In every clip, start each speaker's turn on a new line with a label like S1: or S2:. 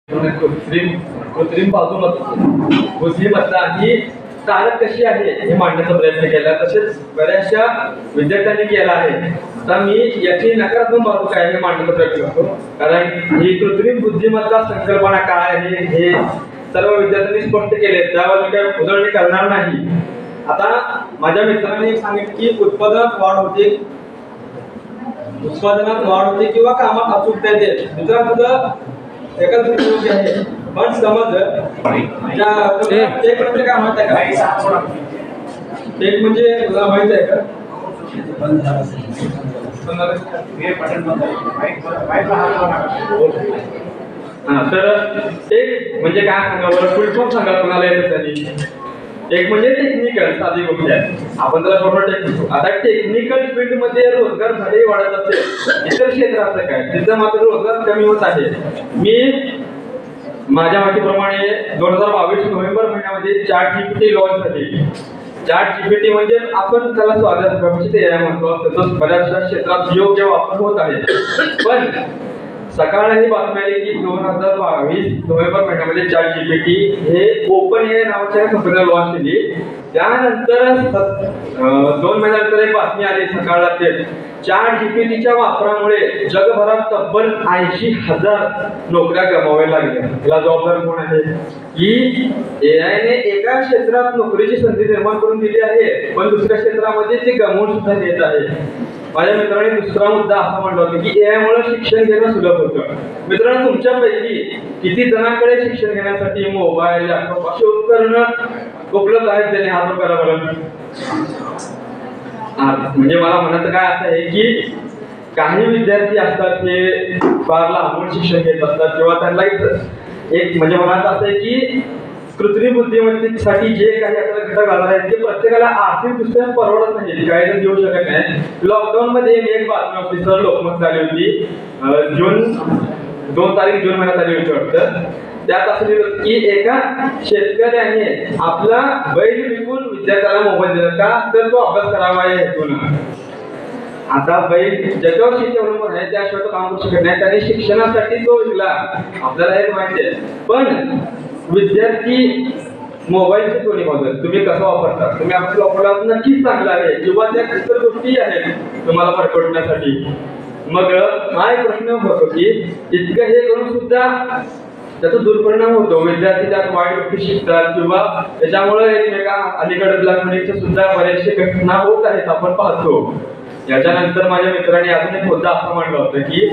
S1: कृत्रिम कृत्रिम बुद्धिमत्ता ही तारक कशी आहे हे मांडण्याचा प्रयत्न केला, तसेच बऱ्याचशा विद्यार्थ्यांनी केला आहे. आता मी याची नकारात्मक बाजू काय हे मांडण्याचा प्रयत्न करतो, कारण ही कृत्रिम बुद्धिमत्ता संकल्पना काय आहे हे सर्व विद्यार्थ्यांनी स्पष्ट केले, त्यावर मी काही उजळणी करणार नाही. आता माझ्या मित्रांनी सांगितलं की उत्पादनात वाढ होते किंवा कामात अचूकता येते. मित्रांनो तुझं एकच योग्य आहे, पण समज टेक म्हणजे काय माहित आहे का? टेक म्हणजे तुला माहित आहे का? हा, तर टेक म्हणजे काय सांगा बरं, फुल फॉर्म सांगा कोणाला येतं त्यांनी. एक म्हणजे टेक्निकल, साधी गोष्ट आहे, आपण त्याला शॉर्ट टेक. आता टेक्निकल फील्ड मध्ये रोजगार भले वाढत असेल, इतर क्षेत्राचं काय तिथं मात्र रोजगार कमी होत आहे. मी माझ्या माहितीप्रमाणे 2022 नोव्हेंबर महिन्यामध्ये ChatGPT लॉन्च झाली. ChatGPT म्हणजे आपण त्याला स्वागत AI म्हणतो, तसंच बऱ्याचशा क्षेत्रात योग्य वापर होत आहे. पण सकाळ ही बातमी आली की 2022 नोव्हेंबर महिन्यामध्ये ChatGPT हे OpenAI नावाच्या कंपनीला लॉन्च केली. त्यानंतर 2 महिन्यानंतर एक बातमी आली सकाळला ते ChatGPTच्या वापरामुळे जगभरात तब्बल 80,000 नोकऱ्या गमावाव्या लागल्या. याला जबाबदार कोण आहे? की AI ने एका क्षेत्रात नोकरीची संधी निर्माण करून दिली आहे, पण दुसऱ्या क्षेत्रामध्ये ते गमावून सुद्धा देत आहे. माझ्या मित्रांनी दुसरा मुद्दा असा मांडला होता की AI मुळे शिक्षण घेणं सुलभ होतं. मित्रांनो, तुमच्यापैकी किती जणांकडे शिक्षण घेण्यासाठी मोबाईल, लॅपटॉप अशी उपकरणं उपलब्ध आहेत? त्यांनी हात वर करा बरं. म्हणजे मला म्हणायचं काय असं आहे की काही विद्यार्थी असतात ते फार लहान शिक्षण घेत असतात, किंवा त्यांना एक म्हणजे म्हणायचं असं आहे की कृत्रिम बुद्धिमत्तेसाठी जे काही आपल्याला घटक लागणार आहेत ते प्रत्येकाला आर्थिक दृष्ट्या परवडत नाही, काही जण देऊ शकत नाही. लॉकडाऊन मध्ये एक बातमी होती, सर लोकमत झाली होती, 2 तारीख जून महिन्यात आली होती वाटतं. त्यात असं लिहिलं की एका शेतकऱ्याने आपला बैल विकून विद्यार्थ्याला मोबाईल दिला का, तर तो अभ्यास करावा या हेतून. आता बैल ज्याच्यावर शेती अवलंबून आहे त्याशिवाय तो काम करू शकत नाही, त्याने शिक्षणासाठी तो विकला, आपल्याला हे माहिती आहे. पण विद्यार्थी मोबाईलचे दोन्ही बाजू आहेत, तुम्ही कसं वापरता, तुम्ही आपल्या वापरला नक्कीच चांगला आहे, किंवा त्या इतर गोष्टी आहेत तुम्हाला परवडण्यासाठी. मग हा एक प्रश्न होतो की इतकं हे करून सुद्धा त्याचा दुष्परिणाम होतो. विद्यार्थी त्यात वाईट गोष्टी शिकतात, किंवा त्याच्यामुळे एकमेका अलीकडे ब्लॅकमेलिंगच्या सुद्धा बरेचसे घटना होत आहेत, आपण पाहतो. याच्यानंतर माझ्या मित्रांनी अजून एक मुद्दा असा मांडला होता की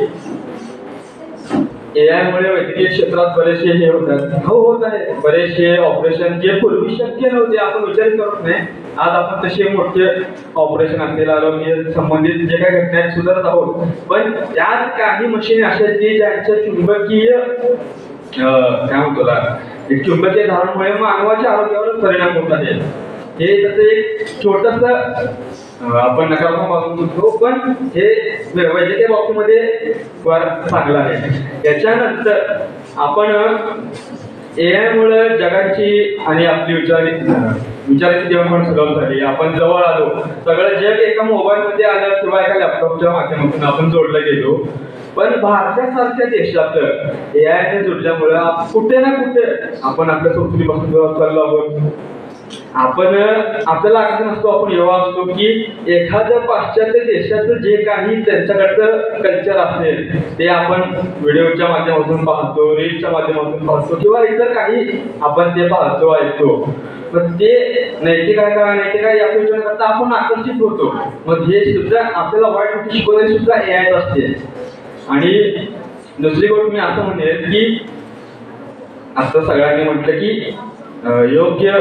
S1: AI मुळे वैद्यकीय क्षेत्रात बरेचसे हे होत आहेत, बरेचसे ऑपरेशन जे पूर्वी शक्य नव्हते, आपण विचार करत नाही. आज आपण तसे मोठे ऑपरेशन असेल, आरोग्य संबंधित जे काही घटना आहेत सुधारत आहोत. पण त्यात काही मशीन अशा आहेत की ज्यांच्या चुंबकीय काय म्हणतो चुंबकीय धारणामुळे मानवाच्या आरोग्यावर परिणाम होत आहे. हे त्याचं एक छोटस आपण नकारात्मक बाजू म्हणतो, पण हे वैद्यकीय बाबतीमध्ये चांगलं आहे. याच्यानंतर आपण AI मुळे जगाची आणि आपली विचाराची देवाणघेवाण सुलभ झाली. आपण जवळ आलो, सगळं जग एका मोबाईल मध्ये आलं किंवा एका लॅपटॉपच्या माध्यमातून आपण जोडलं गेलो. पण भारतासारख्या देशात AI ने जोडल्यामुळे कुठे ना कुठे आपण आपल्या संस्कृतीपासून चाललो आहोत. आपण आपल्याला आठवत नसतो, आपण एवढा असतो की एखाद्या पाश्चात्य देशाचं जे काही त्यांच्याकडचं कल्चर असेल ते आपण व्हिडिओच्या माध्यमातून पाहतो, रीलच्या माध्यमातून पाहतो, किंवा इतर काही आपण ते पाहतो, ऐकतो. मग ते नैतिक आहे का नैतिक आहे याचा विचार करता आपण आकर्षित होतो. मग हे सुद्धा आपल्याला वाईट गोष्टी शिकवण्याची सुद्धा AI असते. आणि दुसरी गोष्ट मी असं म्हणेन की आता सगळ्यांनी म्हटलं की योग्य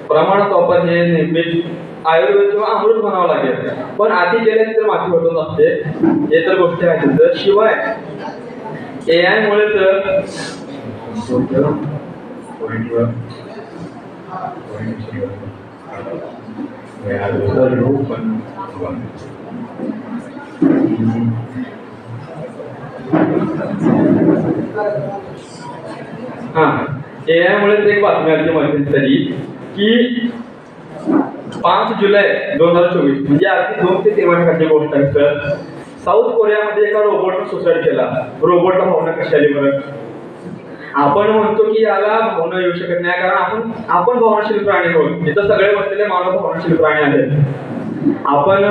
S1: प्रमाणात वापर हे नेहमीच आयुर्वेद किंवा अमृत म्हणावं लागेल, पण आधी गेल्याने तर माती होतच असते, हे तर गोष्टी आहेत. शिवाय AI मुळे तर AI मुळे एक बातमी आली मध्यंतरी की 5 जुलै 2024 म्हणजे अगदी 2 ते 3 महिन्याची गोष्ट आहे सर. साऊथ कोरियामध्ये एका रोबोटने सुसाईड केला. रोबोटला भावना कशी आली बरं? आपण म्हणतो की याला भावना येऊ शकत नाही, कारण आपण भावनाशील प्राणी आहोत. इथं सगळे बसलेले मानव भावनाशील प्राणी आहेत. आपण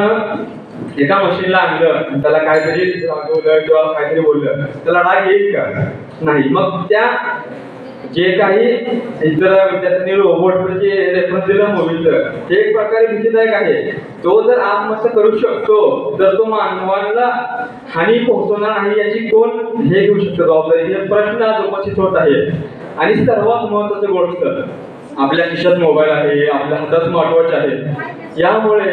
S1: एका मशीनला आणलं, त्याला काहीतरी रागवलं किंवा काहीतरी बोललं, त्याला राग येईल का? नाही. मग त्या जे काही इतर विद्यार्थ्यांनी रोबोट जे रेफरन्स दिलं मूवीचं, हे एक प्रकारे भीतीदायक आहे. तो जर आत्महत्या करू शकतो तर तो मानवाला हानी पोहोचवणार नाही याची कोण हे घेऊ शकतो जबाबदारी? हे प्रश्न आज उपस्थित होत आहे. आणि सर्वात महत्वाची गोष्ट, आपल्या खिशात मोबाईल आहे, आपल्या हातात स्मार्टवॉच आहे. यामुळे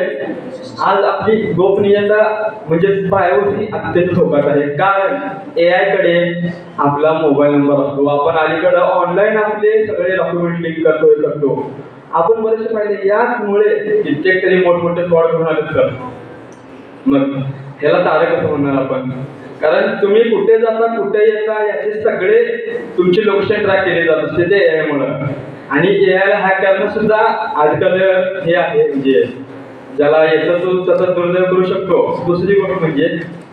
S1: आज आपली गोपनीयता म्हणजे प्रायव्हसी अत्यंत धोक्यात आहे. कारण AI कडे आपला मोबाईल नंबर असतो, आपण अलीकडे ऑनलाईन आपले सगळे डॉक्युमेंट लिंक करतो. आपण बरेचसे पाहिले, याचमुळे कित्येक तरी मोठमोठे फ्रॉड होऊन आले. तर मग ह्याला तारक कसं म्हणणार आपण? कारण तुम्ही कुठे जाता कुठे येता याचे सगळे तुमची लोकेशन ट्रॅक केले जात असते ते AI मुळे. आणि AI ला हॅक करणं सुद्धा आजकाल हे आहे, म्हणजे ज्याला याचा तो सतत दुर्दैव करू शकतो. दुसरी गोष्ट म्हणजे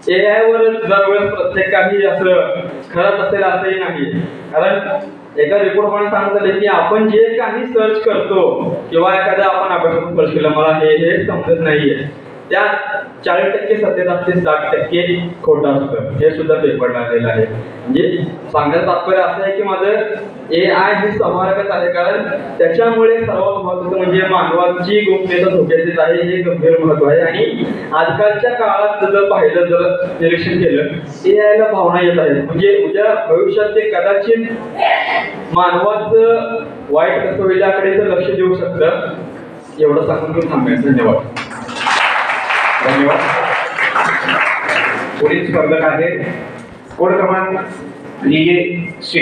S1: AI वर दरवेळेस प्रत्येक काही असं खरंच असेल असंही नाही. कारण एका रिपोर्टमध्ये सांगण्यात आले की आपण जे काही सर्च करतो किंवा एखादा आपण अभ्यासात सर्च केलं, मला हे समजत नाहीये, त्या 40% सत्य असते, 60% खोटं असतं. हे सुद्धा पेपरला आलेलं आहे. म्हणजे सांगण्याचं तात्पर्य असं आहे की माझं AI हे समारकच आहे, कारण त्याच्यामुळे सर्वात महत्त्वाचं म्हणजे मानवाची गोपनीयता धोक्यात आहे. हे गंभीर महत्व आहे. आणि आजकालच्या काळात जर पाहिलं, जर निरीक्षण केलं, AI ला भावना येत आहेत. म्हणजे उद्या भविष्यात ते कदाचित मानवाचं वाईट कसं होईल याकडे लक्ष देऊ शकतं. एवढं सांगून मी थांबेन. धन्यवाद.
S2: धन्यवाद. पुढील स्पर्धक आहे कोड क्रमांक PA6,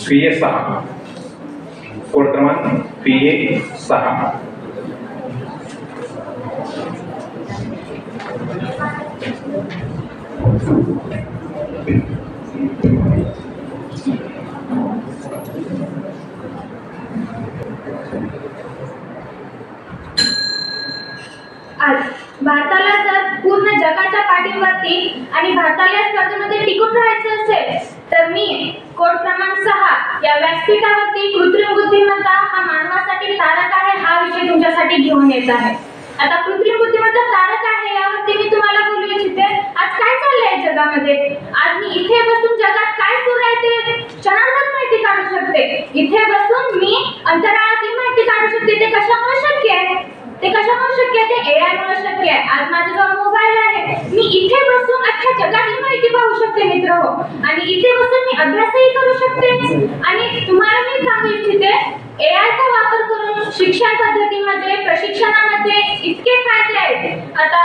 S2: PA6, कोड क्रमांक PA6.
S3: आज भारताला जर पूर्ण जगाच्या पाठीवरती आणि भारताला या स्पर्धेमध्ये टिकून राहायचं असेल तर मी कोड क्रमांक 6 या व्यासपीठावरती कृत्रिम बुद्धिमत्ता हा मानवासाठी तारक आहे हा विषय तुमच्यासाठी घेऊन येत आहे. आता कृत्रिम बुद्धिमत्ता तारक आहे यावरती मी तुम्हाला बोलू इच्छिते. आज काय चाललंय जगामध्ये? आज मी इथे बसून जगात काय सुरू आहे ते क्षणार्धात माहिती काढू शकते. इथे बसून मी अंतराळातली माहिती काढू शकते. ते कशामुळे शक्य आहे? ते कशामुळे शक्य आहे? ते AI मुळे शक्य आहे. आज माझ्याजवळ मोबाईल आहे, मी इथे बसून अख्ख्या जगाची माहिती पाहू शकते मित्र हो. आणि इथे बसून मी अभ्यासही करू शकते. आणि तुम्हाला मी सांगू इच्छिते, AI चा वापर करून शिक्षण पद्धतीमध्ये, प्रशिक्षणामध्ये इतके फायदे आहेत. आता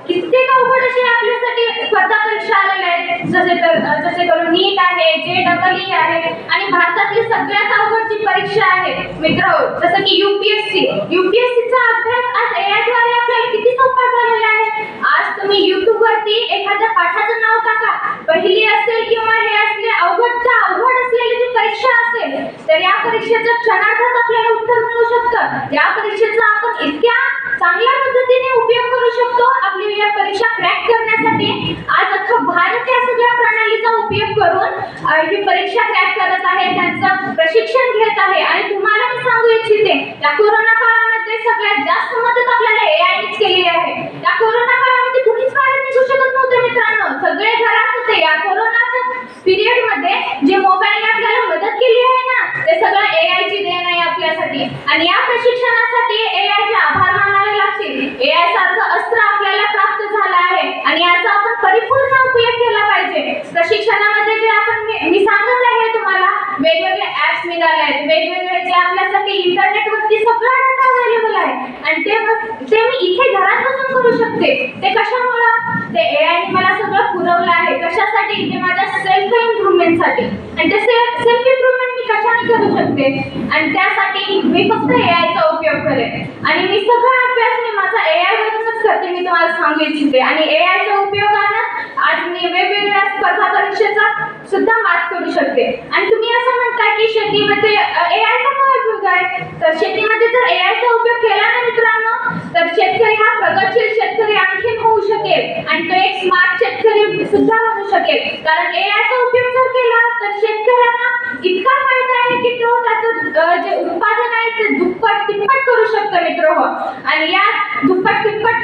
S3: कित्येक अवघड असे आपल्यासाठी स्पर्धा परीक्षा आलेल्या आहेत, जसे करून नीट आहे, JEE आहे, आणि भारतातली सगळ्यात अवघडची परीक्षा आहे मित्र, जसं की UPSC चा अभ्यास आज AI द्वारे आपल्याला किती सोपा झालेला आहे. आज तुम्ही YouTube वरती एखाद्या पाठाचं नाव टाका, पहिली असेल किंवा हे असले अवघड असलेली जी परीक्षा असेल तर या परीक्षेचं क्षणार्धात आपल्याला उत्तर मिळू शकतं. या परीक्षेचा आपण इतक्या चांगल्या पद्धतीने उपयोग करू शकतो आपली या परीक्षा क्रॅक करण्यासाठी. आज अख्खं भारत या सगळ्या प्रणालीचा उपयोग करून ही परीक्षा क्रॅक करत आहे, त्यांचं प्रशिक्षण घेत आहे. आणि तुम्हाला मी सांगू इच्छिते, या कोरोना काळामध्ये सगळ्यात जास्त मदत आपल्याला AI नेच केली आहे. या कोरोना काळामध्ये कुणीच बाहेर निघू शकत नव्हते मित्रांनो, सगळे घरात होते. या कोरोनाच्या पिरियड मध्ये जे मोबाईलने आपल्याला मदत केली आहे ना, ते सगळं AI ची देण आहे आपल्यासाठी. आणि या प्रशिक्षणासाठी AI चे आभार मानावे लागतील. AI सारखं अस्त्र आपल्याला प्राप्त झालं आहे आणि याचा आपण परिपूर्ण उपयोग केला पाहिजे. प्रशिक्षणामध्ये जे आपण मी सांगत आहे तुम्हाला, वेगवेगळे ऍप्स निघाले आहेत, वेगवेगळे जे आपल्यासाठी इंटरनेट वरती सगळा डाटा अवेलेबल आहे. आणि ते मी इथे घरात बसून करू शकते. ते कशामुळे? ते AI ने मला सगळं पुरवलं आहे. कशासाठी? ते माझ्या सेल्फ इम्प्रूव्हमेंट साठी. आणि ते सेल्फ इम्प्रूव्हमेंट मी कशाने करू शकते? आणि त्यासाठी मी फक्त AI चा उपयोग करेन. आणि मी सगळा अभ्यास मी माझा AI वरूनच करते, मी तुम्हाला सांगू इच्छिते. आणि AI च्या उपयोगानं आज मी वेगवेगळ्या स्पर्धा परीक्षेचा सुद्धा मात करू शकते. आणि तुम्ही असं म्हणता की शेतीमध्ये AI चा काय उपयोग आहे? तर शेतीमध्ये जर AI चा उपयोग केला ना मित्रांनो, तर शेतकरी हा प्रगतशील शेतकरी आणखीन होऊ शकेल. आणि तो एक स्मार्ट शेतकरी सुद्धा बनू शकेल. कारण एआयचा उपयोग जर केला तर शेतकऱ्यांना इतका फायदा आहे की तो त्याचं जे उत्पादन आहे ते दुप्पट तिप्पट करू शकतो मित्रहो. आणि या दुप्पट तिप्पट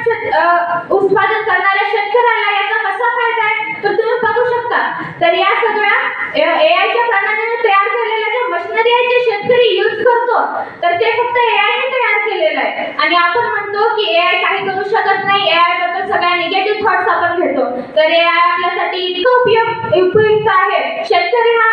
S3: उत्पादन करणाऱ्या शेतकऱ्याला याचा कसा फायदा आहे तर तुम्ही बघू शकता. तर या सगळ्या एआयच्या प्रणालीने तयार केलेल्या ज्या मशिनरी आहेत जे शेतकरी यूज करतो तर ते फक्त एआयने तयार केलेलं आहे. आणि आपण म्हणतो की एआय काही करू शकत नाही, एआय बद्दल सगळ्या निगेटिव्ह थॉट्स आपण घेतो. तर एआय आपल्यासाठी इतकं उपयुक्त आहे. शेतकरी हा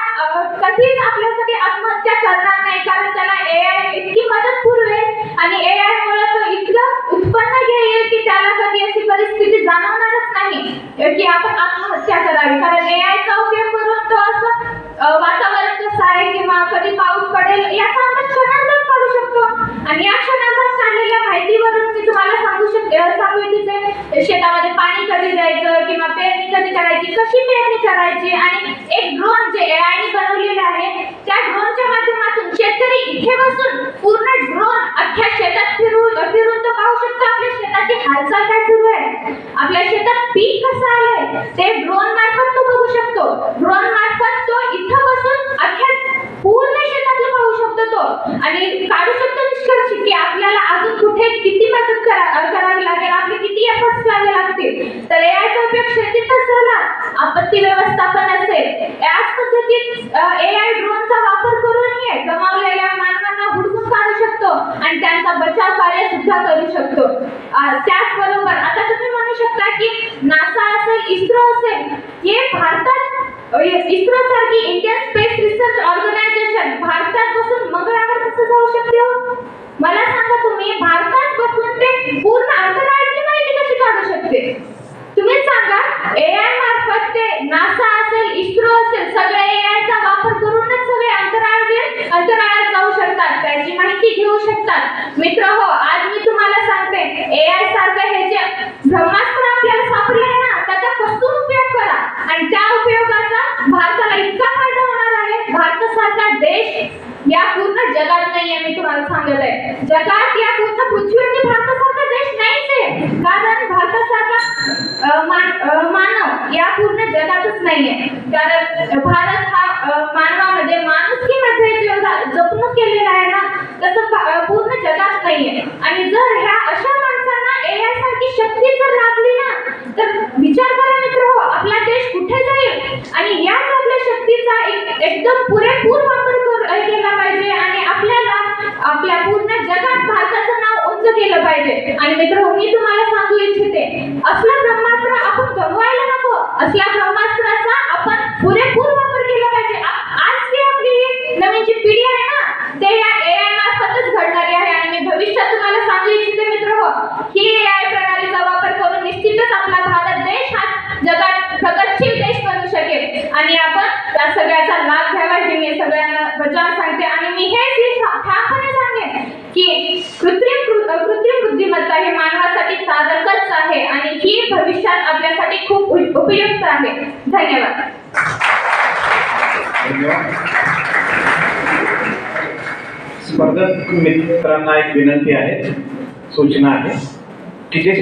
S3: कधीच आपल्यासाठी आत्महत्या करणार नाही, कारण त्याला एआय इतकी मदत पुरवेल आणि एआय मुळे तो इतकं उत्पन्न घेईल की त्याला कधी अशी परिस्थिती जाणवणारच नाही की आपण आत्महत्या करावी. कारण एआयचा उपयोग करून तो असं वातावरण कसं आहे किंवा कधी पाऊस पडेल याचा अंदाज क्षणार्धात काढू शकतो. आणि या क्षणार्धात काढलेल्या माहितीवरून मी तुम्हाला सांगू इच्छिते शेतामध्ये पाणी कधी द्यायचं किंवा पेरणी कधी करायची, कशी पेरणी करायची. आणि एक ड्रोन जे एआयने बनवलेले आहे त्या ड्रोनच्या माध्यमातून शेतकरी इथे बसून पूर्ण ड्रोन अख्ख्या शेतात फिरून तो पाहू शकतो आपल्या शेताची हालचाल काय सुरू आहे, आपल्या शेतात पीक कसं आलंय ते ड्रोन मार्फत तो बघू शकतो. ड्रोन मार्फत तो इथं बसून अख्ख्या पूर्ण शेतातलं पाहू शकतो तो आणि काढू शकतो निष्कर्ष की आपल्याला अजून कुठे किती मदत करावी लागेल, आपले किती एफर्ट्स लावावे लागतील. तर एआयचा उपयोग शेतीतच झाला, आपत्ती व्यवस्थापन असेल, याच पद्धतीत एआय ड्रोनचा वापर करूनही गमावलेल्या मानवांना हुडकून काढू शकतो आणि त्यांचा बचाव कार्य सुद्धा करू शकतो. त्याचबरोबर आता तुम्ही म्हणू शकता की नासा असेल, इस्रो असेल, हे भारतात इस्रो सारखी इंडियन स्पेस रिसर्च ऑर्गनायझेशन भारतात बसून मंगळावर कसं जाऊ शकते हो? मला सांगा, तुम्ही भारतात बसून ते पूर्ण अंतराळाची माहिती कशी काढू शकते? तुम्ही सांगा. एआय मार्फत ते नासा असेल, इस्रो असेल, सगळे एआयचा वापर करूनच सगळे अंतराळात जाऊ शकतात, त्याची माहिती घेऊ शकतात. मित्र हो, आज मी तुम्हाला सांगते एआय सारखं हे जे ब्रह्मास्त्र आपल्याला सापडलंय ना त्याचा कसून उपयोग करा आणि त्या उपयोगाचा भारताला इतका फायदा होणार आहे. भारतासारखा देश या पूर्ण जगात नाहीये, मी तुम्हाला सांगत आहे. जगात या पूर्ण पृथ्वीवरती भारतासारखा देश नाहीच आहे, कारण भारतासारखा मानव या पूर्ण जगातच नाहीये. कारण भारत हा मानवामध्ये माणुसकीमध्ये जपणूक केलेला आहे ना तसं पूर्ण जगात नाहीये. आणि जर ह्या अशा माणसांना एआय सारखी शक्ती जर लागली ना तर विचार करा मित्र हो, आपला देश कुठे जाईल. आणि याच आपल्या शक्तीचा एकदम पुरेपूर वापर केला पाहिजे आणि आपल्याला आपल्या पूर्ण जगात भारताचं नाव उंच केलं पाहिजे. आणि मित्र हो, मी तुम्हाला सांगू इच्छिते असला ब्रह्मास्त्र आपण गमवायला नको, असल्या ब्रह्मास्त्राचा आपण पुरेपूर वापर केला पाहिजे. आजची आपली नवीन जी पिढी आहे ना ते या एआय मार्फतच घडणारी आहे. आणि मी भविष्यात तुम्हाला सांगू इच्छिते मित्र हो, ही एआय प्रणालीचा वापर करून निश्चितच आपला भारत देश हा जगात प्रगतशील देश बनू शकेल. आणि आपण त्या सगळ्याचा लाभ घ्यावा हे मी सगळ्यांना बजावून सांगते. आणि मी हेच ठामपणे सांगेन की कृत्रिम बुद्धिमत्ता ही मानवासाठी साधकच आहे आणि ही भविष्यात आपल्यासाठी खूप उपयुक्त आहे. धन्यवाद.
S2: स्पर्धक मित्रांना एक विनंती आहे, सूचना आहे की जे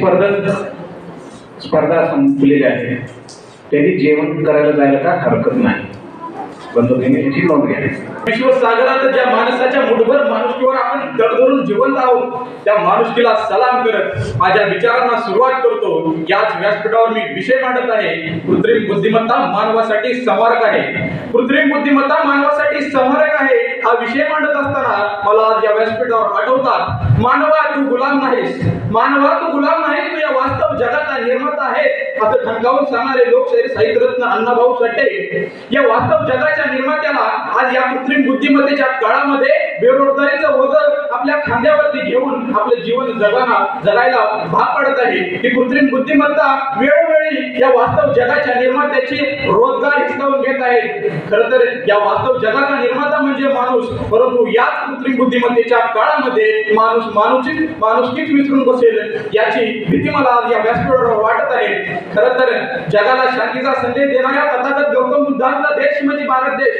S2: स्पर्धा संपलेली आहे त्यांनी जेवण करायला जायला का हरकत नाही. बंधुकीने याची नोंद घ्या.
S1: विश्वसागरात ज्या माणसाच्या मुठभर माणुसकीवर आपण दडधरून जिवंत आहोत त्या माणुसकीला सलाम करत माझ्या विचारांना सुरुवात करतो. याच व्यासपीठावर मी विषय मांडत आहे कृत्रिम बुद्धिमत्ता मानवासाठी संहारक आहे. कृत्रिम बुद्धिमत्ता मानवासाठी संहारक आहे हा विषय मांडत असताना मला आज या व्यासपीठावर आठवतात, मानवा तू गुलाम नाहीस, मानवा तू गुलाम नाहीस, तू या वास्तव जगाचा निर्माता आहे असं ठणकावून सांगणारे लोकशाहीर साहित्यरत्न अण्णाभाऊ साठे या वास्तव जगाच्या निर्मात्याला आज या कृत्रिम बुद्धिमत्तेच्या काळामध्ये बेरोजगारीचं ओझं आपल्या खांद्यावरती घेऊन आपले जीवन जगायला भाग पडत आहे. ही कृत्रिम बुद्धिमत्ता वेळोवेळी या वास्तव जगाच्या निर्मात्याची रोजगार हिसकावून घेत आहे. खरं तर या वास्तव जगाचा निर्माता म्हणजे माणूस, परंतु याच कृत्रिम बुद्धिमत्तेच्या काळामध्ये माणुसकीच विसरून बसेल याची भीती मला आज या व्यासपीठावर वाटत आहे. खरं तर जगाला शांतीचा संदेश देणाऱ्या तथागत गौतम बुद्धांचा देश म्हणजे भारत देश,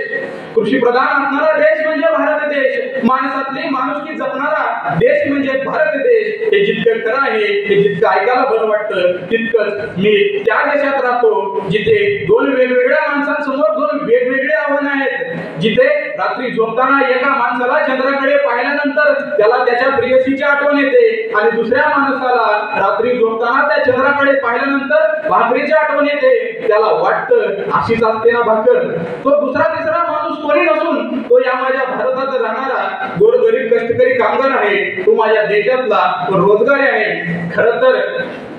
S1: कृषी प्रधान असणारा देश म्हणजे भारत देश, माणसातली माणुसकी जपणारा देश म्हणजे भारत देश. हे जितकं खरं आहे, हे जितकं ऐकायला बरं वाटतं, तितकंच मी त्या देशात राहतो जिथे दोन वेगवेगळ्या माणसांसमोर दोन वेगवेगळे आव्हानं आहेत. जिथे रात्री झोपताना एका माणसाला चंद्राकडे पाहिल्यानंतर त्याला त्याच्या प्रेयसीची आठवण येते आणि दुसऱ्या माणसाला रात्री झोपताना त्या चंद्राकडे पाहिल्यानंतर भाकरीची आठवण येते. त्याला वाटतं अशीच असते ना भाकर. तो दुसरा तिसरा माणूस कोणी नसून तो या माझ्या भारतात राहणारा गोरगरीब कष्टकरी कामगार आहे. तो माझ्या देशातला रोजगारी आहे. खरं तर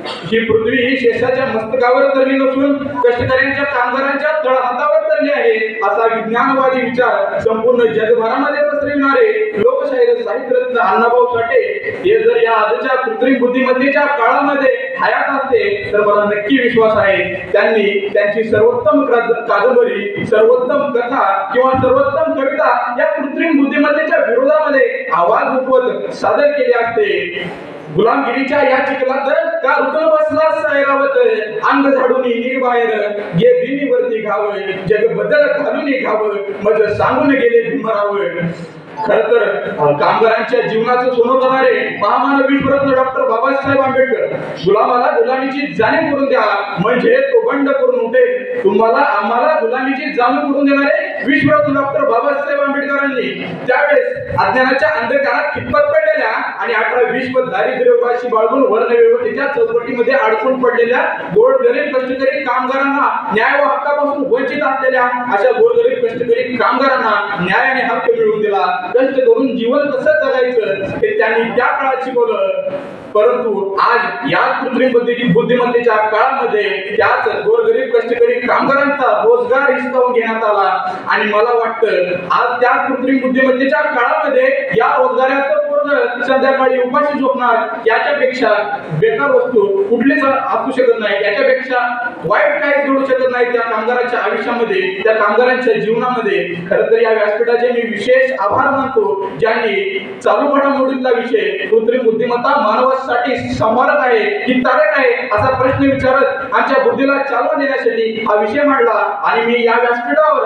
S1: ही पृथ्वी ही शेषाच्या मस्तकावर तरली नसून कष्टकऱ्यांच्या कामगारांच्या तळहातावर तरली आहे, असा विज्ञानवादी विचार संपूर्ण जगभरामध्ये पसरविणारे लोकशाहीर साहित्यरत्न अण्णाभाऊ साठे हे जर या आजच्या कृत्रिम बुद्धिमत्तेच्या काळामध्ये हयात असते तर मला नक्की विश्वास आहे त्यांनी त्यांची सर्वोत्तम कादंबरी, सर्वोत्तम कथा किंवा सर्वोत्तम कविता या कृत्रिम बुद्धिमत्तेच्या विरोधामध्ये आवाज उठवत सादर केले असते. गुलामगिरीच्या या चिखलात का रुतन बसला सायरावत, अंग झाडून निघ बाहेर गे भीमीवरती घाव, जग बदल घालून घावं, मज सांगून गेले भीमराव. खर तर कामगारांच्या जीवनाचं सोनं करणारे महामानव विश्वरत्न डॉक्टर बाबासाहेब आंबेडकर गुलामाला गुलामीची जाणीव करून द्या म्हणजे तो बंड करून उठेल. तुम्हाला आम्हाला गुलामीची जाणीव करून देणारे विश्वरत्न डॉक्टर बाबासाहेब आंबेडकरांनी त्यावेळेस अज्ञानाच्या अंधकारात खितपत पडलेल्या आणि 18-20 दारिद्र्यवाशी बाळगून वर्णव्यवस्थेच्या चौकटीमध्ये अडकून पडलेल्या गोरगरीब कष्टकरी कामगारांना न्याय व हक्कापासून वंचित असलेल्या अशा गोरगरीब कष्टकरी कामगारांना न्याय आणि हक्क मिळवून दिला. कष्ट करून जीवन कसं जगायचं हे त्यांनी त्या काळात शिकवलं. परंतु आज या कृत्रिम बुद्धिमत्तेच्या काळामध्ये त्याच गोरगरीब कष्टकरी कामगारांचा रोजगार हिसकावून घेण्यात आला आणि मला वाटतं आज त्या कृत्रिम बुद्धिमत्तेच्या काळामध्ये या रोजगाराचं पूर्ण संध्याकाळी उपाशी झोपणार याच्यापेक्षा बेकार वस्तू कुठलीच असू शकत नाही. याच्यापेक्षा वाईट काहीच घडू शकत नाही त्या कामगाराच्या आयुष्यामध्ये, त्या कामगारांच्या जीवनामध्ये. खरं तर या व्यासपीठाचे मी विशेष आभार मानतो ज्यांनी चालू घडामोडीतला विषय कृत्रिम बुद्धिमत्ता मानवासाठी समारक आहे की तारक आहे असा प्रश्न विचारत आमच्या बुद्धीला चालना देण्यासाठी हा विषय मांडला आणि मी या व्यासपीठावर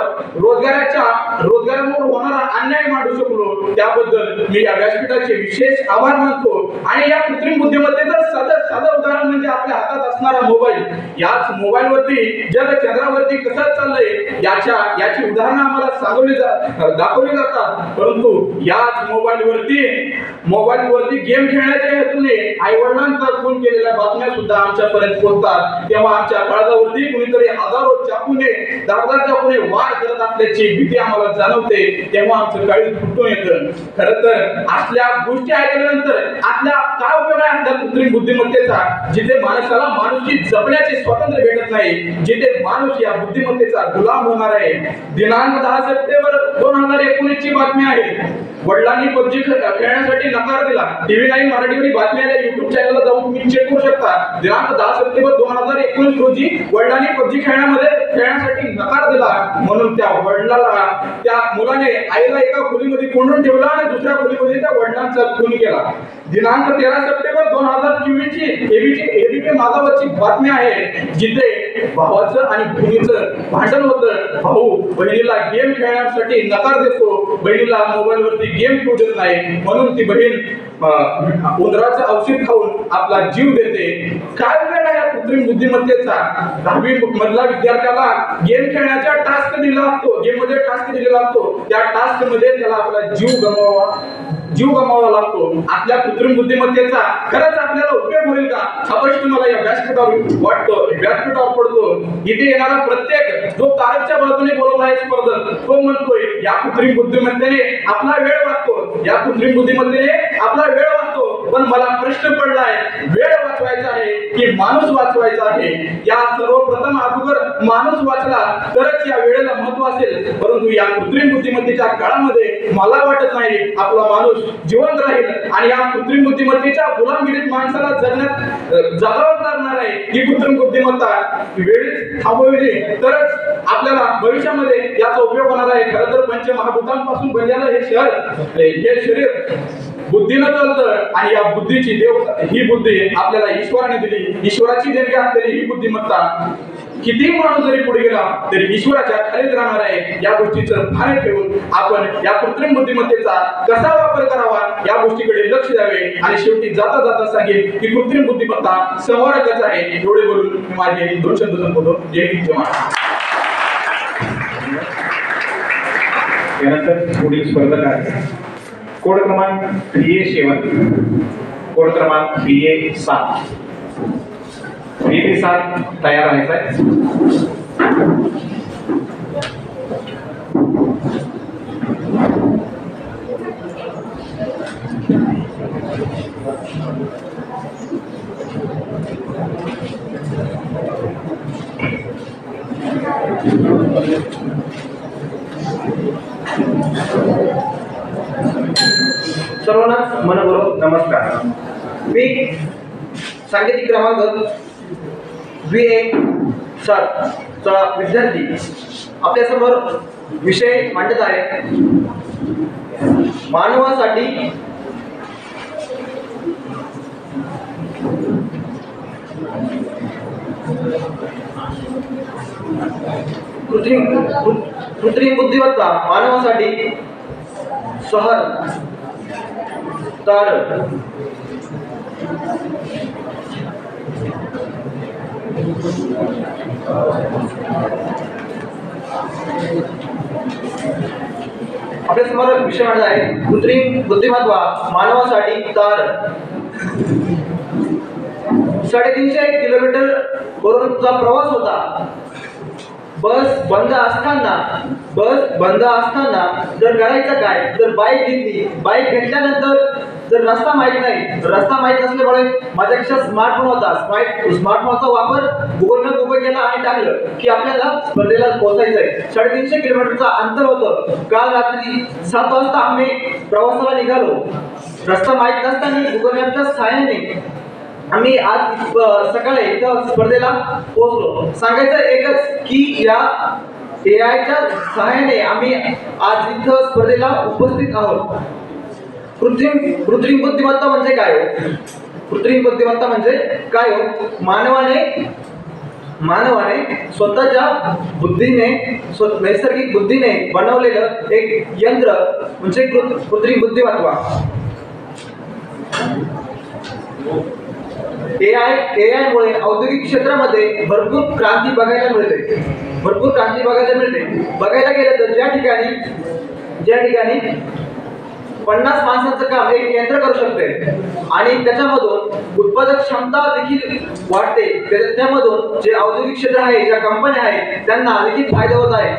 S1: रोजगारांवर होणारा अन्याय मांडू शकलो त्याबद्दल मी या व्यासपीठाचे विशेष आभार मानतो. आणि या कृत्रिम बुद्धिमत्तेचं साधं उदाहरण म्हणजे आपल्या हातात असणारा मोबाईल. याच मोबाईलवरती जग चंद्रावरती कसं चाललंय याची उदाहरणं आम्हाला दाखवली जातात. परंतु याच मोबाईलवरती गेम खेळण्याच्या हेतूने आई वडिलांचा खून केलेल्या बातम्या सुद्धा आमच्यापर्यंत पोहोचतात. तेव्हा आमच्या काळजावरती कुणीतरी हजारो चाकूने वार करत असल्याची भीती आम्हाला जाणवते. तेव्हा आमचं काळीज फुटून येतं. खरं तर असल्या गोष्टी ऐकल्यानंतर आपल्या काय उपयोग आहे त्या कृत्रिम बुद्धिमत्तेचा, जिथे माणसाला माणुसकी जपण्याचे स्वातंत्र्य भेटत नाही, जिथे माणूस या बुद्धिमत्तेचा गुलाम होणार आहे. दिनांक 10 सप्टेंबर 2019 ची बातमी आहे. वडिलांनी पबजी खेळण्यासाठी नकार दिला. TV9 मराठीवरील बातमी आल्या. YouTube चॅनलला जाऊन तुम्ही चेक करू शकता. दिनांक 10 सप्टेंबर 2019 रोजी वडिलांनी पबजी खेळण्यासाठी नकार दिला म्हणून त्या मुलाने आईला एका खोलीमध्ये कोंडून ठेवला आणि दुसऱ्या खोलीमध्ये त्या वडिलांचा खून केला. दिनांक 13 सप्टेंबर 2024 ची ABP माझावरची बातमी आहे जिथे भावाचं आणि बहिणीचं भांडण होतं. भाऊ बहिणीला गेम खेळण्यासाठी नकार देतो, बहिणीला मोबाईलवरती गेम खेळू देत नाही म्हणून ती बहीण उंदराचं औषध खाऊन आपला जीव देते. काय उपयोग आहे या कृत्रिम बुद्धिमत्तेचा? 10वी मधला विद्यार्थ्याला गेम खेळण्याचा टास्क दिला असतो, गेम मध्ये टास्क दिलेला असतो, त्या टास्क मध्ये त्याला आपला जीव गमावा लागतो. आपल्या कृत्रिम बुद्धिमत्तेचा खरंच आपल्याला उपयोग होईल का हा प्रश्न मला या व्यासपीठावर पडतो. इथे येणारा प्रत्येक जो तारकच्या बाजूने बोलत आहे स्पर्धक तो म्हणतोय या कृत्रिम बुद्धिमत्तेने आपला वेळ वाचतो, या कृत्रिम बुद्धिमत्तेने आपला वेळ वाचतो. पण मला प्रश्न पडलाय वेळ वाचवायचा आहे की माणूस वाचवायचा आहे? या सर्वप्रथम अगोदर माणूस वाचला तरच या वेळेला महत्व असेल. परंतु या कृत्रिम बुद्धिमत्तेच्या काळामध्ये मला वाटत नाही आपला माणूस जिवंत राहील आणि या कृत्रिम बुद्धिमत्तेच्या गुलामगिरीत माणसाला जगावं लागणार आहे. ही कृत्रिम बुद्धिमत्ता वेळेत थांबवली तरच आपल्याला भविष्यामध्ये याचा उपयोग होणार आहे. खरं तर पंचमहाभूतांपासून बनलेलं हे शरीर बुद्धीनं चालतं आणि या बुद्धीची ही बुद्धी आपल्याला ईश्वराने दिली, ईश्वराची देणगी असलेली ही बुद्धिमत्ता
S4: कितीही माणूस जरी पुढे गेला तरी ईश्वराच्या खालीच राहणार आहे या गोष्टीचं भान ठेवून आपण या कृत्रिम बुद्धिमत्तेचा कसा वापर करावा या गोष्टीकडे लक्ष द्यावे. आणि शेवटी जाता जाता सांगेल की कृत्रिम बुद्धिमत्ता संवारकच आहे. एवढे बोलून मी माझे 2 शब्द संपवतो. जय हिंद जय महाराष्ट्र.
S2: यानंतर पुढील स्पर्धक आहे कोड क्रमांक BA7, कोड क्रमांक BA7. BB7 तयार आहे साहेब.
S5: सर्वांना मनपूर्वक नमस्कार. मी सांकेतिक क्रमांक BA7 चा विद्यार्थी आपल्यासमोर विषय मांडत आहे. मानवासाठी कृत्रिम बुद्धिमत्ता मानवासाठी सहज तर आपल्या समोर विषय मांडला आहे कृत्रिम बुद्धिमत्ता मानवासाठी तर 350 किलोमीटर वरूनचा प्रवास होता. बस बंद असताना जर करायचं काय, जर बाईक घेतली, बाईक घेतल्यानंतर जर रस्ता माहित नसल्यामुळे माझ्यापेक्षा स्मार्टफोन होता. स्मार्टफोनचा वापर गुगल मॅप ओपन केला आणि टाकलं की आपल्याला स्पर्धेला पोहोचायचं आहे. 350 किलोमीटरचा अंतर होतं. काल रात्री 7 वाजता आम्ही प्रवासाला निघालो. रस्ता माहित नसताना गुगल मॅपच्या सहाय्याने आम्ही आज सकाळी इथं स्पर्धेला पोहोचलो. सांगायचं एकच की या AI च्या सहाय्याने आम्ही आज इथं स्पर्धेला उपस्थित आहोत. कृत्रिम बुद्धिमत्ता म्हणजे काय हो? कृत्रिम बुद्धिमत्ता म्हणजे काय हो? मानवाने स्वतःच्या बुद्धीने नैसर्गिक बुद्धीने बनवलेलं एक यंत्र म्हणजे कृत्रिम बुद्धिमत्ता. AI मुळे औद्योगिक क्षेत्रामध्ये भरपूर क्रांती बघायला मिळते. बघायला गेलं तर ज्या ठिकाणी 50 माणसांचं काम एक यंत्र करू शकते आणि त्याच्यामधून उत्पादक क्षमता देखील वाढते. त्यामधून जे औद्योगिक क्षेत्र आहे, ज्या कंपन्या आहेत त्यांना देखील फायदा होत आहे.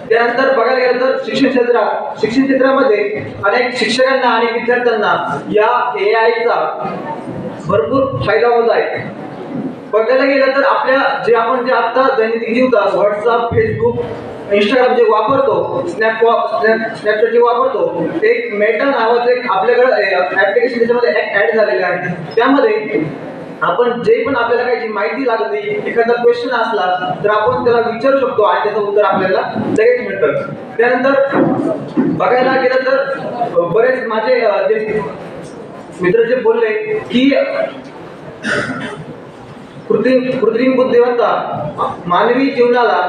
S5: त्यानंतर बघायला गेलं तर शिक्षण क्षेत्रामध्ये अनेक शिक्षकांना आणि विद्यार्थ्यांना या AI चा भरपूर फायदा होत आहे. बघायला गेलं तर आपण जे आता दैनंदिन जीवनात व्हॉट्सअप, फेसबुक, इंस्टाग्राम जे वापरतो, स्नॅपचॅट जे वापरतो, एक मेटा नावाचं एक आपल्याकडे ऍप्लिकेशन त्याच्यामध्ये ऍड झालेलं आहे. त्यामध्ये आपण जे पण आपल्याला काही माहिती लागते, एखादा क्वेश्चन असला तर आपण त्याला विचारू शकतो आणि त्याचं उत्तर आपल्याला लगेच मिळतं. त्यानंतर बघायला गेलं तर बरेच माझे जे मित्र जे बोलले की कृत्रिम बुद्धिमत्ता मानवी जीवनाला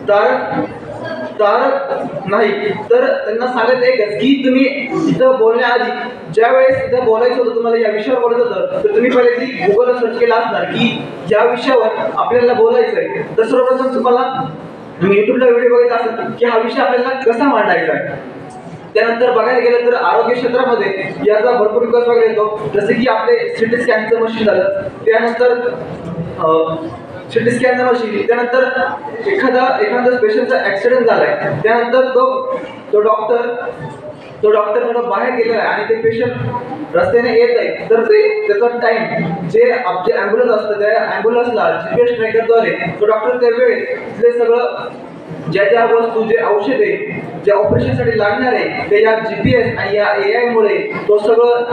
S5: तारक नाही, तर त्यांना सांगत एकच की तुम्ही इथं बोलण्याआधी ज्या वेळेस इथं बोलायचं होतं, तुम्हाला या विषयावर बोलायचं होतं, तर तुम्ही पहिले ती गुगलला सर्च केला असणार की या विषयावर आपल्याला बोलायचं आहे. तर सर्वप्रथम तुम्हाला युट्यूबला व्हिडिओ बघायचा असेल की हा विषय आपल्याला कसा मांडायचा आहे. त्यानंतर बघायला गेलं तर आरोग्य क्षेत्रामध्ये याचा भरपूर विकास बघायला येतो. जसे की आपले सिटी स्कॅनचं मशीन झालं, त्यानंतर सिटी स्कॅनचं मशीन, त्यानंतर एखादा पेशंटचा ऍक्सिडेंट झालाय, त्यानंतर तो डॉक्टर बाहेर गेलेला आहे आणि ते पेशंट रस्त्याने येत आहे, तर त्याचा टाइम जे ॲम्ब्युलन्स असतं त्या ॲम्ब्युलन्सला GPS ट्रॅकरद्वारे तो डॉक्टर त्यावेळेस तिथले सगळं ज्या वस्तू, जे औषधे, जे ऑपरेशनसाठी लागणार आहे ते या GPS आणि या AI मुळे तो सगळं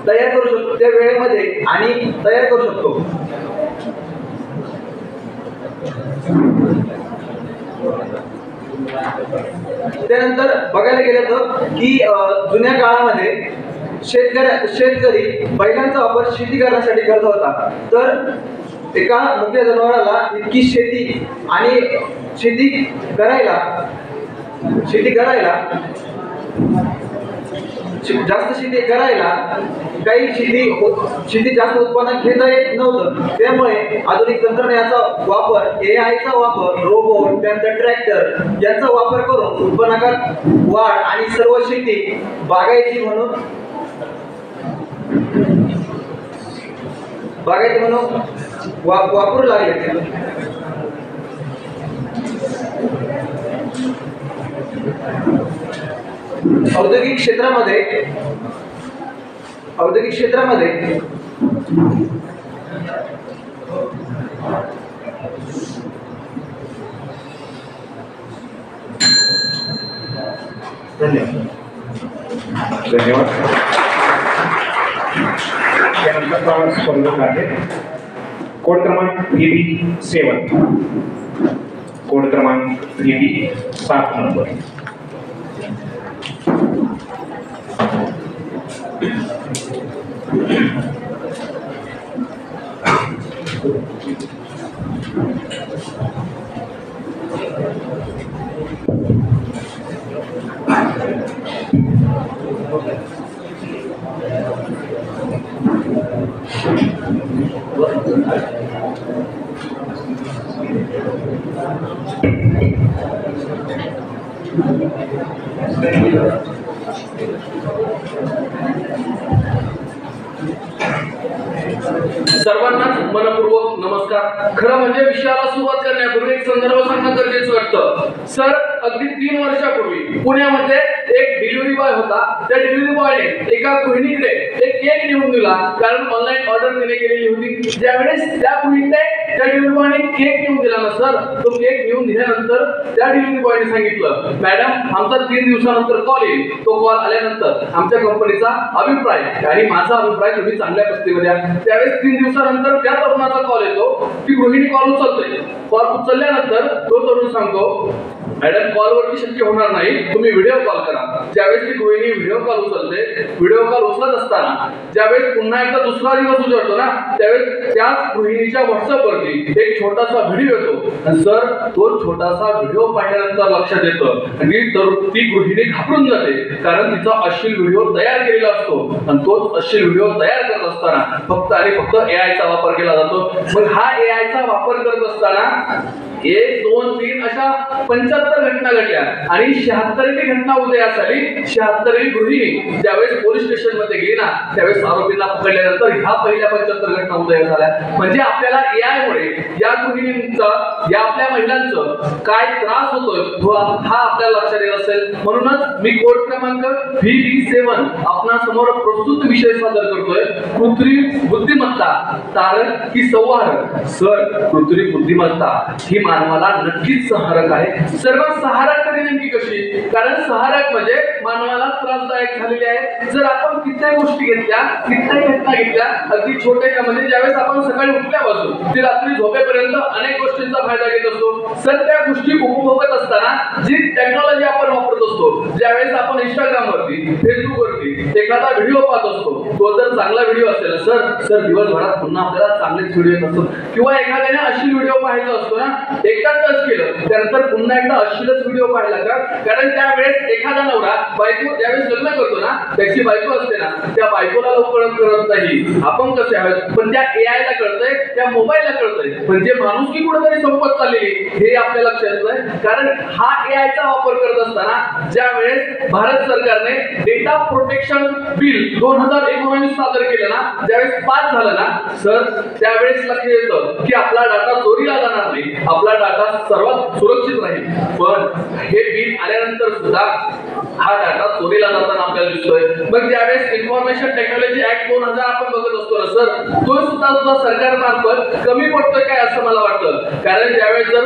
S5: तयार करू शकतो त्या वेळेमध्ये आणि तयार करू शकतो. त्यानंतर बघायला गेलं तर की जुन्या काळामध्ये शेतकरी बैलांचा वापर शेती करण्यासाठी करत होता. तर एका मुख्य जनावराला इतकी शेती आणि शेती करायला जास्त शेती करायला काही शेती जास्त उत्पन्न घेता येत नव्हतं. त्यामुळे आधुनिक तंत्रज्ञानाचा वापर, AI चा वापर, रोबोट, त्यानंतर ट्रॅक्टर यांचा वापर करून उत्पन्नात वाढ आणि सर्व शेती बागायती म्हणून वापरू लागले. औद्योगिक क्षेत्रामध्ये
S2: धन्यवाद. त्यानंतर स्पर्धक आहे कोड क्रमांक VB7. कोड क्रमांक VB7 नंबर.
S6: सर्वांनाच मनपूर्वक नमस्कार. खरं म्हणजे विषयाला सुरुवात करण्यापूर्वी एक संदर्भ सांगणं गरजेचं वाटतं. सर, अगदी 3 वर्षापूर्वी पुण्यामध्ये एक डिलिव्हरी बॉय होता. त्या डिलिव्हरी बॉयने एका गृहिणीकडे एक केक नेऊन दिला, कारण ऑनलाईन ऑर्डर तिने केलेली होती. ज्यावेळेस त्या गृहिणीने त्या डिलिव्हरी बॉयने केक नेऊन दिला ना सर, तो केक नेऊन दिल्यानंतर त्या डिलिव्हरी बॉयने सांगितलं, मॅडम आमचा 3 दिवसानंतर कॉल येईल. तो कॉल आल्यानंतर आमच्या कंपनीचा अभिप्राय आणि माझा अभिप्राय तुम्ही चांगल्या पद्धतीने द्या. त्यावेळेस 3 दिवसानंतर त्या तरुणाचा कॉल येतो. ती गृहिणी कॉल उचलते. कॉल उचलल्यानंतर तो तरुण सांगतो, मॅडम कॉलवरती शक्य होणार नाही, तुम्ही व्हिडिओ कॉल करा. ज्यावेळेस ती गृहिणी व्हिडिओ कॉल उचलते. व्हिडिओ कॉल उचलत असताना ज्यावेळेस पुन्हा एकदा दुसरा दिवस उजळतो ना, त्यावेळेस त्याच गृहिणीच्या व्हॉट्सअपवरती एक छोटासा व्हिडिओ येतो. आणि सर, तो छोटासा व्हिडिओ पाहिल्यानंतर लक्षात येतं आणि ती गृहिणी घाबरून जाते, कारण तिचा अश्लील व्हिडिओ तयार केलेला असतो. आणि तोच अश्लील व्हिडिओ तयार करत असताना फक्त आणि फक्त AI चा वापर केला जातो. मग हा AI चा वापर करत असताना 1, 2, 3 अशा 75 घटना घडल्या आणि 76वी घटना उदयास आली. 76वी गृहिणी ज्यावेळेस पोलीस स्टेशन मध्ये गेली ना, त्यावेळेस आरोपींना पकडल्यानंतर ह्या पहिल्या 75 घटना उदयास आल्या. म्हणजे आपल्याला AI मुळे या गृहिणींचा, या आपल्या महिलांचं काय त्रास होतोय हा आपल्याला लक्षात येत असेल. म्हणूनच मी कोड क्रमांक VB7 आपणा समोर प्रस्तुत विषय सादर करतोय, कृत्रिम बुद्धिमत्ता तारक की संवाहक. सर, कृत्रिम बुद्धिमत्ता ही मानवाला नक्कीच सहारक आहे. सर्वात सहारक तरी नेमकी कशी? कारण सहारक म्हणजे मानवाला त्रासदायक झालेली आहे. जर आपण कित्येक गोष्टी घेतल्या, कित्येक घटना घेतल्या, अगदी छोट्या म्हणजे ज्यावेळेस आपण सकाळी उठल्यापासून ते रात्री झोपेपर्यंत अनेक गोष्टींचा फायदा घेत असतो. सर, त्या गोष्टी उपभोगत असताना जी टेक्नॉलॉजी आपण वापरत असतो, ज्यावेळेस आपण इंस्टाग्रामवरती, फेसबुकवरती एखादा व्हिडिओ पाहत असतो, तो जर चांगला व्हिडिओ असेल सर दिवसभरात पुन्हा आपल्याला चांगलेच व्हिडिओ येत असतो. किंवा एखाद्याने अश्लील व्हिडिओ पाहायचा असतो ना, एकदा टच केलं त्यानंतर पुन्हा एकदा अश्लीलच व्हिडिओ पाहायला का? कारण त्यावेळेस एखादा नवरा बायको ज्यावेळेस लग्न करतो ना, त्याची बायको असते ना, त्या बायकोला लवकर कळत नाही आपण कसे आहोत, पण त्या AI ला कळतंय, त्या मोबाईलला कळतंय. म्हणजे माणुसकी कुठेतरी संपत चाललेली हे आपल्या लक्षात येतंय. कारण हा AI चा वापर करत असताना ज्यावेळेस भारत सरकारने डेटा प्रोटेक्शन बिल 2019 सादर केलं ना, ज्यावेळेस पास झालं ना सर, त्यावेळेस लक्षात येतं की आपला डाटा चोरीला जाणार नाही, आपला डाटा सर्वात सुरक्षित राहील. पण हे बिल आल्यानंतर सुद्धा हा डाटा चोरीला जाताना आपल्याला दिसतोय. मग ज्यावेळेस इन्फॉर्मेशन टेक्नॉलॉजी ऍक्ट 2000 आपण बघत असतो ना सर, तो सुद्धा सरकारमार्फत कमी पडतोय काय असं मला वाटतं. कारण ज्यावेळेस जर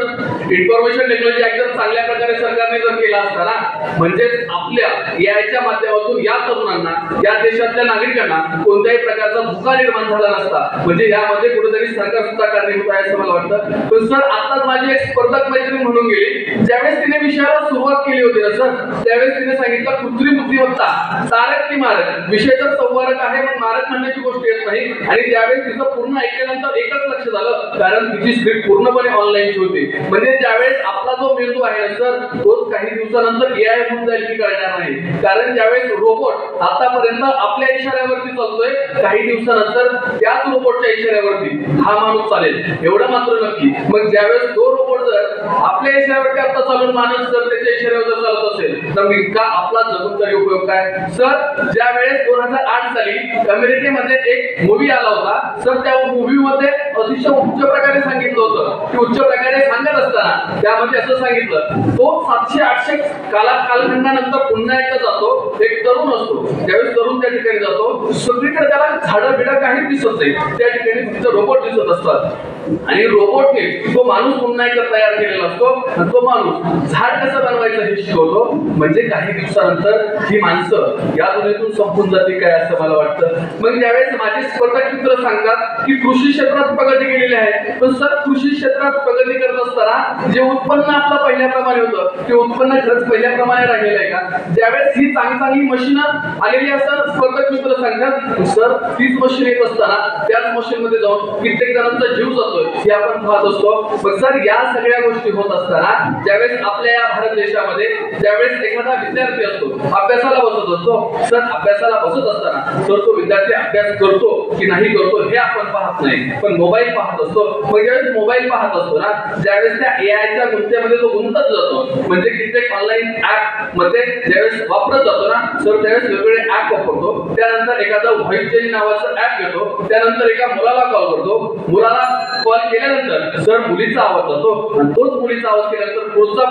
S6: इन्फॉर्मेशन टेक्नॉलॉजी ऍक्ट जर चांगल्या प्रकारे सरकारने जर केला असता ना, म्हणजेच आपल्या AIच्या माध्यमातून या तरुणांना, या देशातल्या नागरिकांना कोणत्याही प्रकारचा धोका निर्माण झाला नसता. म्हणजे यामध्ये कुठेतरी सरकार सुद्धा कारणीभूत आहे असं मला वाटतं. पण सर, आताच माझी एक स्पर्धक मैत्रीण म्हणून गेली. ज्यावेळेस तिने विषयाला सुरुवात केली होती ना सर, त्यावेळेस तिने सांगितलं कृत्रिम बुद्धिमत्ता, तारक की मारक. विषय तर संवारक आहे, मग मारक म्हणण्याची गोष्ट येत नाही. आणि ज्यावेळेस तिचं पूर्ण ऐकल्यानंतर एकच लक्ष झालं, कारण तिची स्क्रिप्ट पूर्णपणे ऑनलाईनची होती. म्हणजे ज्यावेळेस आपला जो मेंदू आहे ना सर, तोच काही दिवसानंतर AI होऊन जाईल की कळणार नाही. कारण ज्यावेळेस रोबोट आतापर्यंत आपल्या इशाऱ्यावरती चालतोय, काही दिवसानंतर त्याच रोबोटच्या इशाऱ्यावरती हा माणूस चालेल, एवढं मात्र नक्की. मग ज्यावेळेस तो रोबोट जर आपल्या इशाऱ्यावरती आता चालून माणूस जर त्याच्या इशाऱ्यावर जर चालत असेल, तर इतका आपला जगून तरी उपयोग काय सर. ज्यावेळेस 2008 साली अमेरिकेमध्ये एक मूवी आला होता सर, त्या मूवी मध्ये अतिशय उच्च प्रकारे सांगितलं होतं की उच्च प्रकारे सांगत असताना त्यामध्ये असं सांगितलं, तो 700-800 कालखंडानंतर पुन्हा एकदा जातो. एक तरुण असतो, त्यावेळेस तरुण त्या ठिकाणी जातो, सगळीकडे त्याला झाडं बिडं काही दिसत नाही, त्या ठिकाणी तिथं रोबोट दिसत असतात. आणि रोबोटने तो माणूस पुन्हा एकदा तयार केलेला असतो आणि तो माणूस झाड कसं बनवायचं हे शिकवतो. म्हणजे काही दिवसानंतर ही माणसं या दुनियेतून संपून जातील काय असं मला वाटतं. मग ज्यावेळेस माझे स्पर्धक मित्र सांगतात की कृषी क्षेत्रात प्रगती केलेली आहे, पण सर कृषी क्षेत्रात प्रगती करत असताना जे उत्पन्न आपलं पहिल्याप्रमाणे होतं ते उत्पन्न खरंच पहिल्याप्रमाणे राहिलेलं आहे का. ज्यावेळेस ही चांगली मशीनं आलेली असं स्पर्धक मित्र सांगतात, सर तीच मशीन येत असताना त्याच मशीन मध्ये जाऊन कित्येक जणांचा जीव जातोय हे आपण पाहत असतो. मग सर या सगळ्या गोष्टी होत असताना ज्यावेळेस आपल्या या भारत देशामध्ये ज्यावेळेस एखादा विद्यार्थी असतो, अभ्यासाला बसत असतो सर, अभ्यासाला बसत असताना तर तो विद्यार्थी अभ्यास करतो की नाही करतो हे आपण पाहत नाही, पण मोबाईल पाहत असतो. मग ज्यावेळेस मोबाईल पाहत असतो ना, ज्यावेळेस त्या AIच्या गुंत्यामध्ये तो गुंतत जातो, म्हणजे कित्येक ऑनलाईन ऍप मध्ये ज्यावेळेस वापरत जातो ना सर, त्यावेळेस वेगवेगळे ऍप वापरतो. त्यानंतर एखादा व्हॉइस चेंज नावाचं ऍप घेतो, त्यानंतर एका मुलाला कॉल करतो, मुलाला कॉल केल्यानंतर सर मुलीचा आवाज जातो आणि तोच मुलीचा आवाज केल्यानंतर पुढचा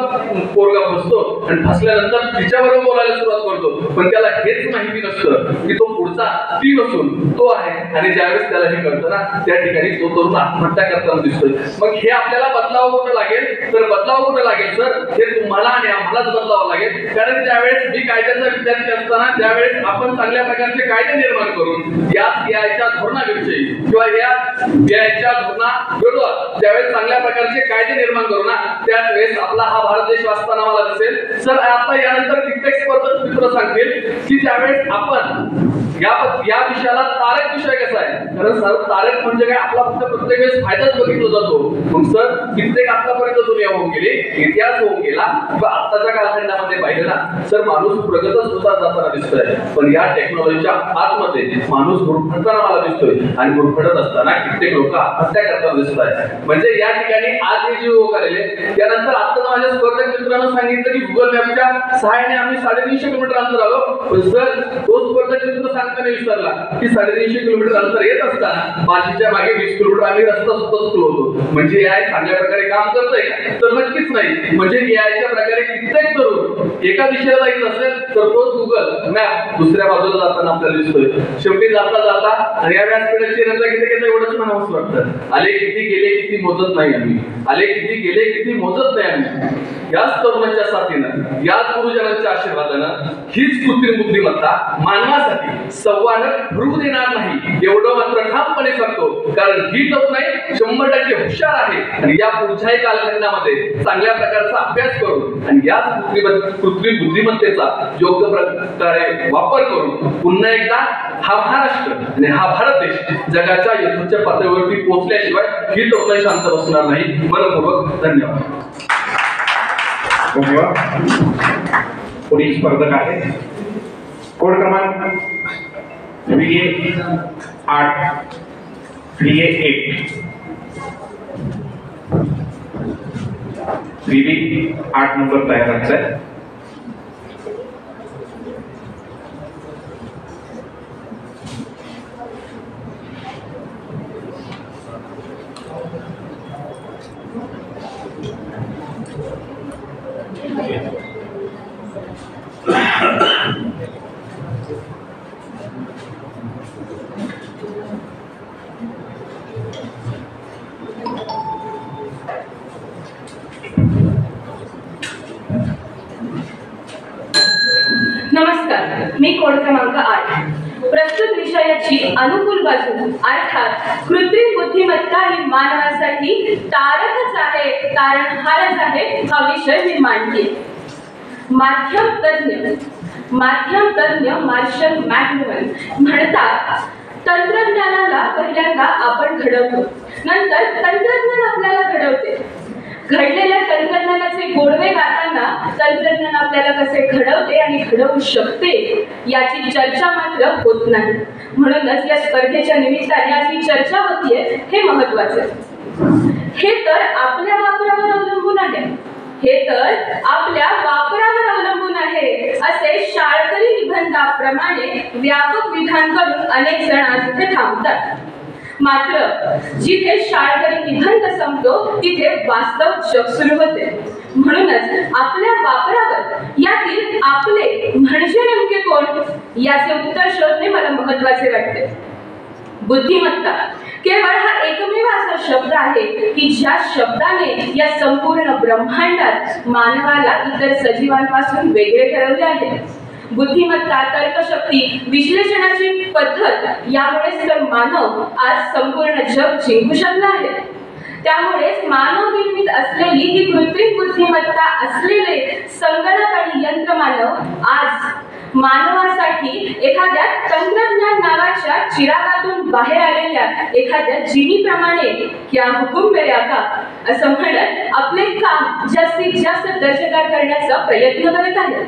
S6: पोरगा फसतो आणि फसल्यानंतर तिच्याबरोबर बोलायला सुरुवात करतो. पण त्याला हेच माहिती नसतं की तो पुढचा ती नसून तो आहे. आणि ज्यावेळेस त्याला हे कळतं ना, त्या ठिकाणी तो तरुण आत्महत्या करताना दिसतोय. मग हे आपल्याला बदलावं कुठं लागेल, तर बदलावं कुठं लागेल सर, हे तुम्हाला आणि आम्हालाच बदलावं लागेल. कारण ज्यावेळेस मी कायद्याचा विद्यार्थी असताना त्यावेळेस आपण चांगल्या प्रकारचे कायदे निर्माण करून याच AIच्या धोरणाविषयी किंवा या AIच्या धोरणाविरोधात ज्यावेळेस चांगल्या प्रकारचे कायदे निर्माण करू ना, त्याच वेळेस आपला हा भारत देश वाचताना मला दिसेल. सर आता यानंतर कित्येक स्पर्धक मित्र सांगतील की ज्यावेळेस आपण या विषयाला तारक विषय कसा आहे, कारण सर तारक म्हणजे काय, आपला फक्त प्रत्येक वेळेस फायदाच बघितला जातो. मग सर कित्येक आतापर्यंत दुनिया होऊन गेली, इतिहास होऊन गेला, किंवा आताच्या कालखंडामध्ये पाहिलं ना सर, माणूस प्रगतच होता जाताना दिसतोय. पण या टेक्नॉलॉजीच्या आतमध्ये माणूस गुरफटताना मला दिसतोय आणि गुरफटत असताना कित्येक लोक आत्महत्या करताना दिसत आहेत. म्हणजे या ठिकाणी आज हे जे युवक आलेले, त्यानंतर आता माझ्या स्पर्धक मित्रांनो सांगितलं की गुगल मॅपच्या सहाय्याने आम्ही 350 किलोमीटर अंतर आलो. पण सर तो स्पर्धक मित्र सांगताना विसरला की 350 किलोमीटर अंतर येत असताना माझीच्या मागे 20 किलोमीटर आम्ही रस्ता सुद्धा चुकलो होतो. म्हणजे AI चांगल्या प्रकारे काम करतोय का, तर नक्कीच नाही. म्हणजे AIच्या प्रकारे कित्येक करून एका दिशेला जायचं असेल तर तोच गुगल मॅप दुसऱ्या बाजूला जाताना आपल्याला दिसतोय. शेवटी जाता जाता आणि या व्यासपीठाची रंजा किती एवढंच म्हणावंच वाटतं, आले किती गेले किती मोजत नाही आम्ही, आले किती गेले किती मोजत नाही आम्ही. याच तरुणांच्या साथीनं, याच गुरुजनांच्या आशीर्वादानं हीच कृत्रिम बुद्धिमत्ता मानवासाठी संवादक ठरवू देणार नाही एवढं मात्र ठामपणे सांगतो. कारण ही तरुण नाही 100% हुशार आहे आणि या पुढच्याही कालखंडामध्ये चांगल्या प्रकारचा अभ्यास करून आणि याच कृत्रिम बुद्धिमत्तेचा योग्य प्रकारे वापर करून पुन्हा एकदा हा महाराष्ट्र आणि हा भारत देश जगाच्या यथोच्च पातळीवरती पोहोचल्याशिवाय ही तरुण शांत बसणार नाही. मनपूर्वक धन्यवाद.
S2: पुढील स्पर्धक आहे कोड क्रमांक 3A8 3B8 नंबर तयार आहे.
S7: नमस्कार, मी कोड क्रमांक 8 प्रस्तुत विषयाची अनुकूल बाजू अर्थात कृत्रिम बुद्धिमत्ता ही मानवासाठी तारकच आहे, तारणहारच आहे, हा विषय मी मांडते. माध्यम तज्ञ मार्शल मॅकलुहन म्हणतात, तंत्रज्ञानाला पहिल्यांदा आपण घडवतो, नंतर तंत्रज्ञान आपल्याला घडवते. घडलेल्या तंत्रज्ञानाचे गोडवे गाताना तंत्रज्ञान आपल्याला कसे घडवते आणि घडवू शकते याची चर्चा मात्र होत नाही. म्हणूनच या स्पर्धेच्या निमित्ताने आज ही चर्चा होतीये हे महत्वाचे. हे तर आपल्या वापरावर अवलंबून आहे, असे शाळकरी निबंधाप्रमाणे व्यापक विधान करून अनेक जण आज इथे थांबतात. मात्र जिथे शाळकरी निबंध संपतो तिथे वास्तव जग सुरू होते. म्हणूनच आपल्या वापरावर यातील आपले म्हणजे नेमके कोण याचे उत्तर शोधणे मला महत्वाचे वाटते. बुद्धिमत्ता केवळ हा एकमेव असा शब्द आहे की ज्या शब्दाने या संपूर्ण ब्रह्मांडात मानवाला इतर सजीवांपासून वेगळे ठरवले आहे. बुद्धिमत्ता, तर्कशक्ती, विश्लेषणाची पद्धत यामुळेच तर मानव आज संपूर्ण जग जिंकू शकला आहे. त्यामुळेच मानव निर्मित असलेली ही कृत्रिम बुद्धिमत्ता असलेले संगणक आणि यंत्रमानव आज मानवासाठी एखाद्या तंत्रज्ञान नावाच्या चिरागातून बाहेर आलेल्या एखाद्या जिनीप्रमाणे क्या हुकुम मेरे आका असं म्हणत आपले काम जास्तीत जास्त दर्जेदार करण्याचा प्रयत्न करत आहेत.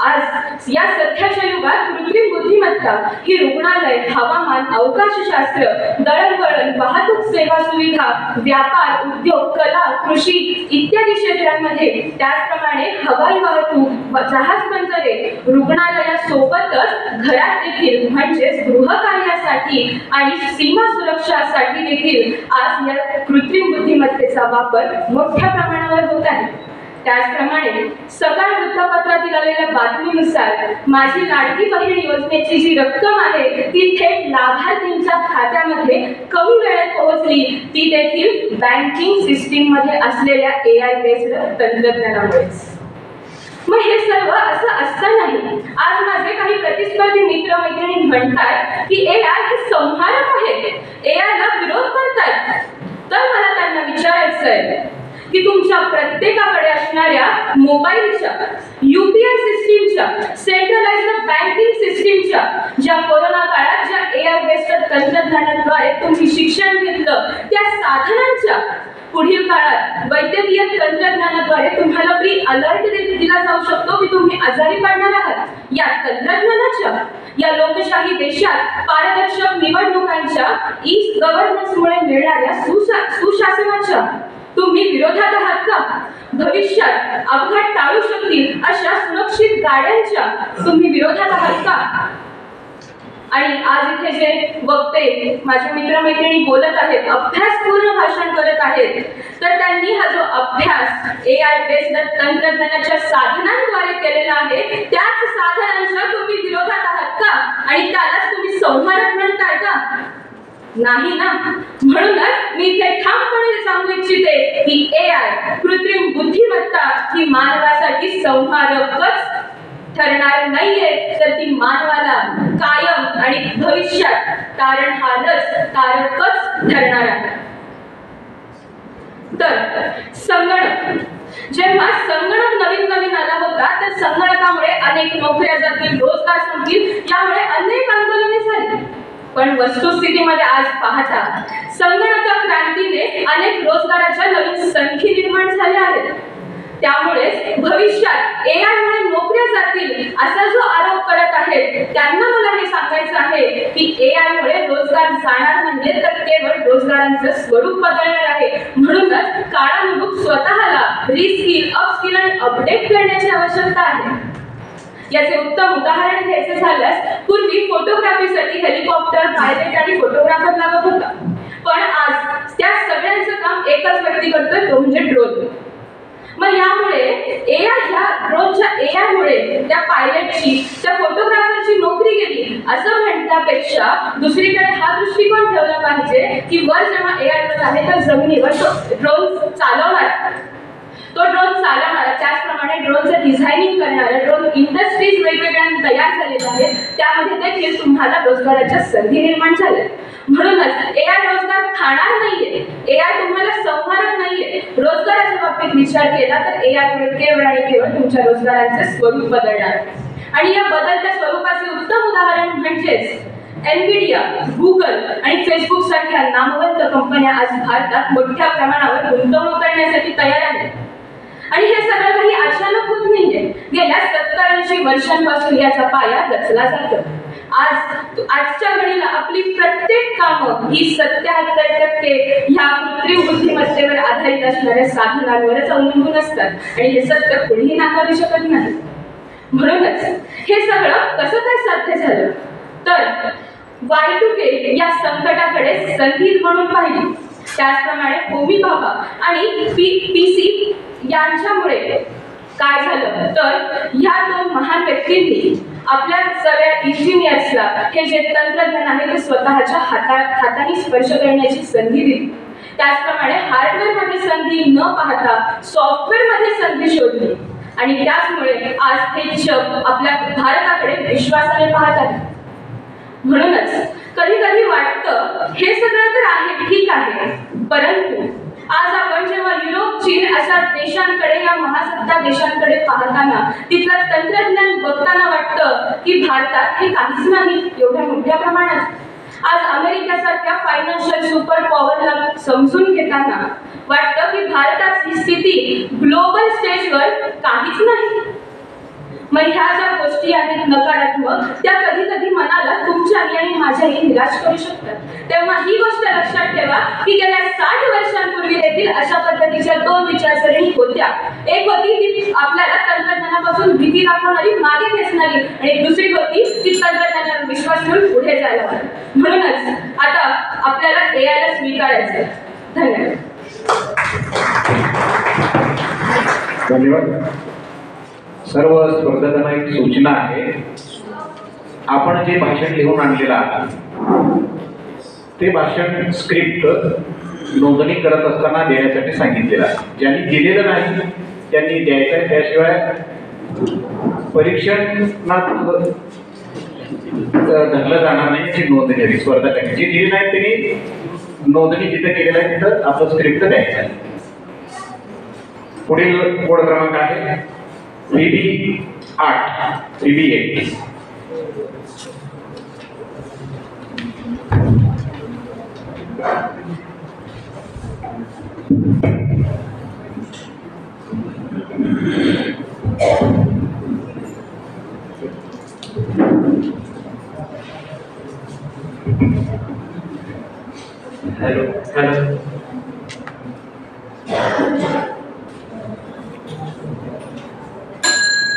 S7: आज या सध्याच्या युगात कृत्रिम बुद्धिमत्ता ही रुग्णालय, हवामान, अवकाशशास्त्र, दळणवळण, वाहतूक सेवा सुविधा, व्यापार, उद्योग, कला, कृषी इत्यादी क्षेत्रांमध्ये, त्याचप्रमाणे हवाई वाहतूक, जहाज बंदरे, रुग्णालयासोबतच घरात देखील म्हणजेच गृहकार्यासाठी आणि सीमा सुरक्षासाठी देखील आज या कृत्रिम बुद्धिमत्तेचा वापर मोठ्या प्रमाणावर होत आहे. त्याचप्रमाणे सकाळ वृत्तपत्रातील आलेल्या बातमीनुसार माझी लाडकी बहीण योजनेची जी रक्कम आहे ती थेट लाभार्थींच्या खात्यामध्ये कमी वेळेत पोहोचली, ती देखील बँकिंग सिस्टीम मध्ये असलेल्या AI बेस्ड तंत्रज्ञानामुळेच. मग हे सर्व असं असतानाही आज माझे काही प्रतिस्पर्धी मित्र मैत्रिणी म्हणतात की AI हे संहारक आहे, AI ला विरोध करतात. तर मला त्यांना विचारायचं आहे की तुमच्या प्रत्येकाकडे असणाऱ्या मोबाईलच्या, UPI सिस्टीमच्या, सेंट्रलाइज्ड बँकिंग सिस्टीमच्या, ज्या कोरोना काळात ज्या AI बेस्ड तंत्रज्ञानाद्वारे तुम्ही शिक्षण घेतलं त्या साधनांच्या पुढील काळात वैद्यकीय तंत्रज्ञानाद्वारे तुम्हाला प्री अलर्ट दिला जाऊ शकतो की तुम्ही आजारी पडणार आहात. या तंत्रज्ञानाच्या, या लोकशाही देशात पारदर्शक निवडणुकांच्या ई-गव्हर्नन्समुळे मिळणाऱ्या सुशासनाच्या तुम्ही विरोधात आहात का? भविष्यात अपघात टाळू शकतील अशा सुरक्षित गाड्यांच्या तुम्ही विरोधात आहात का? आणि आज इथे जे वक्ते माझे मित्रमैत्रिणी बोलत आहेत, अभ्यासपूर्ण भाषण करत आहेत, तर त्यांनी हा जो अभ्यास AI बेस्ड तंत्रज्ञानाच्या साधनांद्वारे केलेला आहे त्याच साधनांच्या तुम्ही विरोधात आहात का? आणि त्यालाच तुम्ही संहारक म्हणताय का? नाही ना. म्हणूनच मी इथे ठामपणे सांगू इच्छिते की AI कृत्रिम बुद्धिमत्ता ही मानवासाठी संहारकच ठरणार नाहीये, तर ती मानवाला कायम आणि भविष्यात तारकच ठरणार आहे. तर संगणक, जेव्हा संगणक नवीन आला होता तर संगणकामुळे अनेक नोकऱ्या जातील, रोजगार संपतील, यामुळे अनेक आंदोलने झाली. पण वस्तुस्थितीमध्ये आज पाहता संगणक क्रांतीने अनेक रोजगाराच्या नवीन संधी निर्माण झाल्या आहेत. त्यामुळे भविष्यात AI मुळे नोकऱ्या जातील असा जो आरोप करत आहेत त्यांना मला हे सांगायचं आहे की AI मुळे रोजगार जाणार म्हणजे तर केवळ रोजगारांचं स्वरूप बदलणार आहे. म्हणूनच काळानुरूप स्वतःला रिस्किल, अपस्किल आणि अपडेट करण्याची आवश्यकता आहे. याचे उत्तम उदाहरण घ्यायचे झाल्यास पूर्वी फोटोग्राफीसाठी हेलिकॉप्टर, पायलट आणि फोटोग्राफर लागत होता. पण आज त्या सगळ्यांचं काम एकच व्यक्ती करतोय, तो म्हणजे ड्रोन. मग यामुळे ड्रोनच्या AI मुळे त्या पायलटची, त्या फोटोग्राफरची नोकरी गेली असं म्हणण्यापेक्षा दुसरीकडे हा दृष्टिकोन ठेवला पाहिजे की वर जेव्हा AI येत आहे तर जमिनीवर ड्रोन चालवणारा, त्याचप्रमाणे ड्रोनचं डिझायनिंग करणारा, ड्रोन इंडस्ट्रीज वेगवेगळ्या तयार झालेल्या आहेत, त्यामध्ये देखील तुम्हाला रोजगाराच्या संधी निर्माण झाल्या. म्हणूनच एआय रोजगार खाणार नाहीये, एआय तुम्हाला संहारक नाहीये. रोजगाराच्या बाबतीत विचार केला तर एआय मुळे केवळ आणि केवळ तुमच्या रोजगाराचे स्वरूप बदलणार. आणि या बदलत्या स्वरूपाचे उत्तम उदाहरण म्हणजेच एनव्हिडिया, गुगल आणि फेसबुक सारख्या नामवंत कंपन्या आज भारतात मोठ्या प्रमाणावर गुंतवणूक करण्यासाठी तयार आहेत. आणि हे सगळं काही अचानक होत नाहीये. गेल्या 70-80 वर्षांपासून याचा पाया रचला जातो. आजच्या घडीला आपली प्रत्येक कामं ही 77% ह्या कृत्रिम बुद्धिमत्तेवर आधारित असणाऱ्या साधनांवरच अवलंबून असतात आणि हे सत्य कोणीही नाकारू शकत नाही. म्हणूनच हे सगळं कसं काय साध्य झालं तर Y2K या संकटाकडे संधी म्हणून पाहिली. त्याचप्रमाणे होमी भाभा आणि PC यांच्यामुळे काय झालं तर ह्या दोन महान व्यक्तींनी आपल्या सगळ्या इंजिनियर्सला हे जे तंत्रज्ञान आहे ते स्वतःच्या हाताने स्पर्श करण्याची संधी दिली. त्याचप्रमाणे हार्डवेअरमध्ये संधी न पाहता सॉफ्टवेअरमध्ये संधी शोधली आणि त्याचमुळे आज हे जग आपल्या भारताकडे विश्वासाने पाहत आहे. म्हणूनच कधी कधी वाटतं हे सगळं तर आहे, ठीक आहे, परंतु आज आपण जेव्हा युरोप, चीन अशा देशांकडे, या महासत्ता देशांकडे पाहताना तिथलं तंत्रज्ञान बघताना वाटतं की भारतात हे काहीच नाही एवढ्या मोठ्या प्रमाणात. आज अमेरिकेसारख्या फायनान्शियल सुपर पॉवरला समजून घेताना वाटतं की भारताची स्थिती ग्लोबल स्टेजवर काहीच नाही. मग ह्या ज्या गोष्टी आहेत नकारात्मक, त्या कधी कधी मनाला तुमच्याही आणि माझ्याही निराश करू शकतात. तेव्हा ही गोष्ट लक्षात ठेवा की गेल्या 60 वर्षांपूर्वी देखील अशा पद्धतीच्या दोन विचारसरणी होत्या. एक होती ती आपल्याला तंत्रज्ञानापासून भीती दाखवणारी, मागे खेचणारी, आणि दुसरी होती ती तंत्रज्ञानावर विश्वास ठेवून पुढे जायला हवी. म्हणूनच आता आपल्याला एआयला स्वीकारायचं. धन्यवाद.
S2: धन्यवाद. सर्व स्पर्धकांना एक सूचना आहे. आपण जे भाषण लिहून आणलेलं आहे ते भाषण स्क्रिप्ट नोंदणी करत असताना देण्यासाठी सांगितलेलं आहे. ज्यांनी दिलेलं नाही त्यांनी द्यायचं आहे, त्याशिवाय परीक्षणात धरलं जाणार नाही याची नोंद घ्यावी स्पर्धकांनी. जे दिले नाही त्यांनी नोंदणी जिथं केलेलं आहे तिथं आपलं स्क्रिप्ट द्यायचं आहे. पुढील कोड क्रमांक आहे VB8 VB8.
S1: हॅलो.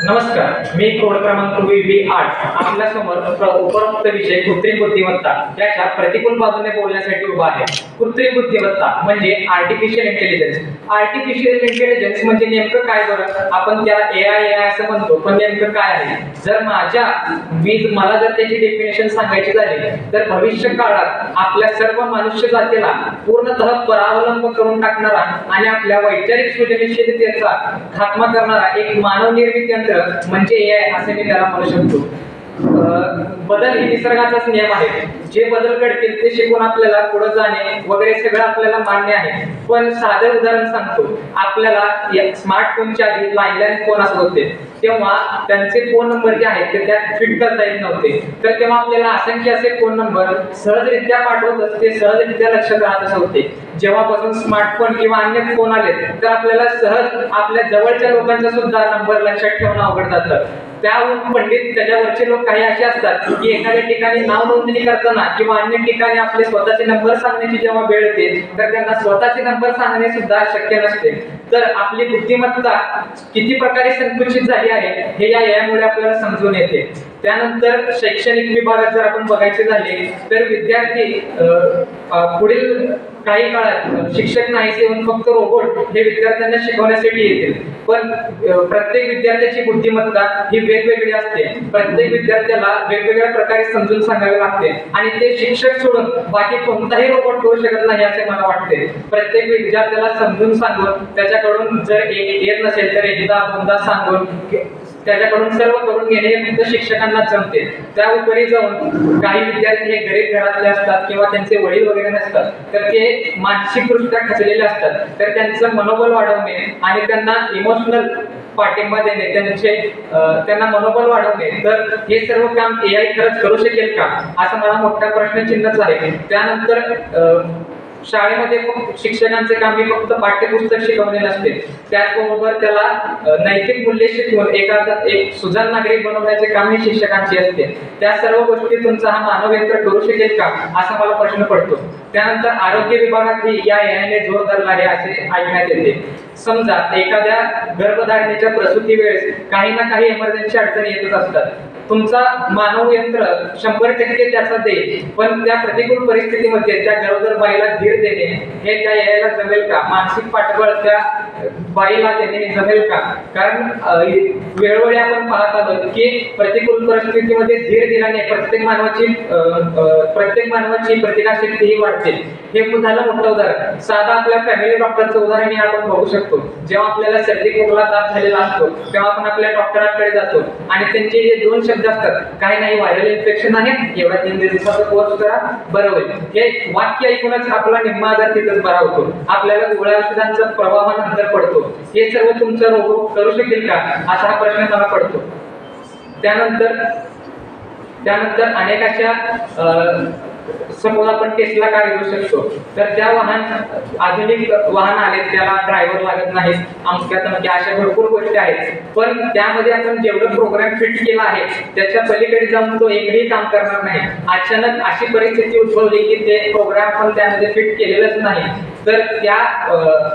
S1: नमस्कार, मी कोड क्रमांक VB8 आपल्या समोर उपरोक्त विषय कृत्रिम बुद्धिमत्ता याच्या प्रतिकूल बाजूने बोलण्यासाठी उभा आहे. कृत्रिम बुद्धिमत्ता म्हणजे आर्टिफिशियल इंटेलिजन्स. आर्टिफिशियल इंटेलिजन्स म्हणजे नेमकं काय बरं? आपण त्याला AI असं म्हणतो, पण नेमकं काय आहे? जर मला जर त्याची डेफिनेशन सांगायची झाली तर भविष्य काळात आपल्या सर्व मनुष्य जातीला पूर्णतः परावलंब करून टाकणारा आणि आपल्या वैचारिक सृजनशीलतेचा खात्मा करणारा एक मानवनिर्मित यंत्र म्हणजे AI असे मी त्याला म्हणू शकतो. बदल ही निसर्गाचाच नियम आहे. जे बदल घडतील ते शिकून आपल्याला पुढे जाणे वगैरे सगळं आपल्याला मान्य आहे. पण साधं उदाहरण सांगतो. आपल्याला स्मार्टफोनच्या आधी लँडलाईन फोन असत होते, तेव्हा त्यांचे फोन नंबर जे आहेत ते त्यात फिट करता येत नव्हते. तर तेव्हा आपल्याला असंख्य असे फोन नंबर सहजरित्या पाठवत असते, सहजरित्या लक्षात राहत असं होते. जेव्हापासून स्मार्टफोन किंवा अन्य फोन आले तर आपल्याला सहज आपल्या जवळच्या लोकांचा सुद्धा नंबर लक्षात ठेवणं अवघड जातं. त्याहून पंडित त्याच्यावरचे लोक काही असे असतात की एखाद्या ठिकाणी नाव नोंदणी करताना किंवा अन्य ठिकाणी आपले स्वतःचे नंबर सांगण्याची जेव्हा वेळ येते तर त्यांना स्वतःचे नंबर सांगणे सुद्धा शक्य नसते. तर आपली बुद्धिमत्ता किती प्रकारे संकुचित झाली आहे हे या यामुळे आपल्याला समजून येते. त्यानंतर शैक्षणिक विभागात जर आपण बघायचे झाले तर विद्यार्थी पुढील काही काळात शिक्षक नाहीसे होऊन फक्त रोबोट हे विद्यार्थ्यांना शिकवण्यासाठी येतील. पण प्रत्येक विद्यार्थ्याची बुद्धिमत्ता ही वेगवेगळी असते. प्रत्येक विद्यार्थ्याला वेगवेगळ्या प्रकारे समजून सांगावे लागते आणि ते शिक्षक सोडून बाकी कोणताही रोबोट करू शकत नाही असे मला वाटते. प्रत्येक विद्यार्थ्याला समजून सांगून त्याच्याकडून जर येत नसेल तर एकदा दोनदा सांगून
S8: त्याच्याकडून सर्व करून घेणे हे फक्त शिक्षकांना जमते. त्या उपरी जाऊन काही विद्यार्थी हे गरीब घरातले असतात किंवा त्यांचे वडील वगैरे नसतात, तर ते मानसिकदृष्ट्या खचलेले असतात. तर त्यांचं मनोबल वाढवणे आणि त्यांना इमोशनल पाठिंबा देणे, त्यांना मनोबल वाढवणे, तर हे सर्व काम AI खरंच करू शकेल का, असं मला मोठा प्रश्नचिन्हच आहे. त्यानंतर शाळेमध्ये शिक्षकांचे काम हे फक्त पाठ्यपुस्तक शिकवणे नसते, त्याचबरोबर त्याला नैतिक मूल्य शिकवून एक सुजाण नागरिक बनवण्याचे काम हे शिक्षकांचे असते. त्या सर्व गोष्टी तुमचा हा मानव यंत्र करू शकेल का, असा मला प्रश्न पडतो. त्यानंतर आरोग्य विभागातही या AI जोर धरला आहे असे ऐकण्यात येते. समजा एखाद्या गर्भधारणेच्या प्रसूती वेळेस काही ना काही इमर्जन्सी अडचणी येतच असतात. तुमचा मानव यंत्र 100% त्याचा देईल, पण त्या प्रतिकूल परिस्थितीमध्ये त्या गरोदर बाईला धीर देणे हे त्या यायला जमेल का, मानसिक पाठबळ त्या बाईला देणे हे जमेल का. कारण वेळोवेळी आपण पाहत आहोत की प्रतिकूल परिस्थितीमध्ये धीर दिल्याने प्रत्येक मानवाची प्रतिकारशक्ती ही वाढते. हे झालं मोठं उदाहरण. साधा आपल्या फॅमिली डॉक्टरचं उदाहरण आपण बघू शकतो. जेव्हा आपल्याला सर्दी खोकला ताप झालेला असतो तेव्हा आपण आपल्या डॉक्टरांकडे जातो आणि त्यांचे जे 2 शब्द असतात, काही नाही व्हायरल इन्फेक्शन आहे, एवढा 3 दिवसाचा कोर्स करा बरं होईल, हे वाक्य ऐकूनच आपला निम्मा आजार तिथंच बरा होतो. आपल्याला गोळ्या औषधांचा प्रवाह नंतर पडतो. हे सर्व तुमचा रोग करू शकेल का, असा हा प्रश्न मला पडतो. त्यानंतर अनेक अशा सपोज आपण टेस्ला कार घेऊ शकतो, तर त्या आधुनिक वाहन आले, त्याला ड्रायव्हर लागत नाही, अमक्या अशा भरपूर गोष्टी आहेत. पण त्यामध्ये आपण जेवढं प्रोग्राम फिट केला आहे त्याच्या पलीकडे जाऊन तो एकही काम करणार नाही. अचानक अशी परिस्थिती उद्भवली की ते प्रोग्राम पण त्यामध्ये फिट केलेलंच नाही, तर त्या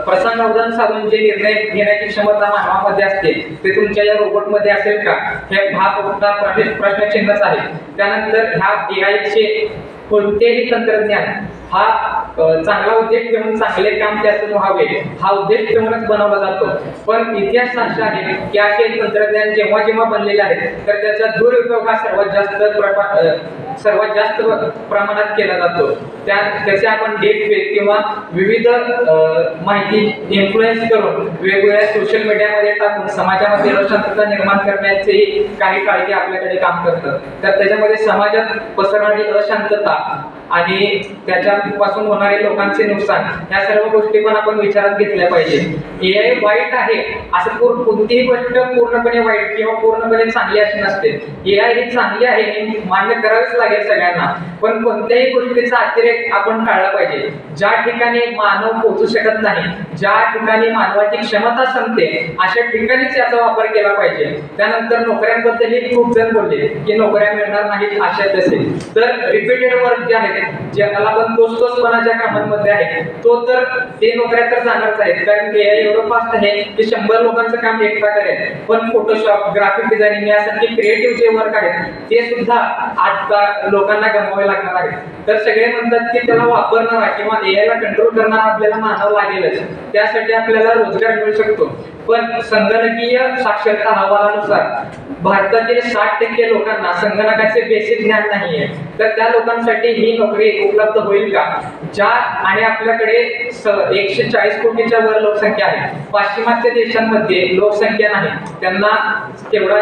S8: प्रसंगावधान साधून जे निर्णय घेण्याची क्षमता मानवामध्ये असते ते तुमच्या या रोबोटमध्ये असेल का, हे हा मोठा प्रश्नचिन्हच आहे. त्यानंतर ह्या AI कोणतेही तंत्रज्ञान हा चांगला उद्देश ठेवून चांगले काम त्यातून व्हावे हा उद्देश ठेवूनच बनवला जातो. पण इतिहास असा आहे की असे तंत्रज्ञान जेव्हा बनलेले आहेत तर त्याचा दुरुपयोग हा सर्वात जास्त प्रमाणात केला जातो. त्याचे आपण डेट फेक किंवा विविध माहिती इन्फ्लुएन्स करून वेगवेगळ्या सोशल मीडियामध्ये टाकून समाजामध्ये अशांतता निर्माण करण्याचेही काही काळजी आपल्याकडे काम करतात. तर त्याच्यामध्ये समाजात पसरणारी अशांतता आणि त्याच्यापासून होणारे लोकांचे नुकसान ह्या सर्व गोष्टी पण आपण विचारात घेतल्या पाहिजे. AI वाईट आहे असं कोणतीही गोष्ट पूर्णपणे वाईट किंवा पूर्णपणे चांगली अशी नसते. AI ही चांगली आहे हे मान्य करावेच लागेल सगळ्यांना, पण कोणत्याही गोष्टीचा अतिरेक आपण टाळला पाहिजे. ज्या ठिकाणी मानव पोहोचू शकत नाही, ज्या ठिकाणी मानवाची क्षमता संपते अशा ठिकाणीच याचा वापर केला पाहिजे. त्यानंतर नोकऱ्यांबद्दलही खूप जण बोलले की नोकऱ्या मिळणार नाहीत अशा तसे, तर रिपीटेड वर्क जे आहेत ज्याला आपण तोचपणाच्या कामांमध्ये आहे तो तर ते नोकऱ्या तर जाणारच आहेत. कारण AI एवढं फास्ट आहे की 100 लोकांचं काम एकटा करेल. पण फोटोशॉप, ग्राफिक डिझायनिंग यासारखे क्रिएटिव्ह जे वर्क आहेत ते सुद्धा आता लोकांना गमवावे लागणार आहेत. तर सगळे म्हणतात की त्याला वापरणारा किंवा AI ला कंट्रोल करणारा आपल्याला मानव लागेलच, त्यासाठी आपल्याला रोजगार मिळू शकतो. पण संगणकीय साक्षरता अहवालानुसार भारतातील 60% लोकांना संगणकाचे बेसिक ज्ञान नाहीये. तर त्या लोकांसाठी ही नोकरी उपलब्ध होईल का? आणि आपल्याकडे 140 कोटीच्या वर लोकसंख्या आहे. पाश्चिमात्य देशांमध्ये लोकसंख्या नाही, त्यांना तेवढा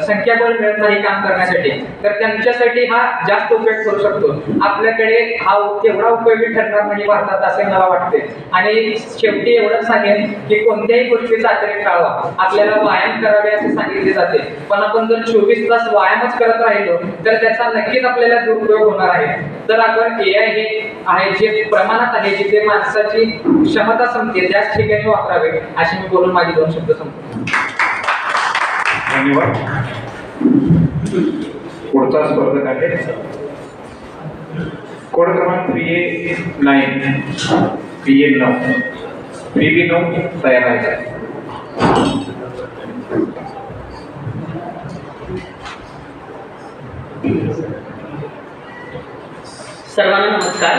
S8: संख्याबळ मिळत नाही काम करण्यासाठी, तर त्यांच्यासाठी हा जास्त उपयोग करू शकतो. आपल्याकडे हा तेवढा उपयोगी ठरणार नाही भारतात असे मला वाटते. आणि शेवटी एवढंच सांगेन की कोणत्याही गोष्टीचा अतिरेक टाळावा. आपल्याला व्यायाम करावे असे सांगितले जाते, पण आपण जर 24 तास व्यायामच करत राहिलो तर त्याचा नक्कीच आपल्याला दुरुपयोग होणार आहे. तर आपण AI हे आहे जे प्रमाणात आहे, जिथे माणसाची क्षमता संपते त्याच ठिकाणी वापरावे अशी मी बोलून माझी 2 शब्द संपतो.
S2: धन्यवाद. पुढचा स्पर्धक आहे कोड क्रमांक 3A9 3B9 तयार आहे.
S9: सर्वांना नमस्कार.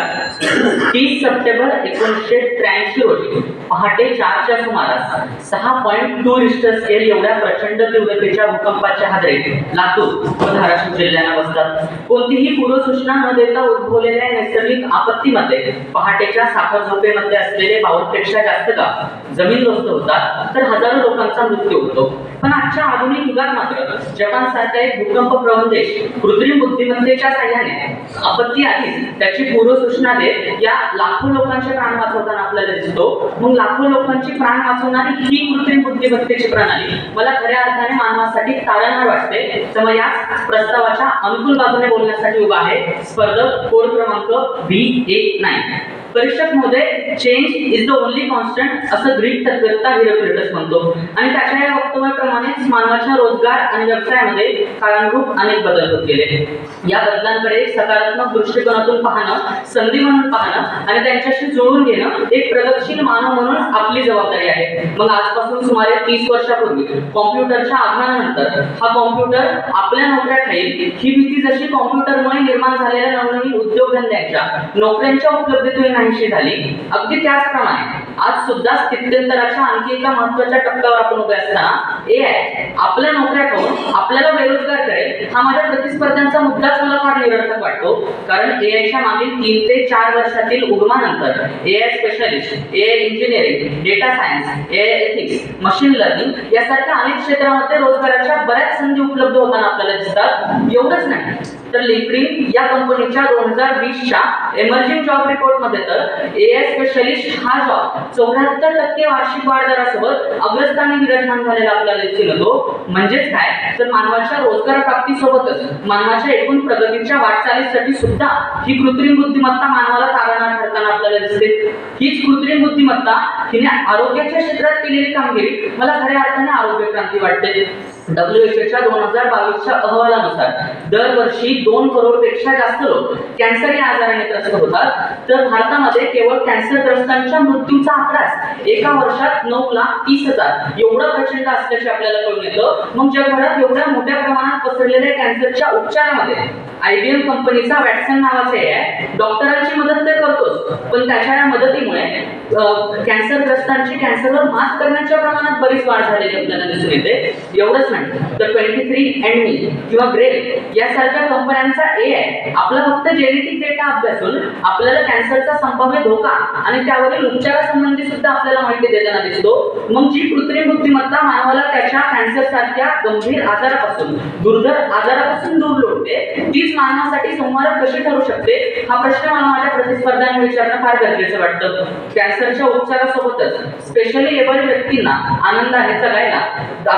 S9: 30 सप्टेंबर 1983 रोजी पहाटे 4च्या सुमारास 6.2 रिश्टर स्केल एवढ्या प्रचंड तीव्रतेच्या भूकंपाच्या हादरेत लातूर व धाराशिव जिल्ह्यांना बसतात. कोणतीही पूर्वसूचना न देता उद्भवलेल्या नैसर्गिक आपत्तीमध्ये पहाटेच्या साखर झोपेमध्ये असलेले 52पेक्षा जास्त गाव जमीनदोस्त होतात, तर हजारो लोकांचा मृत्यू होतो. पण आजच्या आधुनिक युगात मात्र जपान सारखा एक भूकंप प्रवण देश कृत्रिम बुद्धिमत्तेच्या साह्याने आपत्ती आधीच त्याची पूर्वसूचना देत या लाखो लोकांचे प्राण वाचवताना आपल्याला दिसतो. मग लाखो लोकांची प्राण वाचवणारी ही कृत्रिम बुद्धिमत्तेची प्रणाली मला खऱ्या अर्थाने मानवासाठी तारणहार वाटते. तर मग याच प्रस्तावाच्या अनुकूल बाजूने बोलण्यासाठी उभा आहे स्पर्धक कोड क्रमांक B19. परीक्षक महोदय, change is the only constant असं ग्रीक तत्त्ववेत्ता हिराक्लिटस म्हणतो आणि त्याच्या या वक्तव्याप्रमाणेच मानवाच्या रोजगार आणि व्यवसायामध्ये काळानुरूप अनेक बदल होत गेले. या बदलांकडे सकारात्मक दृष्टिकोनातून पाहणं, संधी म्हणून पाहणं आणि त्यांच्याशी जुळवून घेणं एक प्रगतशील मानव म्हणून आपली जबाबदारी आहे. मग आजपासून सुमारे 30 वर्षापूर्वी कॉम्प्युटरच्या आगमनानंतर हा कॉम्प्युटर आपल्या नोकऱ्या खाईल ही भीती जशी कॉम्प्युटरमुळे निर्माण झालेल्या नवनवीन उद्योगधंद्यांच्या नोकऱ्यांच्या उपलब्धतेने नाहीशी झाली, अगदी त्याचप्रमाणे आज सुद्धा स्थित्यंतराच्या आणखी एका महत्त्वाच्या टप्प्यावर आपण उभे असताना AI आपल्या नोकऱ्या खाऊन आपल्याला बेरोजगार करेल हा माझ्या प्रतिस्पर्ध्यांचा मुद्दाच मला फार निरर्थक वाटतो. कारण AIच्या मागील 3 ते 4 वर्षातील उगमानंतर AI specialist, AI engineering, data science, AI ethics, machine learning यासारख्या अनेक क्षेत्रामध्ये रोजगाराच्या बऱ्याच संधी उपलब्ध होताना आपल्याला दिसतात. एवढंच नाही तर लिंक्डइन या कंपनीच्या 2020च्या एमर्जिंग जॉब रिपोर्ट मध्ये तर AI स्पेशलिस्ट हा जॉब 74% वार्षिक वाढ दरासोबत अग्रस्थानी विराजमान झालेला आपल्याला दिसून येतो. म्हणजेच काय तर मानवाच्या रोजगार प्राप्तीसोबतच मानवाच्या एकूण प्रगतीच्या वाटचालीसाठी सुद्धा ही कृत्रिम बुद्धिमत्ता मानवाला तारणहार ठरताना आपल्याला दिसते. हीच कृत्रिम बुद्धिमत्ता हिने आरोग्याच्या क्षेत्रात केलेली कामगिरी मला खऱ्या अर्थाने आरोग्य क्रांती वाटते. WHOच्या 2022च्या अहवालानुसार दरवर्षी 2 करोडपेक्षा जास्त लोक कॅन्सर या आजाराने त्रस्त होतात, तर भारतामध्ये केवळ कॅन्सरग्रस्तांच्या मृत्यूचा आकडाच एका वर्षात 9,30,000 एवढा प्रचंड असल्याचे आपल्याला कळून येतं. मग जगभरात एवढ्या मोठ्या प्रमाणात पसरलेल्या कॅन्सरच्या उपचारामध्ये IBM कंपनीचा वॅटसन नावाचा AI डॉक्टरांची मदत तर करतोच, पण त्याच्या या मदतीमुळे कॅन्सरग्रस्तांची कॅन्सरवर मात करण्याच्या प्रमाणात बरीच वाढ झालेली आपल्याला दिसून येते. एवढंच नाही तर 23andMe किंवा ग्रेल यासारख्या कंपन्यांचा AI आपला फक्त जेनेटिक डेटा अभ्यासून आपल्याला कॅन्सरचा संभाव्य धोका आणि त्यावरील उपचारासंबंधी सुद्धा आपल्याला माहिती देताना दिसतो. मग जी कृत्रिम बुद्धिमत्ता मानवाला त्याच्या कॅन्सर सारख्या गंभीर आजारापासून, दुर्धर आजारापासून दूर लोटते, तीच मानवासाठी संहारक कशी ठरू शकते हा प्रश्न मला माझ्या प्रतिस्पर्ध्यांना विचारणं फार गरजेचं वाटतं. कॅन्सरच्या उपचारासोबतच स्पेशली एबल्ड व्यक्तींना आनंदाने जगायला,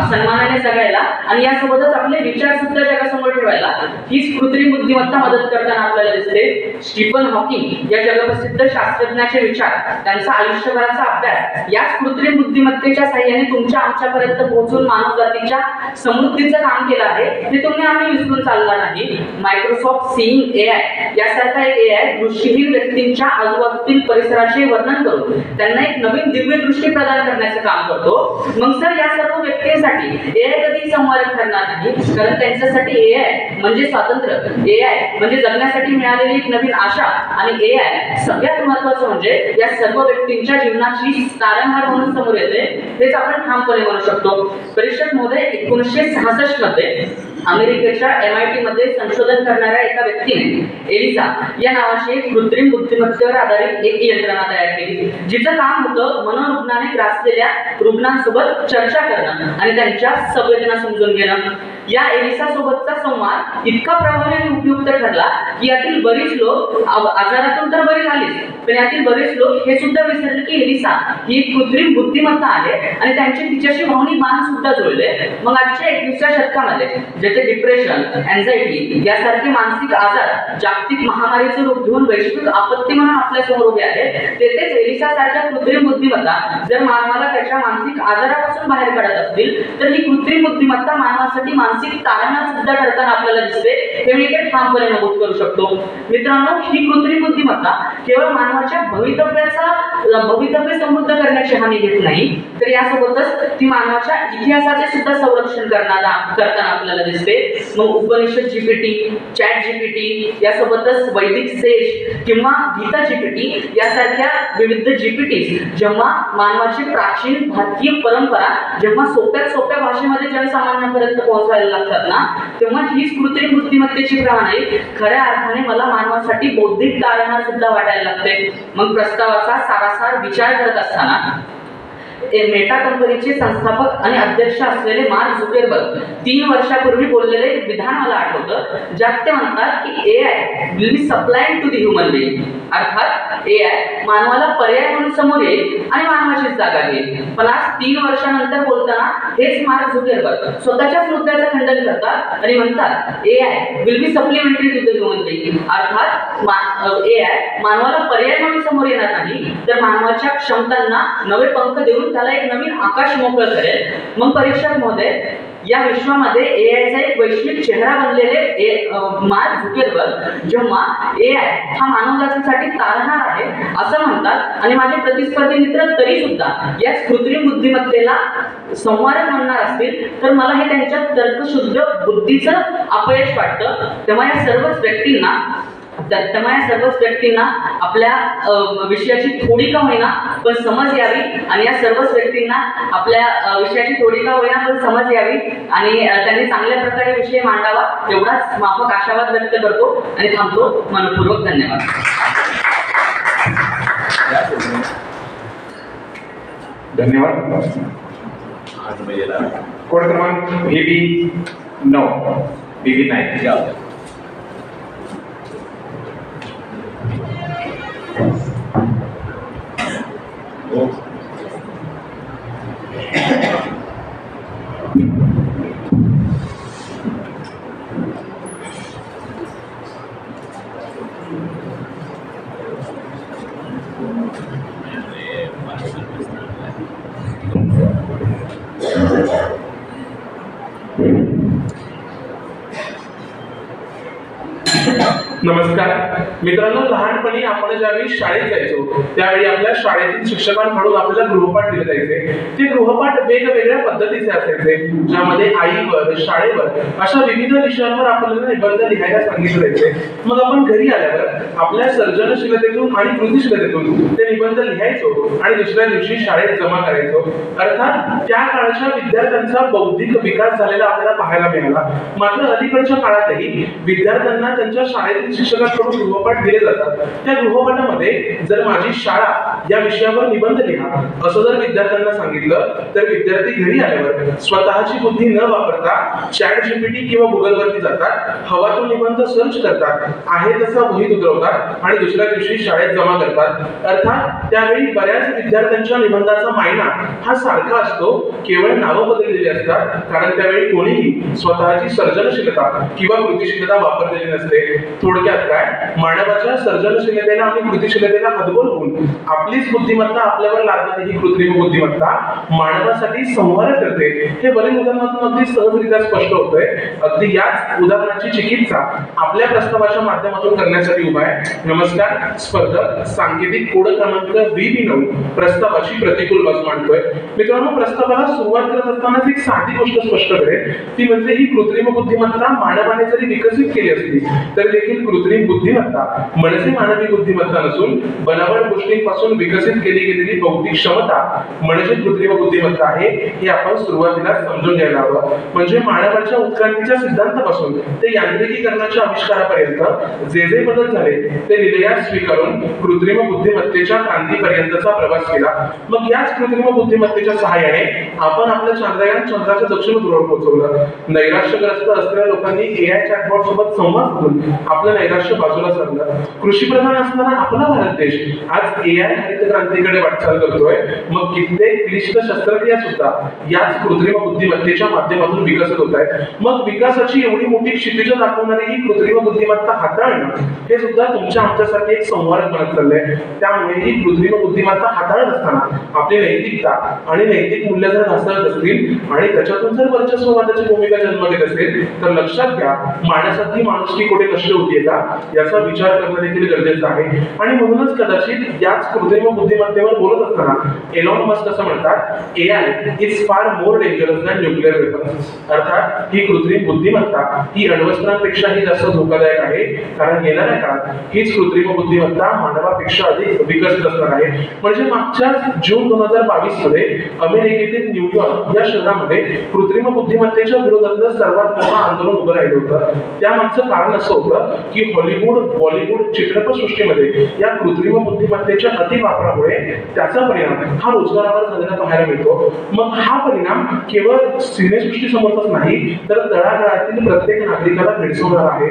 S9: सन्मानाने जगायला आणि यासोबतच आपले विचार सुद्धा जगासमोर ठेवायला हीच कृत्रिम बुद्धिमत्ता मदत करताना आपल्याला दिसते. स्टीफन हॉकिंग या जगप्रसिद्ध शास्त्रज्ञाचे विचार, त्यांचा आयुष्यभराचा अभ्यास याच कृत्रिम बुद्धिमत्तेच्या साह्याने तुमच्या आमच्यापर्यंत पोहोचून मानवजातीच्या समृद्धीचं काम केलं आहे हे तुम्ही आम्ही विसरून चालणार नाही. मायक्रोसॉफ्ट सीइंग AI यासारखा एक AI दृष्टीहीन व्यक्तींच्या आजूबाजूतील परिसराचे वर्णन करून त्यांना एक नवीन दिव्य दृष्टी प्रदान करण्याचं काम करतो. मग सर या सर्व व्यक्तींसाठी AI कधी संवारक ठरणार नाही, कारण त्यांच्यासाठी AI म्हणजे स्वातंत्र्य, AI म्हणजे जगण्यासाठी मिळालेली एक नवीन आशा आणि AI सगळ्यात महत्त्वाचं म्हणजे या सर्व व्यक्तींच्या जीवनाची तारणहार म्हणून समोर येते हेच आपण ठामपणे म्हणू शकतो. परीक्षक महोदय, 1966 मध्ये अमेरिकेच्या MIT मध्ये संशोधन करणाऱ्या एका व्यक्तीने एलिसा या नावाची एक कृत्रिम बुद्धिमत्तेवर आधारित एक यंत्रणा तयार केली, जिचं काम होतं मनोरुग्णाने ग्रासलेल्या रुग्णांसोबत चर्चा करणं आणि त्यांच्या संवेदना समजून घेणं. या एलिसा सोबतचा संवाद इतका प्रभावी आणि उपयुक्त ठरला की यातील बरीच लोक आजारातून तर बरी झालीच, पण यातील बरेच लोक हे सुद्धा विसरले की एलिसा ही एक कृत्रिम बुद्धिमत्ता आहे आणि त्यांचे तिच्याशी भावनिक बांध सुद्धा जुळले. मग आजच्या 21व्या शतकामध्ये जेथे डिप्रेशन, अँझायटी यासारखे मानसिक आजार जागतिक महामारीचे रूप घेऊन वैश्विक आपत्ती म्हणून आपल्या समोर उभे आहेत, तेथेच एलिसा सारख्या कृत्रिम बुद्धिमत्ता जर मानवाला त्याच्या मानसिक आजारापासून बाहेर काढत असतील तर ही कृत्रिम बुद्धिमत्ता मानवासाठी मानसिक तारणहार सुद्धा ठरताना आपल्याला दिसते हे मी इथे ठामपणे नमूद करू शकतो. मित्रांनो, ही कृत्रिम बुद्धिमत्ता केवळ मानवाच्या भवितव्य समृद्ध करण्याची हमी घेत नाही, तर तर यासोबतच ती मानवाच्या इतिहासाचे सुद्धा संरक्षण करताना आपल्याला दिसते. मग उपनिषद जीपीटी, चॅट जीपीटी, यासोबतच वैदिक सेज किंवा गीता जीपीटी यासारख्या विविध जीपीटी जेव्हा मानवाची प्राचीन भारतीय परंपरा जेव्हा सोप्या भाषेमध्ये जनसामान्यांपर्यंत पोहोचवायला लागतात ना, तेव्हा हीच कृत्रिम बुद्धिमत्तेची प्रणाली खऱ्या अर्थाने मला मानवासाठी बौद्धिक तारणहार सुद्धा वाटायला लागते. मग प्रस्तावाचा सारासार विचार करत असताना मेटा कंपनीचे संस्थापक आणि अध्यक्ष असलेले मार्क झुकरबर्ग 3 वर्षापूर्वी बोललेले विधान मला आठवतं, ज्यात ते म्हणतात की AI will be supplied to the human being. अर्थात एआय मानवाला पर्याय म्हणून समोर येईल आणि मानवाचीच जागा घेईल. पण आज 3 वर्षानंतर बोलताना हेच मार्क झुकरबर्ग स्वतःच्याच मुद्द्याचं खंडन करतात आणि म्हणतात AI will be supplementary to the human being. अर्थात एआय मानवाला पर्याय म्हणून समोर येणार नाही, तर मानवाच्या क्षमतांना नवे पंख देऊन त्याला एक नवीन आकाश मोकळं करेल. मग परीक्षक महोदय, या विश्वामध्ये एआयचा एक वैश्विक चेहरा बनलेले मार्क झुकरबर्ग जेव्हा एआय हा मानवजातीसाठी तारणहार आहे असं म्हणतात आणि माझे प्रतिस्पर्धी मित्र तरी सुद्धा याच कृत्रिम बुद्धिमत्तेला संवारक म्हणणार असतील, तर मला हे त्यांच्या तर्कशुद्ध बुद्धीचं अपयश वाटतं. तेव्हा या सर्वच व्यक्तींना आपल्या विषयाची थोडी का होईना पण समज यावी आणि या सर्वच व्यक्तींना आपल्या विषयाची थोडी का होईना पण समज यावी आणि त्यांनी चांगल्या प्रकारे विषय मांडावा एवढाच माफक आशावाद व्यक्त करतो आणि थांबतो. मनपूर्वक धन्यवाद.
S2: धन्यवाद. कोड क्रमांक BB9 BB9.
S4: नमस्कार मित्रांनो, लहानपणी आपण ज्यावेळी शाळेत जायचो त्यावेळी आपल्या शाळेतील शिक्षकांकडून आपल्याला गृहपाठ दिले जायचे. ते गृहपाठ वेगवेगळ्या पद्धतीचे असायचे, ज्यामध्ये आईवर, शाळेवर अशा विविध विषयांवर आपल्याला निबंध लिहायला सांगितले जायचे. मग आपण घरी आल्यावर आपल्या सर्जनशीलतेतून आणि कृतिशीलतेतून ते निबंध लिहायचो आणि दुसऱ्या दिवशी शाळेत जमा करायचो. अर्थात त्या काळच्या विद्यार्थ्यांचा बौद्धिक विकास झालेला आपल्याला पाहायला मिळाला. मात्र अलीकडच्या काळातही विद्यार्थ्यांना त्यांच्या शाळेतील शिक्षकांकडून गृहपाठ दिले जातात. त्या गृहपाठामध्ये जर माझी शाळा या विषयावर निबंध लिहा असं जर विद्यार्थ्यांना सांगितलं, तर विद्यार्थी घरी आल्यावर स्वतःची बुद्धी न वापरता चॅट जीपीटी किंवा गुगलवरती जातात, हवा तो निबंध सर्च करतात, आहे तसा वहीत उतरवतात आणि दुसऱ्या दिवशी शाळेत जमा करतात. अर्थात त्यावेळी बऱ्याच विद्यार्थ्यांच्या निबंधाचा मायना हा सारखा असतो, केवळ नावं बदललेली असतात, कारण त्यावेळी कोणीही स्वतःची सर्जनशीलता किंवा कृतिशीलता वापरलेली नसते. थोडक्यात काय, मानवाच्या सर्जनशीलतेला आणि कृतिशीलतेला हातबल होऊन आपलीच बुद्धिमत्ता आपल्यावर लादणारी ही कृत्रिम बुद्धिमत्ता मानवासाठी संहार करते. हे वरील उदाहरणातून अगदी सहजरित्या स्पष्ट होतंय. अगदी याच उदाहरणाची चिकित्सा आपल्या प्रस्तावाच्या माध्यमातून करण्यासाठी उभा आहे. नमस्कार, स्पर्धक सांकेतिक कोड क्रमांक BB9 प्रस्तावाची प्रतिकूल बाजू मांडतोय. मित्रांनो, प्रस्तावाला सुरुवात करत असतानाच एक साधी गोष्ट स्पष्ट करेल, ती म्हणजे ही कृत्रिम बुद्धिमत्ता मानवाने जरी विकसित केली असली तर देखील कृत्रिम बुद्धिमत्ता म्हणजे मानवी बुद्धिमत्ता नसून बनावट गोष्टींपासून विकसित केली गेलेली बौद्धिक क्षमता म्हणजे कृत्रिम बुद्धिमत्ता आहे. हे आपण सुरुवातीला समजून घ्यायला हवं. म्हणजे मानवाच्या उत्क्रांतीच्या सिद्धांतापासून ते यांत्रिकीकरणाच्या आविष्कारापर्यंत जे जे बदल झाले ते निर्यास स्वीकारून कृत्रिम बुद्धिमत्तेच्या क्रांतीपर्यंतचा प्रवास केला. मग याच कृत्रिम बुद्धिमत्तेच्या सहाय्याने आपण आपलं चांद्रयान चंद्राच्या दक्षिण ध्रुवावर पोहोचवलं. नैराश्यग्रस्त असलेल्या लोकांनी एआय चॅटबॉट सोबत संवाद साधून आपलं नैराश्य बाजूला सारलं. कृषीप्रधान असणारा आपला भारत देश आज एआय हरित क्रांतीकडे वाटचाल करतोय. मग कित्येक क्लिष्ट शस्त्रक्रिया सुद्धा याच कृत्रिम बुद्धिमत्तेच्या माध्यमातून विकसित होत आहेत. मग विकासाची एवढी मोठी क्षितिज दाखवणारी ही कृत्रिम बुद्धिमत्ता हाताळणं हे सुद्धा तुमच्या आमच्यासाठी एक संवाद बनत चाललंय. त्यामुळे ही कृत्रिम बुद्धिमत्ता हाताळत असताना आपली नैतिकता आणि नैतिक मूल्य जर ढासळत असतील आणि त्याच्यातून जर वर्चस्ववादाची भूमिका जन्म घेत असेल तर लक्षात घ्या, माणसाची माणुसकी कुठे नष्ट होतीये
S10: का याचा विचार करणं देखील गरजेचं आहे. आणि म्हणूनच कदाचित याच कृत्रिम बुद्धिमत्तेवर बोलत असताना एलॉन मस्क असं म्हणतात, AI is far more dangerous than nuclear weapons. अर्थात ही कृत्रिम बुद्धिमत्ता ही अण्वस्त्रांपेक्षाही जास्त धोकादायक आहे, कारण येणाऱ्या काळात हीच कृत्रिम बुद्धिमत्ता मानवापेक्षा अधिक विकसित असणार आहे. म्हणजे मागच्या जून 2022 मध्ये अमेरिकेतील न्यूयॉर्क या शहरामध्ये कृत्रिम बुद्धिमत्तेच्या विरोधातलं सर्वात मोठं आंदोलन उभं राहिलं होतं. त्यामागचं कारण असं होतं की हॉलिवूड बॉलिवूड चित्रपटसृष्टीमध्ये या कृत्रिम बुद्धिमत्तेच्या अतिवापरामुळे त्याचा परिणाम हा रोजगारावर झालेला पाहायला मिळतो. मग हा परिणाम केवळ सिनेसृष्टीसमोरच नाही तर तळागाळातील प्रत्येक नागरिकाला भेडसावणार आहे.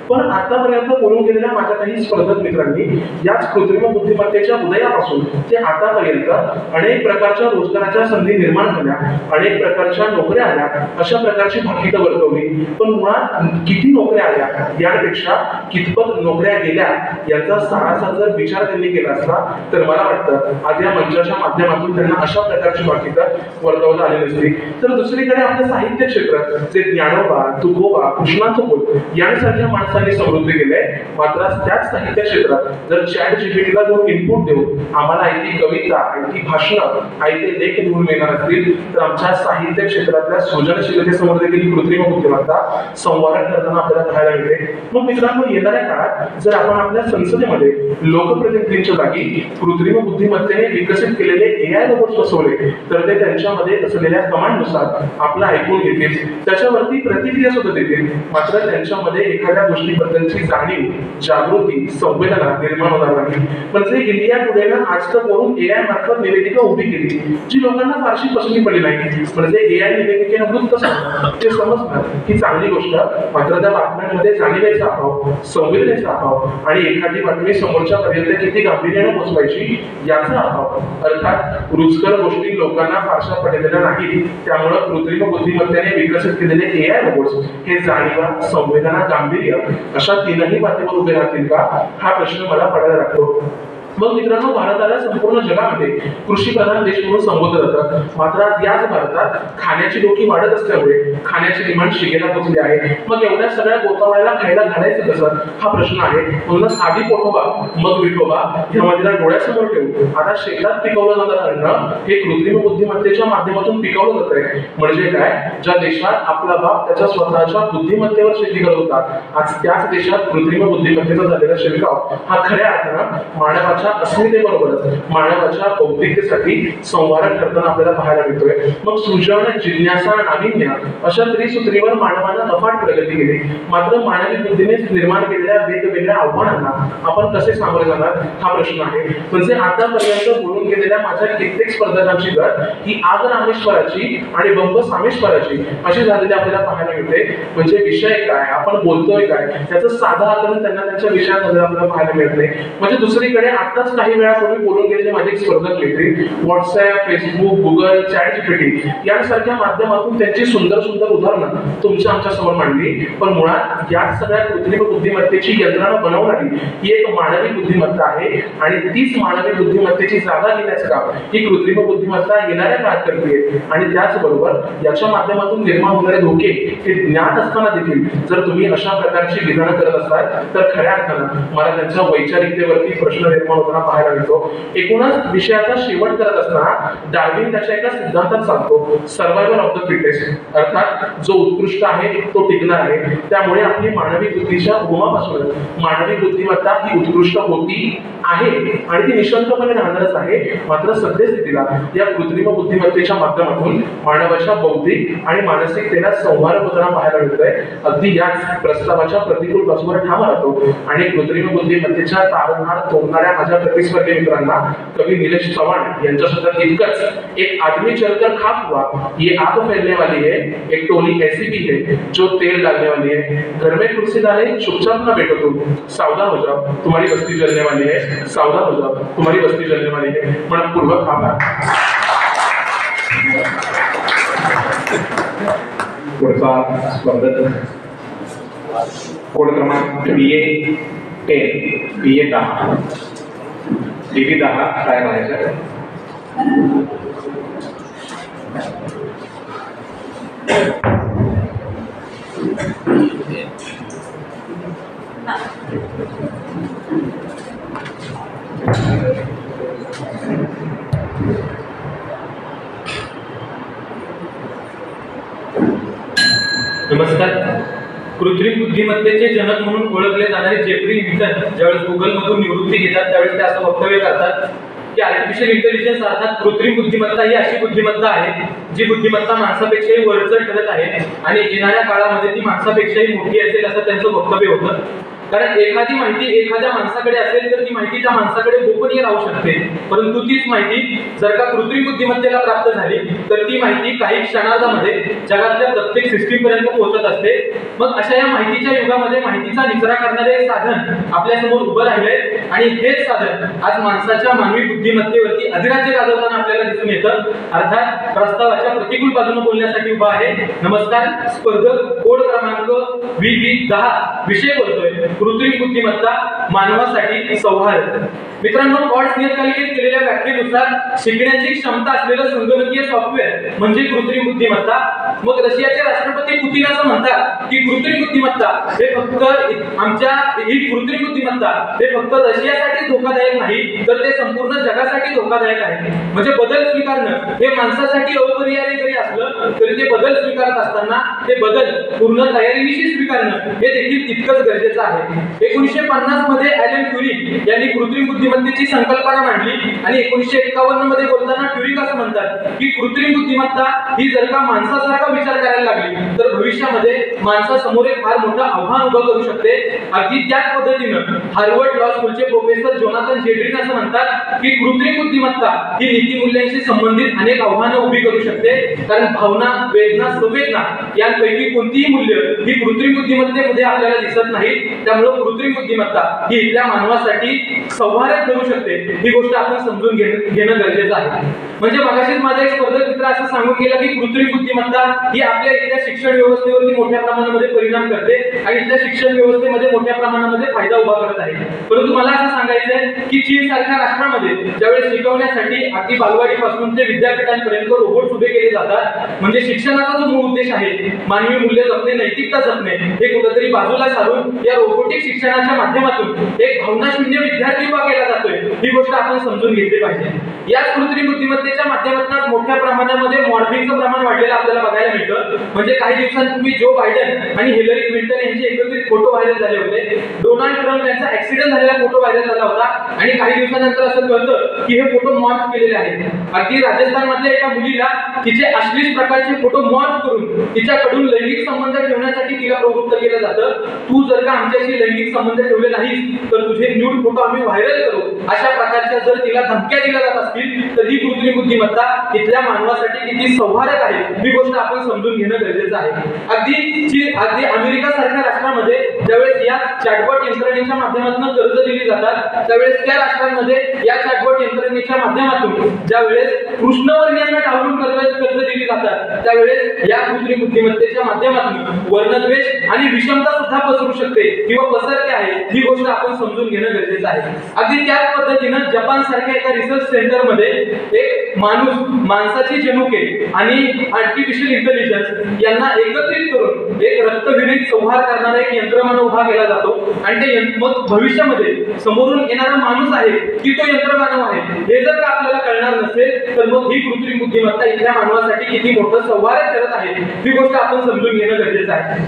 S10: पण आतापर्यंत बोलून गेलेल्या माझ्या काही स्पर्धक मित्रांनी याच कृत्रिम बुद्धिमत्तेच्या उदयापासून ते आतापर्यंत अनेक प्रकारच्या रोजगाराच्या संधी निर्माण झाल्या, अनेक प्रकारच्या नोकऱ्या आल्या, अशा प्रकारची भाकितं वर्तवली. पण मुळात किती नोकऱ्या आल्या यापेक्षा कितपत नोकऱ्या गेल्या याचा सारासार जर विचार त्यांनी केला असता तर मला वाटतं आज या मंचाच्या माध्यमातून त्यांना अशा प्रकारची भाकितं वर्तवता आली नसती. तर दुसरीकडे आपलं साहित्य क्षेत्र जे ज्ञानोबा, तुकोबा, कृष्णाचं बोल यांसारख्या माणसांनी समृद्ध केलंय. मात्र त्याच साहित्य क्षेत्रात जर ChatGPT ला दोन इनपुट देऊन आम्हाला आयती कविता, आयती भाषणं, आयते लेख लिहून मिळणार असतील तर आमच्या साहित्य क्षेत्रातल्या सृजनशीलतेसमोर देखील कृत्रिम बुद्धिमत्ता संवाद करताना आपल्याला पाहायला मिळते. मग मित्रांनो, येणाऱ्या काळात जर आपण आपल्या संसदेमध्ये लोकप्रतिनिधींच्या जागी कृत्रिम बुद्धिमत्तेने विकसित केलेले AI रोबोट बसवले तर ते त्यांच्यामध्ये असलेल्या कमांडनुसार आपलं ऐकून घेतील, त्याच्यावरती प्रतिक्रिया सुद्धा देतील. मात्र त्यांच्यामध्ये एखाद्या गोष्टीबद्दलची जाणीव, जागृती, संवेदना निर्माण होणार नाही. म्हणजे इंडिया टुडेनं आज तक वरून AI मार्फत निवेदिका उभी केली जी लोकांना फारशी पसंती पडली नाही. म्हणजे AI निवेदिकेनं वृत्त ते समजणार ही चांगली गोष्ट, मात्र त्या बातम्यांमध्ये जाणीवेचा अभाव, संवेदनेचा अभाव आणि एखादी बातमी समोरच्या पर्यंत किती गांभीर्याने पोहोचवायची याचा अभाव. अर्थात रुचकर गोष्टी लोकांना फारशा पडलेल्या नाहीत. त्यामुळे कृत्रिम बुद्धिमत्तेने विकसित केलेले AI रोबोट्स हे जाणीवा, संवेदना, गांभीर्य अशा तीनही पातळीवर उभे राहतील का हा प्रश्न मला पडायला लागतो. मग मित्रांनो, भारताला संपूर्ण जगामध्ये कृषी प्रधान देश म्हणून संबोधलं जातं. मात्र आज याच भारतात खाण्याची डोकी वाढत असल्यामुळे खाण्याची डिमांड शिगेला पोहोचली आहे. मग एवढ्या सगळ्या गोतावळ्याला खायला घालायचं कसं हा प्रश्न आहे. म्हणूनच आधी पोटोबा मग विठोबा ह्या मंदिरा डोळ्यासमोर ठेवून आता शेतात पिकवलं जाणारं अन्न हे कृत्रिम बुद्धिमत्तेच्या माध्यमातून पिकवलं जात आहे. म्हणजे काय, ज्या देशात आपला बाप त्याच्या स्वतःच्या बुद्धिमत्तेवर शेती करत होता, आज त्याच देशात कृत्रिम बुद्धिमत्तेचा झालेला शिरकाव हा खऱ्या अर्थानं मानवाच्या अस्मितेबरोबरच मानवाच्या बौद्धिकतेसाठी संवाद करताना आपल्याला पाहायला मिळतोय. मग सृजन, जिज्ञासा, नाविन्य अशा त्रिसूत्रीवर मानवानं अफाट प्रगती केली. मात्र मानवी बुद्धीने निर्माण केलेल्या वेगवेगळ्या आव्हानांना आपण कसे सामोरे जाणार हा प्रश्न आहे. म्हणजे आतापर्यंत बोलून गेलेल्या माझ्या कित्येक स्पर्धकांची गट ही आग रामेश्वराची आणि बंब सामेश्वराची अशी झालेली आपल्याला पाहायला मिळते. म्हणजे विषय काय, आपण बोलतोय काय त्याचं साधं आकलन त्यांना त्यांच्या विषयात आपल्याला पाहायला मिळत नाही. म्हणजे दुसरीकडे आताच काही वेळापूर्वी बोलून गेलेले माझे स्पर्धक मैत्री व्हॉट्सअप, फेसबुक, गुगल, ChatGPT यांसारख्या माध्यमातून त्यांची सुंदर सुंदर उदाहरणं तुमच्या आमच्या समोर मांडली. पण मुळात याच सगळ्या कृत्रिम बुद्धिमत्तेची यंत्रणा बनवणारी ही एक मानवी बुद्धिमत्ता आहे आणि तीच मानवी बुद्धिमत्तेची जागा घेण्याचं काम ही कृत्रिम बुद्धिमत्ता येणाऱ्या काळात करते. आणि त्याचबरोबर याच्या माध्यमातून निर्माण होणारे धोके हे ज्ञात असताना देखील जर तुम्ही अशा प्रकारची विधानं करत असाल तर खऱ्या अर्थानं मला त्यांच्या वैचारिकतेवरती प्रश्न निर्माण होताना पाहायला मिळतो. एकूणच विषयाचा शेवट करत असताना डार्विन त्याच्या एका सिद्धांतात सांगतो, सर्वायवल ऑफ द फिटेस्ट. अर्थात जो उत्कृष्ट आहे तो टिकणार आहे. त्यामुळे आपली मानवी बुद्धीच्या उगमापासून मानवी बुद्धिमत्ता ही उत्कृष्ट होती आहे आणि ती निशंकपणे राहणारच आहे. मात्र सद्यस्थितीला या कृत्रिम बुद्धिमत्तेच्या माध्यमातून मानवाच्या बौद्धिक आणि मानसिकतेला संवाद होताना पाहायला मिळतोय. अगदी याच प्रस्तावाच्या प्रतिकूल बाजूवर ठाम राहतो आणि कृत्रिम बुद्धिमत्तेच्या तारणहार तोडणाऱ्या माझ्या प्रतिस्पर्धी मित्रांना कवी नीलेश चव्हाण यांच्या शब्दात इतकंच, एक आदमी चलकर खाक हुआ, ये आग फैलने वाली है, एक टोली ऐसी भी है जो तेल डालने वाली है, घर में कुर्सी डाले चुपचाप ना बैठो तुम, सावधान हो जाओ तुम्हारी बस्ती जलने वाली है, सावधान हो जाओ तुम्हारी बस्ती जलने वाली है. मनपूर्वक आभार.
S2: पुढचा स्पर्धक कोड क्रमांक BA10 BA10 DB10 काय म्हणायचं.
S1: नमस्कार. कृत्रिम बुद्धिमत्तेचे जनक म्हणून ओळखले जाणारे जेफ्री हिंटन ज्यावेळेस गुगलमधून निवृत्ती घेतात त्यावेळेस ते असं वक्तव्य करतात की आर्टिफिशियल इंटेलिजन्स अर्थात कृत्रिम बुद्धिमत्ता ही अशी बुद्धिमत्ता आहे जी बुद्धिमत्ता माणसापेक्षाही वरचढ ठरत आहे आणि येणाऱ्या काळामध्ये ती माणसापेक्षाही मोठी असेल असं त्यांचं वक्तव्य होतं. कारण एखादी माहिती एखाद्या माणसाकडे असेल तर ती माहिती त्या माणसाकडे गोपनीय राहू शकते, परंतु तीच माहिती जर का कृत्रिम बुद्धिमत्तेला प्राप्त झाली तर ती माहिती काही क्षणार्धामध्ये जगातल्या प्रत्येक सिस्टीम पर्यंत पोहोचत असते. मग अशा या माहितीच्या युगामध्ये माहितीचा निचरा करणारे एक साधन आपल्या समोर उभं राहिलंय आणि हेच साधन आज माणसाच्या मानवी बुद्धिमत्तेवरती अधिराज्य गाजवताना आपल्याला दिसून येतं. अर्थात प्रस्तावाच्या प्रतिकूल बाजूने बोलण्यासाठी उभा आहे. नमस्कार. स्पर्धक कोड क्रमांक VV10 विषय बोलतोय कृत्रिम बुद्धिमत्ता मानवासाठी सौहार्द. मित्रांनो, कॉट्स नियतकालिकेत केलेल्या व्याख्येनुसार शिकण्याची क्षमता असलेलं संगणकीय सॉफ्टवेअर म्हणजे कृत्रिम बुद्धिमत्ता. मग रशियाचे राष्ट्रपती पुतिन असं म्हणतात की कृत्रिम बुद्धिमत्ता हे फक्त रशियासाठी धोकादायक नाही तर ते संपूर्ण जगासाठी धोकादायक आहे. म्हणजे बदल स्वीकारणं हे माणसासाठी अपरिहार्य जरी असलं तरी ते बदल स्वीकारत असताना ते बदल पूर्ण तयारीनिशी स्वीकारणं हे देखील तितकंच गरजेचं आहे. 1950 मध्ये ॲलन ट्युरिंग यांनी कृत्रिम बुद्धिमत्तेची संकल्पना मांडली आणि 1951 मध्ये बोलताना ट्युरिंग असं म्हणतात की कृत्रिम बुद्धिमत्ता ही जर का माणसासारखा विचार करायला लागली तर भविष्यामध्ये माणसासमोर एक फार मोठं आव्हान उभं करू शकते. अगदी त्याच पद्धतीनं हार्वर्ड लॉ स्कूलचे प्रोफेसर जोनाथन जेड्रिन असं म्हणतात की कृत्रिम बुद्धिमत्ता ही नीतिमूल्यांशी संबंधित अनेक आव्हानं उभी करू शकते. कारण भावना, वेदना, संवेदना यांपैकी कोणतीही मूल्य ही कृत्रिम बुद्धिमत्तेमध्ये आपल्याला दिसत नाही. त्यामुळे कृत्रिम बुद्धिमत्ता ही इथल्या मानवासाठी संवाहक ठरू शकते ही गोष्ट आपण समजून घेणं गरजेचं आहे. म्हणजे मगाशीच माझा एक स्पर्धक मित्र असं सांगून गेला की कृत्रिम बुद्धिमत्ता ही आपल्या इथल्या शिक्षण व्यवस्थेवरती मोठ्या प्रमाणामध्ये परिणाम करते आणि इथल्या शिक्षण व्यवस्थेमध्ये मोठ्या प्रमाणामध्ये फायदा उभा करत आहे. परंतु मला असं सांगायचंय की चीन सारख्या राष्ट्रामध्ये ज्यावेळेस शिकवण्यासाठी अगदी बालवाडीपासून ते विद्यापीठांपर्यंत रोबोट्स उभे केले जातात. म्हणजे शिक्षणाचा जो मूळ उद्देश आहे मानवी मूल्य जपणे, नैतिकता जपणे हे कुठेतरी बाजूला सारून या रोबोटिक शिक्षणाच्या माध्यमातून एक भावनाशून्य विद्यार्थी उभा केला जातोय ही गोष्ट आपण समजून घेतली पाहिजे. याच कृत्रिम बुद्धिमत्तेच्या माध्यमातून मोठ्या प्रमाणामध्ये मॉर्फिंगचं प्रमाण वाढलेलं आपल्याला बघायला मिळतं. म्हणजे काही दिवसांपूर्वी जो बायडन आणि हिलरी क्लिंटन यांचे एकत्रित फोटो व्हायरल झाले होते. डोनाल्ड ट्रम्प यांचा ऍक्सिडेंट झालेला फोटो व्हायरल झाला होता आणि काही दिवसानंतर असं कळतं की हे फोटो मॉर्फ केलेले आहेत. अगदी राजस्थानमधल्या एका मुलीला तिचे अश्लील प्रकारचे फोटो मॉर्फ करून तिच्याकडून लैंगिक संबंध ठेवण्यासाठी तिला प्रवृत्त केलं जातं. तू जर का आमच्याशी लैंगिक संबंध ठेवले नाहीस तर तुझे न्यूड फोटो आम्ही व्हायरल करू अशा प्रकारच्या जर तिला धमक्या दिल्या जात असतील तर ही कृत्रिम बुद्धिमत्ता इथल्या मानवासाठी किती संवाहक आहे ही गोष्ट आपण समजून घेणं गरजेचं आहे. अगदी अमेरिका सारख्या राष्ट्रामध्ये ज्यावेळेस या चॅटबॉट यंत्रणेच्या माध्यमातून कर्ज दिली जातात त्यावेळेस त्या राष्ट्रांमध्ये या चॅटबॉट यंत्रणेच्या माध्यमातून ज्यावेळेस कृष्णवर्णीयांना टाळून कर्ज दिली जातात त्यावेळेस या कृत्रिम बुद्धिमत्तेच्या माध्यमातून वर्णद्वेष आणि विषमता सुद्धा पसरू शकते किंवा पसरते आहे ही गोष्ट आपण समजून घेणं गरजेचं आहे. अगदी त्याच पद्धतीनं जपान सारख्या एका रिसर्च सेंटरमध्ये एक माणसाची जनुके आणि आर्टिफिशियल इंटेलिजन्स यांना एकत्रित करून एक रक्तविरहित संहार करणारा एक यंत्रमानव उभा केला जातो आणि ते मग भविष्यामध्ये समोरून येणारा माणूस आहे की तो यंत्रमानव आहे हे जर का आपल्याला कळणार नसेल तर मग ही कृत्रिम बुद्धिमत्ता इथल्या मानवासाठी किती मोठं संवाहक करत आहे ही गोष्ट आपण समजून घेणं गरजेचं आहे.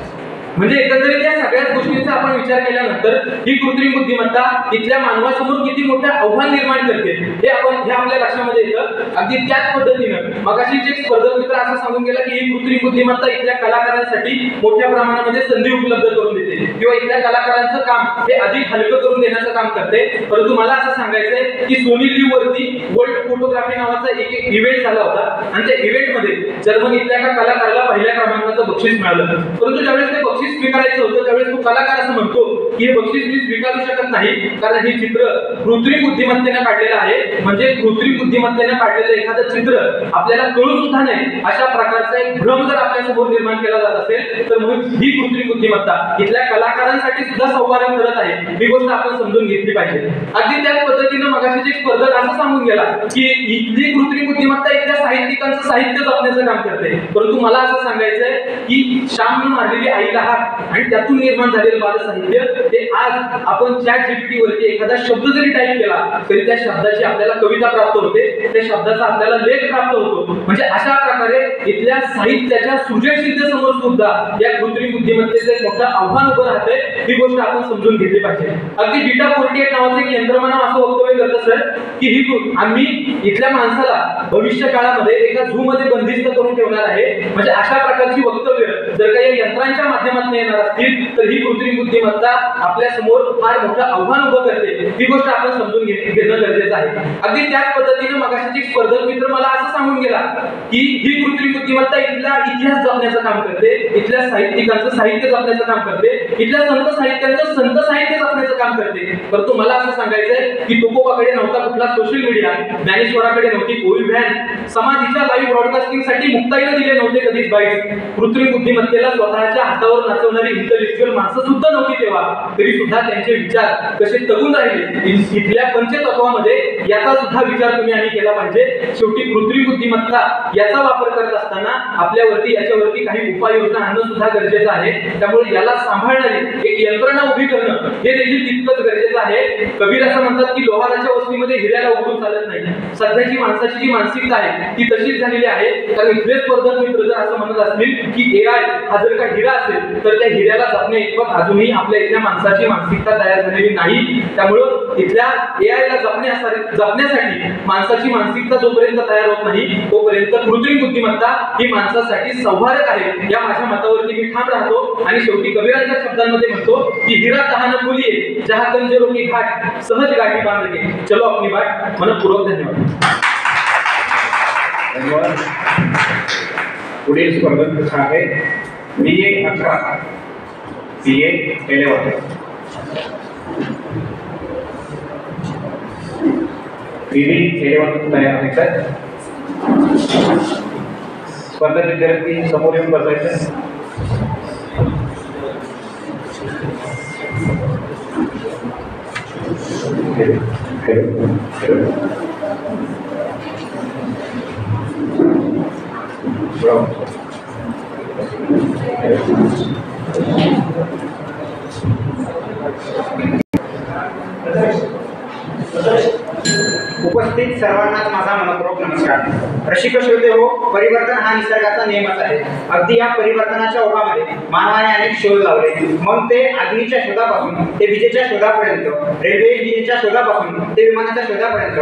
S1: म्हणजे एकंदरीत या सगळ्याच गोष्टींचा आपण विचार केल्यानंतर ही कृत्रिम बुद्धिमत्ता इथल्या मानवासमोर किती मोठं आव्हान निर्माण करते हे आपल्या लक्षामध्ये येतं. अगदी त्याच पद्धतीनं मगाशी जे स्पर्धक मित्र असं सांगून गेला की ही कृत्रिम बुद्धिमत्ता इथल्या कलाकारांसाठी मोठ्या प्रमाणामध्ये संधी उपलब्ध करून देते किंवा इथल्या कलाकारांचं काम हे अधिक हलकं करून देण्याचं काम करते. परंतु मला असं सांगायचंय की सोनी लिव्ह वरती वर्ल्ड फोटोग्राफी नावाचा एक इव्हेंट झाला होता आणि त्या इव्हेंटमध्ये जर्मनीतल्या एका कलाकाराला पहिल्या क्रमांकाचं बक्षीस मिळालं. परंतु ज्यावेळेस ते बक्षीस स्वीकारायचं होतं त्यावेळेस तो कलाकार असं म्हणतो की हे बक्षीस मी स्वीकारू शकत नाही कारण हे चित्र कृत्रिम बुद्धिमत्तेने काढलेलं आहे. म्हणजे कृत्रिम बुद्धिमत्तेने काढलेलं एखादं चित्र आपल्याला कळू सुद्धा नाही अशा प्रकारचा एक भ्रम जर आपल्या समोर निर्माण केला जात असेल तर मग ही कृत्रिम बुद्धिमत्ता इथल्या कलाकारांसाठी सुद्धा संवाहक ठरत आहे ही गोष्ट आपण समजून घेतली पाहिजे. अगदी त्याच पद्धतीनं मगाशी एक स्पर्धक असं सांगून गेला की इथली कृत्रिम बुद्धिमत्ता इथल्या साहित्यिकांचं साहित्य जपण्याचं काम करते. परंतु मला असं सांगायचंय की श्यामने मारलेली आईला
S8: आहात आणि त्यातून निर्माण झालेलं बालसाहित्य ते आज आपण ChatGPT वरती एखादा शब्द जरी टाईप केला तरी त्या शब्दाची आपल्याला कविता प्राप्त होते, त्या शब्दाचा आपल्याला लेख प्राप्त होतो. म्हणजे अशा प्रकारे इथल्या साहित्याच्या सृजनशीलतेसमोर सुद्धा या कृत्रिम बुद्धिमत्तेचं एक मोठं आव्हान उभं राहतंय. ही गोष्ट आपण समजून घेतली पाहिजे. अगदी बीटा 48 नावाचं एक यंत्रमानव असं वक्तव्य करतं सर की ही आम्ही इथल्या माणसाला भविष्य काळामध्ये एका झू मध्ये बंदिस्त करून ठेवणार आहे. म्हणजे अशा प्रकारची वक्तव्य जर का या यंत्रांच्या माध्यमातून येणार असतील तर ही कृत्रिम बुद्धिमत्ता आपल्या समोर फार मोठं आव्हान उभं करते. ही गोष्ट आपण समजून घेणं गरजेचं आहे. अगदी त्याच पद्धतीने मगाशी स्पर्धक मित्र मला असं सांगून गेला की ही कृत्रिम बुद्धिमत्ता इथला इतिहास जपण्याचं काम करते, इथल्या साहित्यिकांचं साहित्य जपण्याचं काम करते, इथल्या संत साहित्यांचं संत साहित्य जपण्याचं काम करते. परंतु मला असं सांगायचंय की तुकोबाकडे नव्हता कुठला सोशल मीडिया, ज्ञानेश्वराकडे नव्हती कोळी व्हॅन, समाधीच्या लाईव्ह ब्रॉडकास्टिंगसाठी मुक्ताईला दिले नव्हते कधीच बाईट, कृत्रिम बुद्धिमत्तेला स्वतःच्या हातावर नाचवणारी इंटेलेक्च्युअल माणसं सुद्धा नव्हती तेव्हा. तरी सुद्धा त्यांचे विचार कसे तगून राहिले इथल्या पंचतत्वामध्ये याचा सुद्धा विचार तुम्ही आणि केला पाहिजे. शेवटी कृत्रिम बुद्धिमत्ता याचा वापर करत असताना आपल्यावरती याच्यावरती काही उपाययोजना आणणं सुद्धा गरजेचं आहे. त्यामुळे याला सांभाळणारी एक यंत्रणा उभी करणं हे देखील तितकंच गरजेचं आहे. कबीर असं म्हणतात की लोहाराच्या वस्तीमध्ये हिऱ्याला उडून चालत नाही. सध्याची माणसाची जी मानसिकता आहे ती तशीच झालेली आहे. कारण इथले स्पर्धक मित्र जर असं म्हणत असतील की AI हा जर का हिरा असेल तर त्या हिऱ्याला जपणे इतपत अजूनही आपल्या इथल्या माणसाची मानसिकता तयार झालेली नाही. त्यामुळं इथल्या AI ला जपण्यासाठी माणसाची मानसिकता जोपर्यंत तयार होत नाही तोपर्यंत कृत्रिम बुद्धिमत्ता ही माणसासाठी संहारक आहे. या माझ्या मतावरती मी ठाम राहतो आणि शेवटी कबीरांच्या शब्दांमध्ये म्हणतो की हिरा तहान खुलिये जहा कंजरों की घाट सहज गाठी बांध के चलो अपनी बाट. मनपूर्वक धन्यवाद.
S2: पुढील स्पर्धक आहे BA 11 BA 11 BB 11 तयार आहे सर. स्पर्धक विद्यार्थी समोर येऊन बसायचं.
S11: उपस्थित सर्वांनाच माझा मनपूर्वक नमस्कार. रसिक श्रोते हो, परिवर्तन हा निसर्गाचा नियमच आहे. अगदी या परिवर्तनाच्या ओघामध्ये मानवाने अनेक शोध लावले. मग ते अग्नीच्या शोधापासून ते विजेच्या शोधापर्यंत, रेल्वे इंजिनच्या शोधापासून ते विमानाच्या शोधापर्यंत,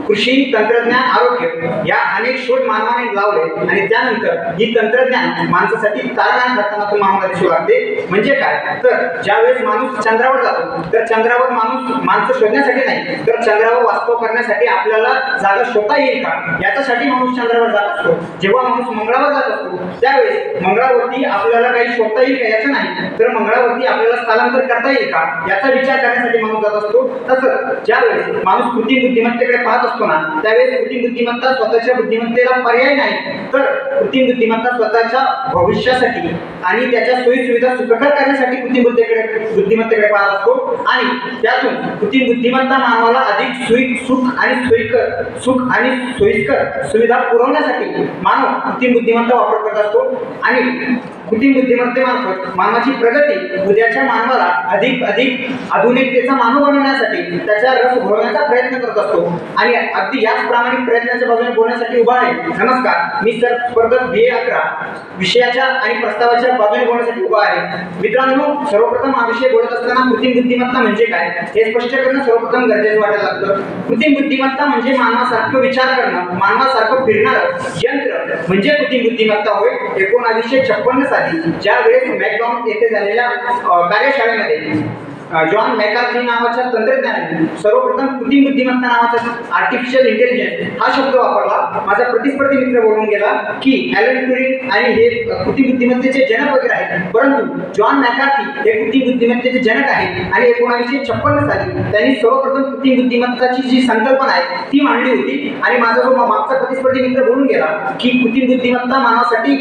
S11: कृषी, तंत्रज्ञान, आरोग्य या अनेक शोध मानवाने लावले आणि त्यानंतर ही तंत्रज्ञान माणसासाठी तारणहार करताना तुम्हाला दिसू लागते. म्हणजे काय तर ज्यावेळेस माणूस चंद्रावर जातो तर चंद्रावर माणसं शोधण्यासाठी नाही तर चंद्रावर वास्तव करण्यासाठी आपल्याला जागा शोधता येईल का याच्यासाठी माणूस चंद्रावर जात असतो. जेव्हा माणूस मंगळावर जात असतो त्यावेळेस मंगळावरती आपल्याला काही शोधता येईल का याचं नाही तर मंगळावरती आपल्याला स्थलांतर करता येईल का याचा विचार करण्यासाठी माणूस जात असतो. तसंच ज्यावेळेस माणूस कृत्रिम बुद्धिमत्तेकडे पाहत असतो ना त्यावेळेस कृत्रिम बुद्धिमत्ता स्वतःच्या बुद्धिमत्तेला पर्याय नाही तर कृत्रिम बुद्धिमत्ता स्वतःच्या भविष्यासाठी आणि त्याच्या सोयी सुविधा सुखकर करण्यासाठी कृत्रिम बुद्धिमत्तेकडे पाहत असतो आणि त्यातून कृत्रिम बुद्धिमत्ता मानवाला अधिक सुख आणि सोयीस्कर सुविधा पुरवण्यासाठी मानव कृत्रिम बुद्धिमत्ता वापर करत असतो आणि कृत्रिम बुद्धिमत्तेमार्फत मानवाची प्रगती उद्याच्या मानवाला अधिक आधुनिकतेचा मानव बनवण्यासाठी त्याचा रस घोळवण्याचा प्रयत्न करत असतो आणि अगदी याच प्रामाणिक प्रयत्नाच्या बाजूने बोलण्यासाठी उभा आहे. नमस्कार, मी सर स्पर्धक BA 11 विषयाच्या आणि प्रस्तावाच्या बाजूने बोलण्यासाठी उभा आहे. मित्रांनो, सर्वप्रथम हा विषय बोलत असताना कृत्रिम बुद्धिमत्ता म्हणजे काय हे स्पष्ट करणं सर्वप्रथम गरजेचं वाटायला लागतं. कृत्रिम बुद्धिमत्ता म्हणजे मानवासारखं विचार करणं, मानवासारखं फिरणारं यंत्र म्हणजे कृत्रिम बुद्धिमत्ता होय. 1956 साली ज्या वेळेस मॅकडॉन येथे झालेल्या कार्यशाळेमध्ये जॉन मॅकार्थी नावाच्या तंत्रज्ञानाने सर्वप्रथम कृत्रिम बुद्धिमत्ता नावाचा आर्टिफिशियल इंटेलिजन्स हा शब्द वापरला. माझा प्रतिस्पर्धी मित्र बोलून गेला की ॲलन ट्युरिंग आणि हे कृत्रिम बुद्धिमत्तेचे जनक वगैरे आहेत, परंतु जॉन मॅकार्थी हे कृत्रिम बुद्धिमत्तेचे जनक आहेत आणि 1956 साली त्यांनी सर्वप्रथम कृत्रिम बुद्धिमत्ताची जी संकल्पना आहे ती मांडली होती. आणि माझा जो मागचा प्रतिस्पर्धी मित्र बोलून गेला की कृत्रिम बुद्धिमत्ता मानवासाठी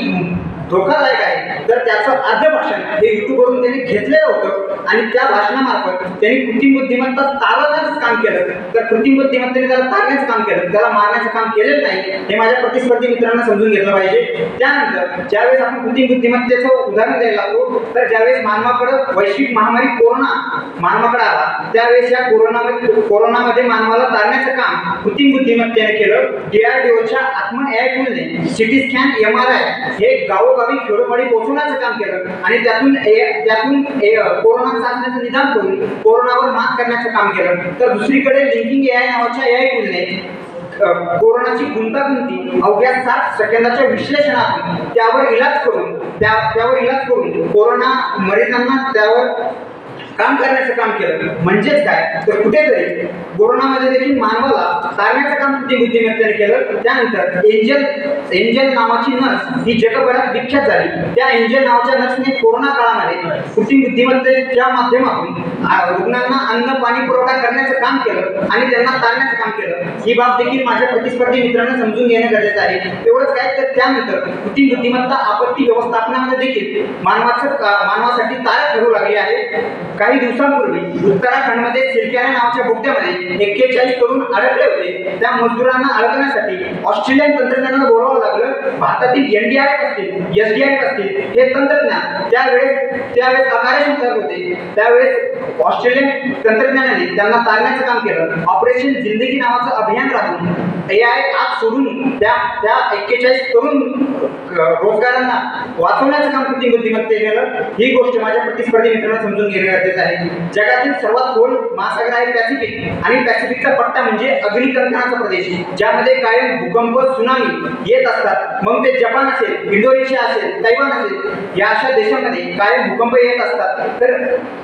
S11: धोकादायक आहे, तर त्याचं अर्ध भाषण हे युट्यूबवरून त्यांनी घेतलेलं होतं आणि त्या भाषणामार्फत त्यांनी कृत्रिम बुद्धिमत्ता तारण्याचं काम केलं. तर कृत्रिम बुद्धिमत्तेने त्याला तारण्याचं काम केलं, त्याला मारण्याचं काम केलेलं नाही, हे माझ्या प्रतिस्पर्धी मित्रांना समजून घेतलं पाहिजे. त्यानंतर ज्यावेळेस आपण कृत्रिम बुद्धिमत्तेचं उदाहरण द्यायला लागलो, तर ज्यावेळेस मानवाकडं वैश्विक महामारी कोरोना मानवाकडे आला, त्यावेळेस या कोरोनामध्ये मानवाला तारण्याचं काम कृत्रिम बुद्धिमत्तेने केलं. DRDOच्या आत्मन AI टूलने सिटी स्कॅन MRI हे गावोगावी खेडोपाडी पोहोचवण्याचं काम केलं आणि त्यातून कोरोना चाचण्याचं निदान करून कोरोनावर मात करण्याचं काम केलं. तर दुसरीकडे लिंकिंग AI नावाच्या AI टूलने कोरोनाची गुंतागुंती अवघ्या 60 सेकंदाच्या विश्लेषणातून त्यावर इलाज करून कोरोना मरीजांना त्यावर काम करण्याचं काम केलं. म्हणजेच काय, तर कुठेतरी कोरोनामध्ये देखील मानवाला तारण्याचं काम कृत्रिम बुद्धिमत्तेने केलं. त्यानंतर एंजल नावाची नर्स ही जगभरात विख्यात झाली. त्या एंजल नावाच्या नर्सने कोरोना काळामध्ये कृत्रिम बुद्धिमत्तेच्या माध्यमातून रुग्णांना अन्न पाणी पुरवठा करण्याचं काम केलं आणि त्यांना तारण्याचं काम केलं. ही बाब देखील माझ्या प्रतिस्पर्धी मित्रांना समजून घेणं गरजेचं आहे. एवढंच काय, तर त्यानंतर कृत्रिम बुद्धिमत्ता आपत्ती व्यवस्थापनामध्ये देखील मानवासाठी तारक ठरू लागली आहे. काही दिवसांपूर्वी उत्तराखंडमध्ये सिरक्याला नावाच्या बोगद्यामध्ये 41 तरुण अडकले होते. त्या मजदूरांना अडकण्यासाठी ऑस्ट्रेलियन तंत्रज्ञानाला बोलावं लागलं. भारतातील NDRF असतील, SDRF असतील, हे तंत्रज्ञान त्यावेळेस अकार्यक्षम ठरत होते. त्यावेळेस ऑस्ट्रेलियन तंत्रज्ञानाने त्यांना तारण्याचं काम केलं. ऑपरेशन जिंदगी नावाचं अभियान राबवून AI आत सोडून त्या 41 तरुण रोजगारांना वाचवण्याचं काम कृत्रिम बुद्धिमत्तेने केलं. ही गोष्ट माझ्या प्रतिस्पर्धी मित्रांना समजून घेणे गरजेचं आहे. जगातील सर्वात खोल महासागर आहे पॅसिफिक आणि पॅसिफिकचा पट्टा म्हणजे अग्निकंकणाचा प्रदेश, ज्यामध्ये कायम भूकंप सुनामी येत असतात. मग ते जपान असेल, इंडोनेशिया असेल, तैवान असेल, या अशा देशांमध्ये कायम भूकंप येत असतात. तर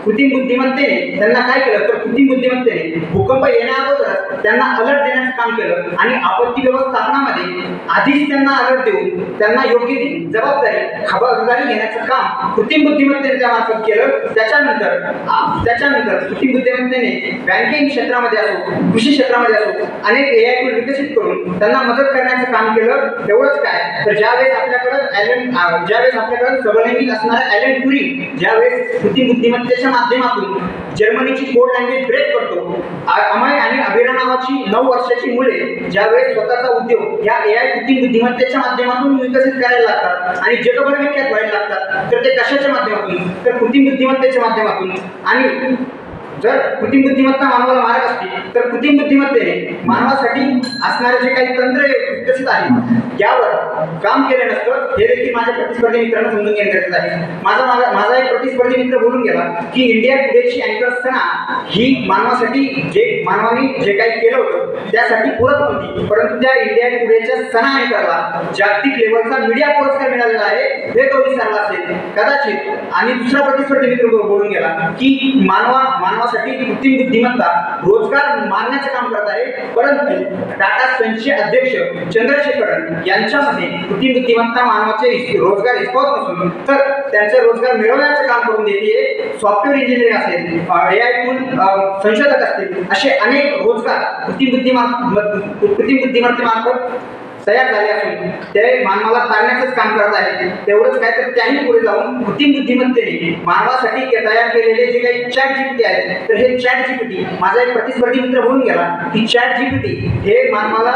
S11: कृत्रिम बुद्धिमत्तेने त्यांना काय केलं, तर कृत्रिम बुद्धिमत्तेने भूकंप येण्याअगोदरच त्यांना अलर्ट देण्याचं काम केलं आणि आपत्ती व्यवस्थापनामध्ये आधीच त्यांना अलर्ट देऊन त्यांना योग्य ती खबरदारी घेण्याचं काम कृत्रिम बुद्धिमत्तेने त्यामार्फत केलं. त्याच्यानंतर कृत्रिम बुद्धिमत्तेने बँकिंग क्षेत्रामध्ये असो, कृषी क्षेत्रामध्ये असो, अनेक AI टूल विकसित करून त्यांना मदत करण्याचं काम केलं. एवढंच काय, तर ज्यावेळेस आपल्याकडे सबलैंगिक असणारा ॲलन ट्युरिंग ज्यावेळेस कृत्रिम बुद्धिमत्तेच्या माध्यमातून जर्मनीची कोड लँग्वेज ब्रेक करतो, अमय आणि अभिरा नावाची 9 वर्षाची मुले ज्यावेळेस स्वतःचा उद्योग या AI कृत्रिम बुद्धिमत्तेच्या माध्यमातून विकसित करायला लागतात आणि जगभर विख्यात व्हायला लागतात, तर ते कशाच्या माध्यमातून, तर कृत्रिम बुद्धिमत्तेच्या माध्यमातून. आणि जर कृत्रिम बुद्धिमत्ता मानवाला मारत असते, तर कृत्रिम बुद्धिमत्तेने मानवासाठी असणारे जे काही तंत्र विकसित आहे यावर काम केलं नसतं. हे देखील माझ्या प्रतिस्पर्धी मित्रांना समजून घेणे गरजेचं आहे. माझा एक प्रतिस्पर्धी मित्र बोलून गेला की इंडिया टुडेची अँकर सना ही मानवाने जे काही केलं होतं त्यासाठी पुरत नव्हती, परंतु त्या इंडिया टुडेच्या सना अँकरला जागतिक लेवलचा मीडिया पुरस्कार मिळालेला आहे, हे तो विसरला असेल कदाचित. आणि दुसरा प्रतिस्पर्धी मित्र बोलून गेला की मानवासाठी कृत्रिम बुद्धिमत्ता रोजगार मारण्याचं काम करत आहे, परंतु टाटा सन्सचे अध्यक्ष चंद्रशेखरन यांच्यामध्ये कृत्रिम बुद्धिमत्ता मानवाचे रोजगार हिसकावत नसून तर त्यांचे रोजगार मिळवण्याचं काम करून देते. सॉफ्टवेअर इंजिनिअरिंग असेल, AI टूल संशोधक असतील, असे अनेक रोजगार कृत्रिम बुद्धिमत्तेमार्फत तयार झाले असून ते मानवाला तारण्याचंच काम करत आहेत. तेवढंच काय, तर त्याही पुढे जाऊन कृत्रिम बुद्धिमत्तेने मानवासाठी तयार केलेले जे काही ChatGPT आहेत, तर हे ChatGPT माझा एक प्रतिस्पर्धी मित्र होऊन गेला की ChatGPT हे मानवाला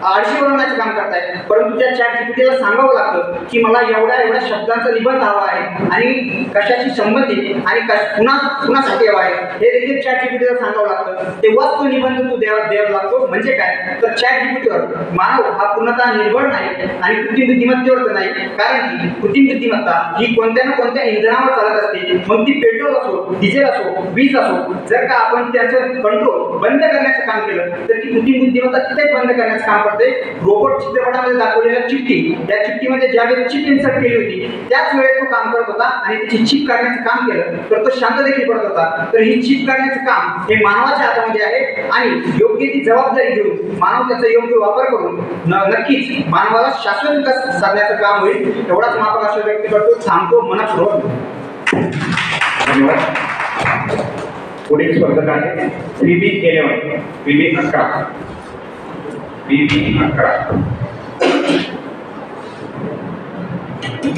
S11: आळशी बनवण्याचं काम करत आहे, परंतु त्या ChatGPTला सांगावं लागतं की मला एवढ्या शब्दांचा निबंध हवा आहे आणि कशाशी संबंधित आणि कुणासाठी हवा आहे हे देखील ChatGPTला सांगावं लागतं. तेव्हाच तो निबंध तू द्यावा लागतो. म्हणजे काय, तर ChatGPTवर मानव हा पूर्णतः निर्भर नाही आणि कृत्रिम बुद्धिमत्तेवर नाही, कारण की कृत्रिम बुद्धिमत्ता ही कोणत्या ना कोणत्या इंधनावर चालत असते. मग ती पेट्रोल असो, डिझेल असो, वीज असो. जर का आपण त्याचं कंट्रोल बंद करण्याचं काम केलं तर ती कृत्रिम बुद्धिमत्ता तिथेच बंद करण्याचं काम करते. रोबोट चित्रपटामध्ये दाखवलेल्या चिठ्ठी, या चिठ्ठीमध्ये ज्यावेळेस चिप इन्सर्ट केली होती त्याच वेळेस तो काम करत होता आणि त्याची चिप काढण्याचं काम केलं तर तो शांत देखील पडत होता. तर ही चिप काढण्याचं काम हे मानवाच्या हातामध्ये आहे आणि योग्य ती जबाबदारी घेऊन मानव त्याचा योग्य वापर करून नक्कीच मानवाला शाश्वत विकास साधण्याचं काम होईल. एवढाच माफक अशा व्यक्त करतो, थांबतो मनपूर्वक.
S2: धन्यवाद. पुढील स्पर्धक आहे PB11, PB11. PB11
S5: हॅलो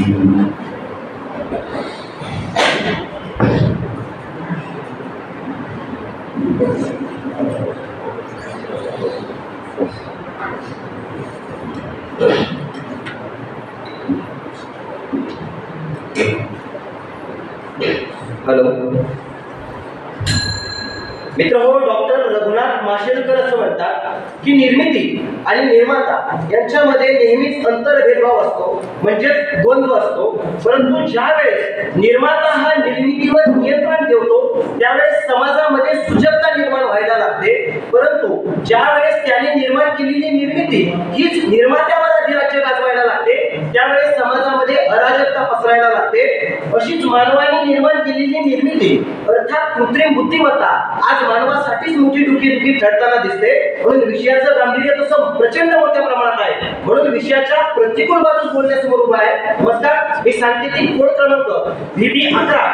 S5: मित्र हो, डॉक्टर रघुनाथ माशेलकर असं म्हणतात की निर्मिती आणि निर्माता यांच्यामध्ये नेहमीच अंतर्भेदभाव असतो, म्हणजेच द्वंद्व असतो. परंतु ज्या वेळेस निर्माता हा निर्मितीवर नियंत्रण ठेवतो त्यावेळेस समाजामध्ये सुजगता निर्माण व्हायला लागते. परंतु ज्या वेळेस त्याने निर्माण केलेली निर्मिती हीच निर्मात्यावर अधिराज्य गाजवायला लागते त्यावेळेस समाजामध्ये अराजकता पसरायला लागते. अशीच मानवाने निर्माण केलेली निर्मिती अर्थात कृत्रिम बुद्धिमत्ता आज मानवासाठीच मोठी डुकी ठरताना दिसते. म्हणून विषयाचं गांभीर्य तसं प्रचंड मोठ्या प्रमाणात आहे. म्हणून विषयाच्या प्रतिकूल बाजूस बोलण्यासमोर उभा आहे. नमस्कार, मी सांकेतिक कोड क्रमांक VB 11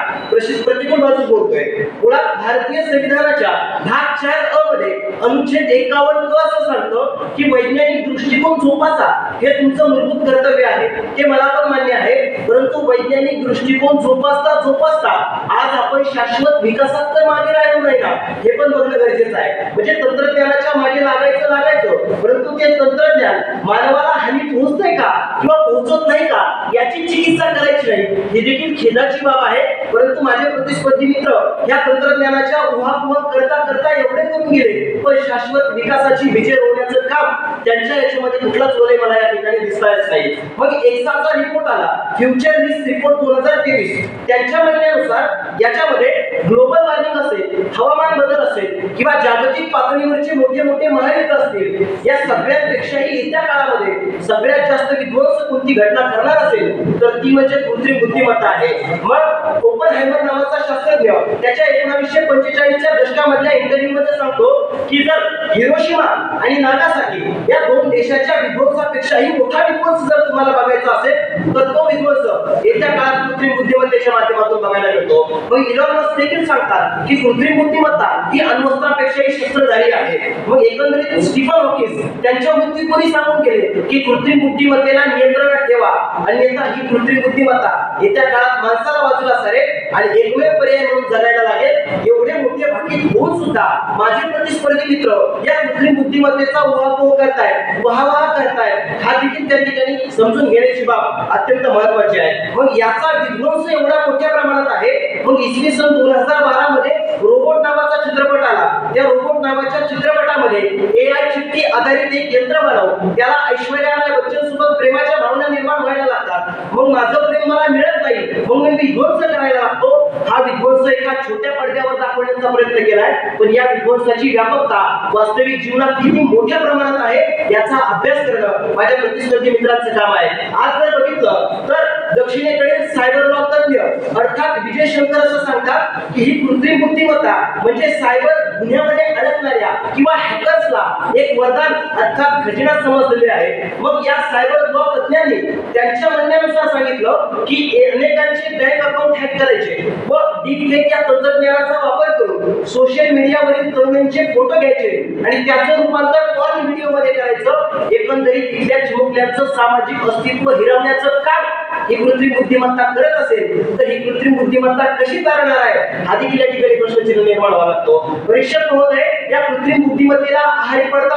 S5: प्रतिकूल बाजूस बोलतोय. मुळात भारतीय संविधानाच्या भाग 4 अ मध्ये अनुच्छेद 51 क असं सांगतं की वैज्ञानिक दृष्टिकोन जोपासा हे तुमचं मूलभूत कर्तव्य आहे. ते मला पण मान्य आहे. परंतु वैज्ञानिक दृष्टिकोन जोपासता आज आपण शाश्वत विकासात तर मागे राहिलो नाही का, हे पण बघणं गरजेचं आहे. म्हणजे तंत्रज्ञानाच्या मागे लागायचं, परंतु ते तंत्रज्ञान मानवाला हानी पोहोचतंय का किंवा पोहोचत नाही का याची चिकित्सा करायची नाही, ही देखील खेदाची बाब आहे. परंतु माझे प्रतिस्पर्धी मित्र या तंत्रज्ञानाच्या उहापोह करता एवढे करून गेले, पण शाश्वत विकासाची बीजे रोवण्याचं काम त्यांच्या याच्यामध्ये कुठलाच रोल मला या ठिकाणी दिसताच नाही. मग एक्साचा रिपोर्ट आला, फ्युचर रिस्क रिपोर्ट 2023, त्यांच्या म्हणण्यानुसार याच्यामध्ये ग्लोबल वॉर्मिंग असेल, हवामान बदल असेल किंवा जागतिक पातळीवरचे मोठे महायुद्ध असतील, या सगळ्यांपेक्षाही येत्या काळामध्ये सगळ्यात जास्त विध्वंस कोणती घटना ठरणार असेल तर ती म्हणजे कृत्रिम बुद्धिमत्ता आहे. मग ओपनहायमर नावाचा शास्त्रज्ञ त्याच्या 1945च्या दशकामधल्या इंटरव्ह्यू मध्ये सांगतो की जर हिरोशिमा आणि नागासाकी या दोन देशाच्या विध्वंसापेक्षाही मोठा विध्वंस जर तुम्हाला बघायचा असेल तर तो विध्वंस येत्या काळात कृत्रिम बुद्धिमत्तेच्या माध्यमातून बघायला मिळतो. मग इलॉन मस्क देखील सांगतात की कृत्रिम बुद्धिमत्ता ही अण्वस्त्रापेक्षाही शस्त्रधारी आहे. मग एकंदरीत स्टीफन हॉकिन्स त्यांच्या मृत्यूपूर्वी सांगून गेले की कृत्रिम बुद्धिमत्तेला नियंत्रणात ठेवा, अन्यथा ही कृत्रिम बुद्धिमत्ता येत्या काळात माणसाला बाजूला सरेल आणि एकमेव पर्याय म्हणून जगायला लागेल. एवढे मोठे भाकीत होऊन सुद्धा माझे प्रतिस्पर्धी मित्र या कृत्रिम बुद्धिमत्तेचा उहापोह करतायत, वाहवाह करतायत, हा देखील त्या ठिकाणी समजून घेण्याची बाब अत्यंत महत्वाची आहे. मग याचा विध्वंस एवढा मोठ्या प्रमाणात आहे. मग इसवी सन 2012 मध्ये रोबोट नावाचा चित्रपट आला. त्या रोबोट नावाच्या चित्रपटामध्ये AI चिठ्ठी आधारित एक यंत्र बनवून त्याला ऐश्वर्या राय बच्चन सोबत प्रेमाच्या भावना निर्माण व्हायला लागतात. मग माझं प्रेम मला मिळत नाही, मग मी विध्वंस करायला लागतो. हा विध्वंस एका छोट्या पडद्यावर दाखवण्याचा प्रयत्न केलाय, पण या विध्वंसाची व्यापकता वास्तविक जीवनात किती मोठ्या प्रमाणात आहे याचा अभ्यास करणं माझ्या प्रतिस्पर्धी मित्रांचं काम आहे. आज जर बघितलं तर दक्षिणेकडे सायबर लॉ तज्ञ अर्थात विजय शंकर असं सांगतात की ही कृत्रिम बुद्धिमत्ता म्हणजे सायबर गुन्ह्यामध्ये अडकणाऱ्या किंवा हॅकर्सला एक वरदान अर्थात खजिना समजलेले आहे. मग या सायबर लॉ तज्ञांनी त्यांच्या म्हणण्यानुसार सांगितलं की अनेकांचे बँक अकाउंट हॅक करायचे व डीपफेक या तंत्रज्ञानाचा वापर करून सोशल मीडियावरील तरुणांचे फोटो घ्यायचे आणि त्याचं रूपांतर पॉर्न व्हिडिओमध्ये करायचं. एकंदरीत इथल्या चिमुकल्यांचं सामाजिक अस्तित्व हिरवण्याचं काम ही कृत्रिम बुद्धिमत्ता करत असेल तर ही कृत्रिम बुद्धिमत्ता कशी चालणार आहे हा देखील या ठिकाणी प्रश्नचिन्ह निर्माण व्हावा लागतो. परीक्षक महोदय, या कृत्रिम बुद्धिमत्तेला आहारी पडता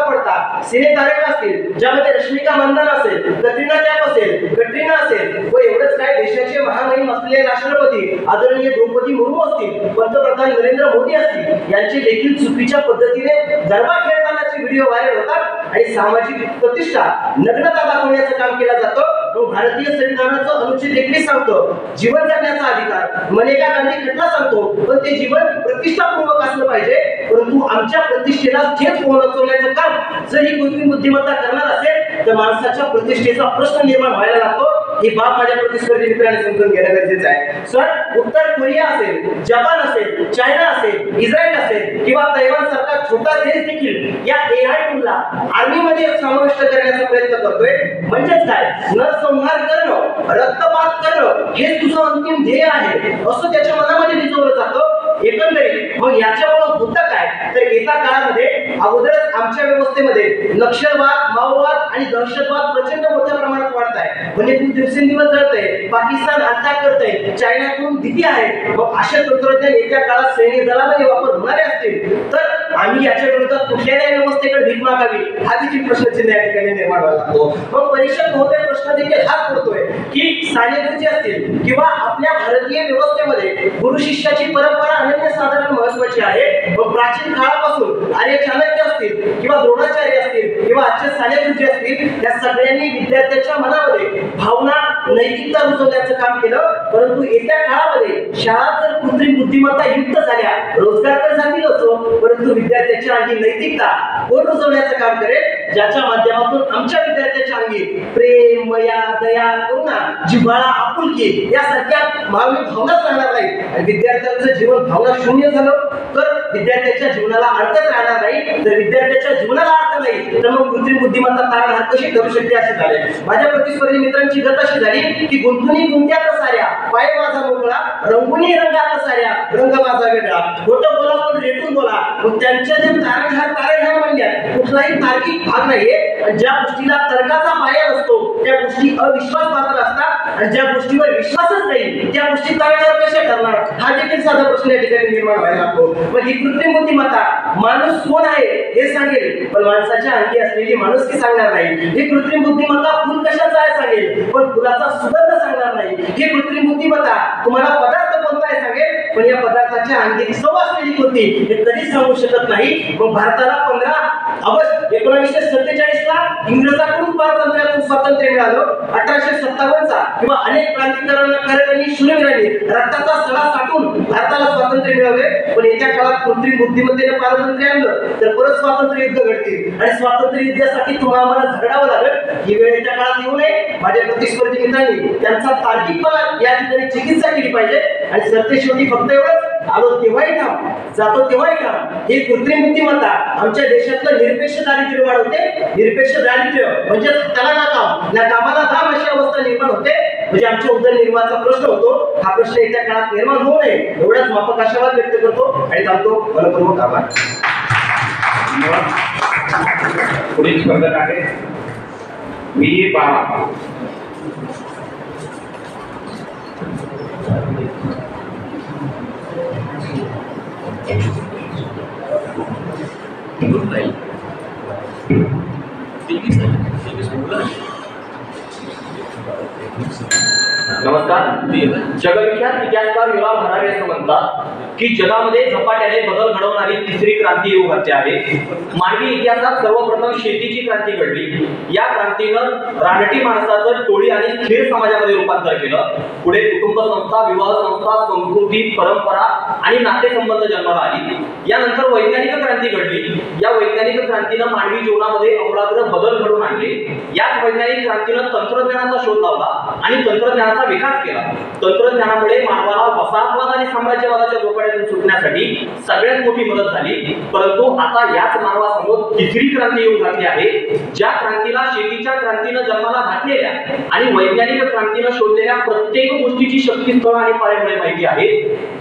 S5: सिनेतारक असतील ज्यामध्ये रश्मिका मंदाना असेल, कतरिना कॅफ असेल, कटरीना असेल व एवढंच काय देशाचे महामहिम असलेले राष्ट्रपती आदरणीय द्रौपदी मुर्मू असतील, पंतप्रधान नरेंद्र मोदी असतील यांचे देखील चुकीच्या पद्धतीने गरबा खेळतानाचे व्हिडिओ व्हायरल होतात आणि सामाजिक प्रतिष्ठा नग्नता दाखवण्याचं काम केलं जातं. भारतीय संविधानाचं अनुच्छेद 21 सांगतो जीवन जगण्याचा अधिकार, मनेका गांधी खटला सांगतो, पण ते जीवन प्रतिष्ठापूर्वक असलं पाहिजे. परंतु आमच्या प्रतिष्ठेला थेट पोहोचवण्याचं काम जर ही कृत्रिम बुद्धिमत्ता करणार असेल तर माणसाच्या प्रतिष्ठेचा प्रश्न निर्माण व्हायला लागतो. ही बाब माझ्या प्रतिस्पर्धी मित्रांनी समजून घेणं गरजेचं आहे. सर, उत्तर कोरिया असेल, जपान असेल, चायना असेल, इस्रायल असेल किंवा तैवान सारखा छोटा देश देखील या AI टूलला आर्मीमध्ये समाविष्ट करण्याचा प्रयत्न करतोय. म्हणजेच काय, नरसंहार करणं, रक्तपात करणं हे तुझं अंतिम ध्येय आहे असं त्याच्या मनामध्ये भिजवलं जातं. एकंदरीत मग याच्यामुळे होतं काय तर येत्या काळामध्ये अगोदरच आमच्या व्यवस्थेमध्ये नक्षलवाद, माओवाद आणि दहशतवाद प्रचंड मोठ्या प्रमाणात वाढत आहे. म्हणजे खूप दिवसेंदिवस जळतंय, पाकिस्तान अटॅक करतंय, चायनाकडून भीती आहे. मग अशा तंत्रज्ञान येत्या काळात सैनिक दलामध्ये वापर होणारे असतील तर आम्ही याच्या विरोधात कुठल्याही व्यवस्थेकडे भीक मागावी हा देखील प्रश्नचिन्ह या ठिकाणी निर्माण व्हायला लागतो. मग परीक्षक महोदय प्रश्न देखील हाच करतोय की सानेगुरुजी असतील किंवा आपल्या भारतीय व्यवस्थेमध्ये गुरु शिष्याची परंपरा अनन्यसाधारण महत्वाची आहे. मग प्राचीन काळापासून आर्य चाणक्य असतील किंवा द्रोणाचार्य असतील किंवा आजचे सानेगुरुजी असतील या सगळ्यांनी विद्यार्थ्याच्या मनामध्ये भावना, नैतिकता रुजवण्याचं काम केलं. परंतु येत्या काळामध्ये शाळा जर कृत्रिम बुद्धिमत्ता युक्त झाल्या, रोजगार तर जातीलच, परंतु विद्यार्थ्याच्या अंगी नैतिकता कोण रुजवण्याचं काम करेल? ज्याच्या माध्यमातून आमच्या विद्यार्थ्याच्या अंगी प्रेम, मया, दया, करुणा, जिव्हाळा, आपुलकी यासारख्या मानवी भावनाच राहणार नाही. आणि विद्यार्थ्यांचं जीवन भावना शून्य झालं तर विद्यार्थ्याच्या जीवनाला अर्थच राहणार नाही. जर विद्यार्थ्याच्या जीवनाला अर्थ नाही तर मग कृत्रिम बुद्धिमत्ता तारणहार कशी ठरू शकते असे झाले. माझ्या प्रतिस्पर्धी मित्रांची गत अशी झाली की गुंतुनी गुंत्यात साऱ्या पाय माझा मोकळा, रंगुनी रंगात साऱ्या रंग माझा वेगळा, खोटं बोला पण रेटून बोला. मग त्यांच्या जे तारणहार म्हणण्यात कुठलाही तार्किक भाग नाहीये. ज्या गोष्टीला तर्काचा पाया असतो त्या गोष्टी अविश्वास पात्र असतात आणि ज्या गोष्टीवर विश्वासच नाही त्या गोष्टी तारणहार कशा करणार हा देखील साधा प्रश्न या ठिकाणी निर्माण व्हायला लागतो. मग ही कृत्रिम बुद्धिमत्ता माणूस कोण आहे हे सांगेल पण माणसाच्या अंगी असलेली माणुसकी सांगणार नाही. ही कृत्रिम बुद्धिमत्ता फुल कशाचा आहे सांगेल पण फुलाचा सुगंध सांगणार नाही. ही कृत्रिम बुद्धिमत्ता तुम्हाला पदार्थ कोणता आहे सांगेल पण या पदार्थाच्या अंगी चव असलेली कोणती हे कधीच सांगू शकत नाही. मग भारताला 15 ऑगस्ट 1947 ला इंग्रजांकडून स्वातंत्र्यातून स्वातंत्र्य मिळालं. 1857 किंवा अनेक क्रांतिकारकांनी, शूरवीरांनी रक्ताचा सडा साठून भारताला स्वातंत्र्य मिळवले. पण येत्या काळात कृत्रिम बुद्धिमत्तेने स्वातंत्र्य आणलं तर परत स्वातंत्र्य युद्ध घडतील आणि स्वातंत्र्य युद्धासाठी तुम्हाला आम्हाला झगडावं लागेल. ही वेळ येत्या काळात येऊ नये. माझ्या प्रतिस्पर्धी मित्रांनी त्यांचा तार्किकपणा या ठिकाणी चिकित्सा केली पाहिजे. आणि सरतेशेवटी फक्त एवढंच, आलो तेव्हाही काम, जातो तेव्हाही काम. ही कृत्रिम बुद्धिमत्ता आमच्या देशातलं निरपेक्ष दारिद्र्य वाढवते. निरपेक्ष दारिद्र्य म्हणजे त्याला ना काम ना कामाला दाम अशी अवस्था निर्माण होते. म्हणजे आमच्या उदरनिर्वाहाचा प्रश्न होतो. हा प्रश्न येत्या काळात निर्माण होऊ नये एवढाच माफक आशावाद व्यक्त करतो आणि थांबतो. मनपूर्वक आभार.
S2: पुढील स्पर्धक आहे V12.
S6: नमस्कार. जगविख्यात इतिहासकार युवा भरारे असं म्हणतात की जगामध्ये झपाट्याने बदल घडवणारी तिसरी क्रांती येऊ घातली आहे. मानवी इतिहासात सर्वप्रथम शेतीची क्रांती घडली. या क्रांतीनं रानटी माणसाचं टोळी आणि स्थिर समाजामध्ये रूपांतर केलं. पुढे कुटुंब संस्था, विवाह संस्था, संस्कृती, परंपरा आणि नातेसंबंध जन्माला आली. यानंतर वैज्ञानिक क्रांती घडली. या वैज्ञानिक क्रांतीनं मानवी जीवनामध्ये अमूलाग्र बदल घडवून आणले. याच वैज्ञानिक क्रांतीनं तंत्रज्ञानाचा शोध लावला आणि तंत्रज्ञानाचा विकास केला. तंत्रज्ञानामुळे मानवाला वसाहतवाद आणि साम्राज्यवादाच्या जोखड्यातून सुटण्यासाठी सगळ्यात मोठी मदत झाली. परंतु आता याच मानवासमोर तिसरी क्रांती येऊ घातली आहे. ज्या क्रांतीला शेतीच्या क्रांतीनं जन्माला घातलेल्या आणि वैज्ञानिक क्रांतीनं शोधलेल्या प्रत्येक गोष्टीची शक्तीस्थळ आणि पाळेमुळे माहिती आहे.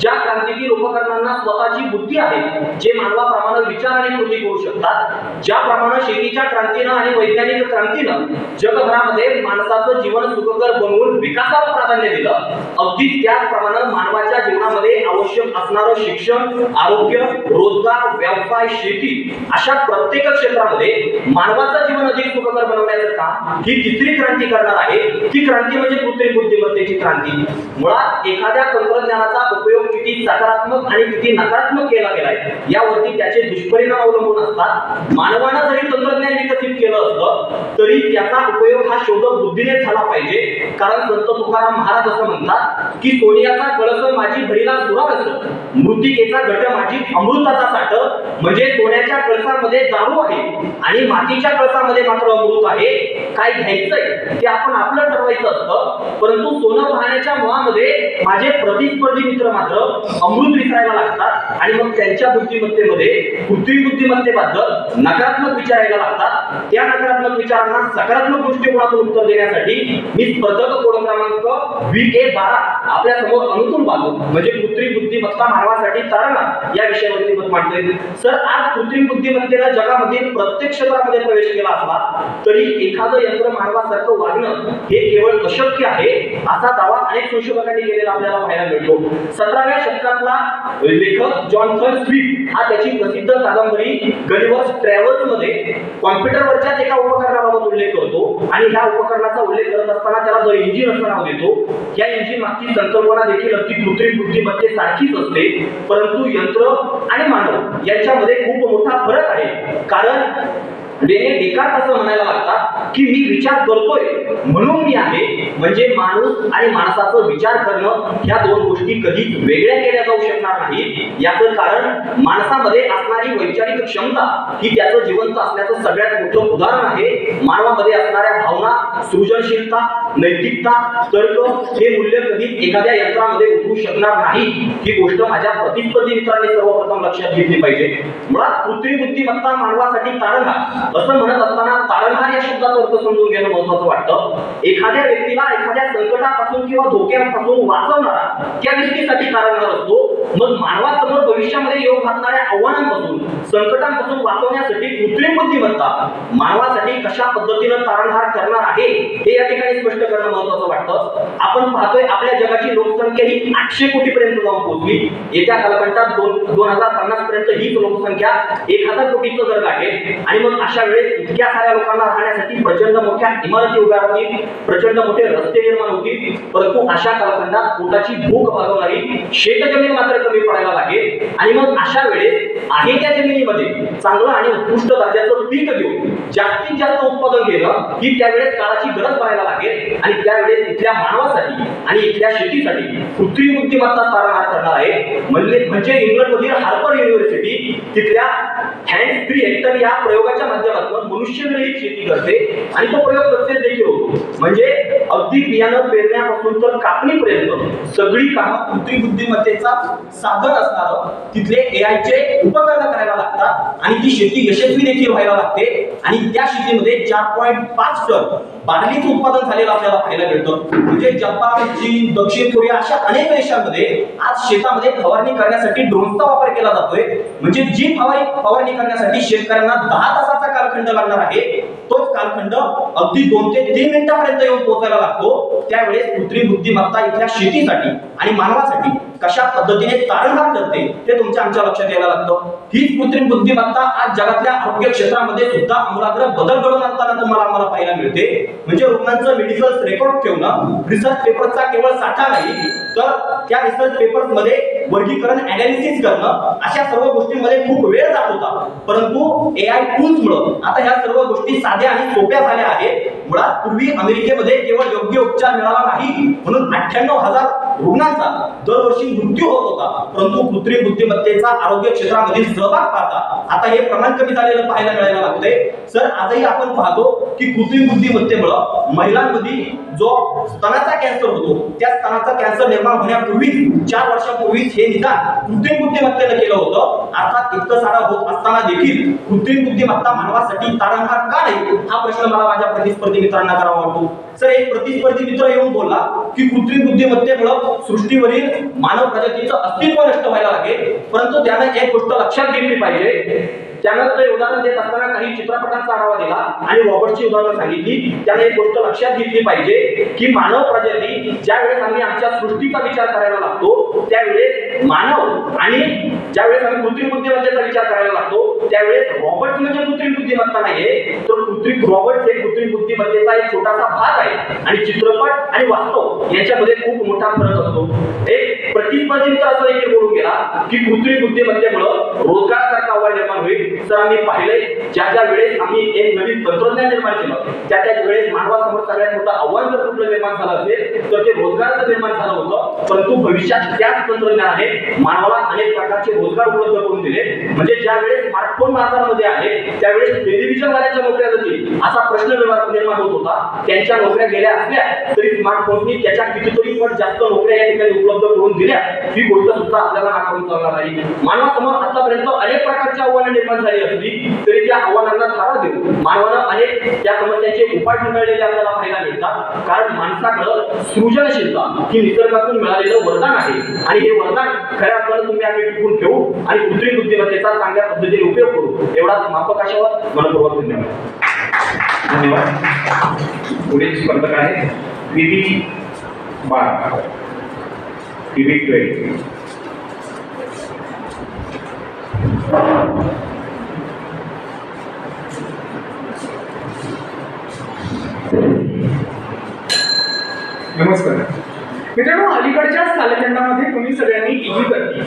S6: ज्या क्रांतीतील उपकरणांना स्वतःची बुद्धी आहे, जे मानवाप्रमाणे विचार आणि कृती करू शकतात. ज्याप्रमाणे शेतीच्या क्रांतीनं आणि वैज्ञानिक क्रांतीनं जगभरामध्ये माणसाचं जीवन सुखकर बनवून विकासाला प्राधान्य दिलं. अगदी त्याचप्रमाणे मानवाच्या जीवनामध्ये आवश्यक असणारं शिक्षण, आरोग्य, रोजगार, व्यवसाय, शेती अशा प्रत्येक क्षेत्रामध्ये मानवाचं जीवन अधिक सुखकर बनवण्याचं काम ही तिसरी क्रांती करणार आहे. ती क्रांती म्हणजे कृत्रिम बुद्धिमत्तेची क्रांती. मुळात एखाद्या तंत्रज्ञानाचा उपयोग किती सकारात्मक आणि किती नकारात्मक केला गेलाय यावरती त्याचे दुष्परिणाम अवलंबून असतात. मानवानं जरी तंत्रज्ञान विकसित केलं असलं तरी त्याचा उपयोग हा शोधक बुद्धीने झाला पाहिजे. कारण संत तुकाराम महाराज असं म्हणतात की सोनियाचा कळस माझी भरीला सुराग असत, मृतिकेचा घट माझी अमृताचा साठ. म्हणजे सोन्याच्या कळसामध्ये दारू आहे आणि मातीच्या कळसामध्ये मात्र अमृत आहे. काय घ्यायचंय ते आपण आपलं ठरवायचं असतं. परंतु सोनं पाहण्याच्या मुळामध्ये
S12: माझे प्रतिस्पर्धी मित्र मात्र अमृत विसरायला लागतात आणि मग त्यांच्या बुद्धिमत्तेमध्ये कृत्रिम बुद्धिमत्तेबद्दल नकारात्मक विचार यायला लागतात. त्या नकारात्मक विचारांना सकारात्मक दृष्टिकोनातून उत्तर देण्यासाठी मी स्पर्धक कोड क्रमांक VA12 आपल्या समोर अनुकूल बाजू म्हणजे कृत्रिम बुद्धिमत्ता मानवासाठी तारणा या विषयावरती मत मांडतोय. सर, आज कृत्रिम बुद्धिमत्तेला जगामधील प्रत्येक क्षेत्रामध्ये प्रवेश केला असला तरी एखादं यंत्र मानवासारखं वागणं हे केवळ अशक्य आहे असा दावा अनेक संशोधकांनी केलेला आपल्याला पाहायला मिळतो. 17व्या शतकातला लेखक जॉन्सन स्विफ्ट हा त्याची प्रसिद्ध कादंबरी गलिवर्स ट्रॅव्हल्स मध्ये कॉम्प्युटरवरच्याच एका उपकरणाबाबत उल्लेख करतो आणि ह्या उपकरणाचा उल्लेख करत असताना त्याला द इंजिन असं नाव देतो. या इंजिन मागची संकल्पना देखील अगदी कृत्रिम बुद्धिमत्तेसारखीच असते, परंतु यंत्र आणि मानव यांच्यामध्ये खूप मोठा फरक आहे. कारण रेने डेकार्ट असं म्हणायला लागतात की मी विचार करतोय म्हणून मी आहे, म्हणजे माणूस आणि माणसाचं विचार करणं ह्या दोन गोष्टी कधीच वेगळ्या केल्या जाऊ शकणार नाही. याचं कारण माणसामध्ये असणारी वैचारिक क्षमता ही त्याचं जिवंत असण्याचं सगळ्यात मोठं उदाहरण आहे. मानवामध्ये असणाऱ्या भावना, सृजनशीलता, नैतिकता, तर्क हे मूल्य कधीच एखाद्या यंत्रामध्ये उतरू शकणार नाही. ही गोष्ट माझ्या प्रतिस्पर्धी मित्रांनी सर्वप्रथम लक्षात घेतली पाहिजे. मुळात कृत्रिम बुद्धिमत्ता मानवासाठी तारणहार असं म्हणत असताना तारणहार या शब्दाचा अर्थ समजून घेणं महत्त्वाचं वाटतं. एखाद्या व्यक्तीला एखाद्या संकटापासून किंवा धोक्यापासून वाचवणारा त्या व्यक्तीसाठी तारणहार असतो. मग मानवासमोर भविष्यामध्ये येऊ घालणाऱ्या आव्हानांपासून, संकटांपासून वाचवण्यासाठी कृत्रिम बुद्धिमत्ता मानवासाठी कशा पद्धतीनं तारणहार करणार आहे हे या ठिकाणी स्पष्ट करणं महत्त्वाचं वाटतं. आपण पाहतोय आपल्या जगाची लोकसंख्या ही 800 कोटीपर्यंत जाऊन पोहोचली. येत्या कालखंडात 2050 पर्यंत ही लोकसंख्या 1000 कोटीचं दर गाठेल आणि मग अशा वेळेस इतक्या साऱ्या लोकांना राहण्यासाठी प्रचंड मोठ्या इमारती उभ्या राहतील, प्रचंड मोठे रस्ते निर्माण होतील, परंतु अशा कालखंडात पोटाची भूक भागवणारी शेतजमीन मात्र कमी पडायला लागेल आणि मग अशा वेळेस आहे त्या जमिनीमध्ये चांगलं आणि उत्कृष्ट दर्जाचं पीक देऊन जास्तीत जास्त उत्पादन घेणं ही त्यावेळेस काळाची गरज बनायला लागेल आणि त्यावेळेस इथल्या मानवासाठी आणि इथल्या शेतीसाठी कृत्रिम बुद्धिमत्ता तारणहार करणार आहे. म्हणजे इंग्लंडमधील हार्पर युनिव्हर्सिटी तिथल्या हँड फ्री हेक्टर या प्रयोगाच्या माध्यमातून मनुष्यविरहित शेती करते आणि तो प्रयोग सक्सेस देखील होतो. म्हणजे अगदी बियाणं पेरण्यापासून तर कापणीपर्यंत सगळी कामं कृत्रिम बुद्धिमत्तेचा साधन असणारं तिथले AI चे उपकरण करायला लागतात आणि ती शेती यशस्वी देखील व्हायला लागते आणि त्या शेतीमध्ये 4.5 टन बार्लीचं उत्पादन झालेलं आपल्याला पाहायला मिळतं. म्हणजे जपान, चीन, दक्षिण कोरिया अशा अनेक देशांमध्ये आज शेतामध्ये फवारणी करण्यासाठी ड्रोनचा वापर केला जातोय. म्हणजे जी फवारणी करण्यासाठी शेतकऱ्यांना 10 तासाचा कालखंड लागणार आहे तोच कालखंड अगदी 2 ते 3 मिनिटांपर्यंत येऊन पोहोचायला लागतो. त्यावेळेस कृत्रिम बुद्धिमत्ता इथल्या शेतीसाठी आणि मानवासाठी कशा पद्धतीने तारणहार करते ते तुमच्या आमच्या लक्षात यायला लागतं. हीच कृत्रिम बुद्धिमत्ता आज जगातल्या आरोग्य क्षेत्रामध्ये सुद्धा आमूलाग्र बदल घडवून आणताना तुम्हाला आम्हाला पाहायला मिळते. म्हणजे रुग्णांचं मेडिकल रेकॉर्ड ठेवणं रिसर्च पेपरचा केवळ साठा नाही तर त्या रिसर्च पेपर्स मध्ये वर्गीकरण, अनालिसिस करणं अशा सर्व गोष्टींमध्ये खूप वेळ जात होता. परंतु AI टूल्समुळे आता ह्या सर्व गोष्टी साध्या आणि सोप्या झाल्या आहेत. मुळात पूर्वी अमेरिकेमध्ये केवळ योग्य उपचार मिळाला नाही म्हणून 98,000 रुग्णांचा दरवर्षी मृत्यू होत होता, परंतु कृत्रिम बुद्धिमत्तेचा आरोग्य क्षेत्रामधील सहभाग पाहता आता हे प्रमाण कमी झालेलं पाहायला मिळायला लागतंय. सर, आजही आपण पाहतो की कृत्रिम बुद्धिमत्तेमुळे महिलांमध्ये जो स्तनाचा कॅन्सर होतो त्या स्तनाचा कॅन्सर निर्माण होण्यापूर्वी 4 वर्षांपूर्वीच हे निदान कृत्रिम बुद्धिमत्तेनं केलं होतं. अर्थात इतकं सारं होत असताना देखील कृत्रिम बुद्धिमत्ता मानवासाठी तारणहार का नाही हा प्रश्न मला माझ्या प्रतिस्पर्धी मित्रांना करावा वाटतो. सर, एक प्रतिस्पर्धी मित्र येऊन बोलला की कृत्रिम बुद्धिमत्तेमुळे सृष्टीवरील मानव प्रजातीचं अस्तित्व नष्ट व्हायला लागेल, परंतु त्यानं एक गोष्ट लक्षात घेतली पाहिजे. त्यानं ते उदाहरण देत असताना काही चित्रपटांचा आढावा दिला आणि रॉबर्टची उदाहरणं सांगितली. त्याने एक गोष्ट लक्षात घेतली पाहिजे की मानव प्रजाती ज्या वेळेस आम्ही आमच्या सृष्टीचा विचार करायला लागतो त्यावेळेस मानव आणि ज्यावेळेस आम्ही कृत्रिम बुद्धिमत्तेचा विचार करायला लागतो त्यावेळेस रॉबर्ट म्हणजे कृत्रिम बुद्धिमत्ता नाहीये, तर रॉबर्ट हे कृत्रिम बुद्धिमत्तेचा एक छोटासा भाग आहे आणि चित्रपट आणि वास्तव यांच्यामध्ये खूप मोठा फरक असतो. एक प्रतिस्पर्धी मित्र असं देखील बोलून गेला की कृत्रिम बुद्धिमत्तेमुळे रोजगारासारखा आव्हान निर्माण होईल. सर, आम्ही पाहिलंय ज्या वेळेस आम्ही एक नवीन तंत्रज्ञान निर्माण केलं त्याच वेळेस मानवासमोर सगळ्यात मोठं आव्हान जर कुठलं निर्माण झालं असेल तर ते रोजगाराचं निर्माण झालं होतं. परंतु भविष्यात त्याच तंत्रज्ञानाने मानवाला अनेक प्रकारचे रोजगार उपलब्ध करून दिले. म्हणजे ज्या वेळेस स्मार्टफोन बाजारामध्ये आले त्यावेळेस टेलिव्हिजनवाल्यांच्या नोकऱ्या जातील असा प्रश्न निर्माण होत होता. त्यांच्या नोकऱ्या गेल्या असल्या तरी स्मार्टफोननी त्याच्या कितीतरी पट जास्त नोकऱ्या या ठिकाणी उपलब्ध करून दिल्या. ही गोष्ट सुद्धा आपल्याला नाकारून चालणार नाही. मानवासमोर आतापर्यंत अनेक प्रकारची आव्हानं निर्माण झाली असली तरी त्या आव्हानांना थारा देऊन मानवानं अनेक त्या समस्यांचे उपाय ढूंढलेले आपल्याला पाहायला मिळतात. कारण माणसाकडं सृजनशीलता ही निसर्गातून मिळालेलं वरदान आहे आणि हे वरदान खऱ्या अर्थानं तुम्ही आम्ही टिकून ठेवू आणि कृत्रिम बुद्धिमत्तेचा चांगल्या पद्धतीने उपयोग करू. एवढाच मापकाशावर मनपूर्वक धन्यवाद.
S2: धन्यवाद. पुढील स्पर्धक आहे पीबी 12 पीबी 12.
S13: नमस्कार मित्रांनो, अलीकडच्याच कालखंडामध्ये तुम्ही सगळ्यांनी टीव्हीवरती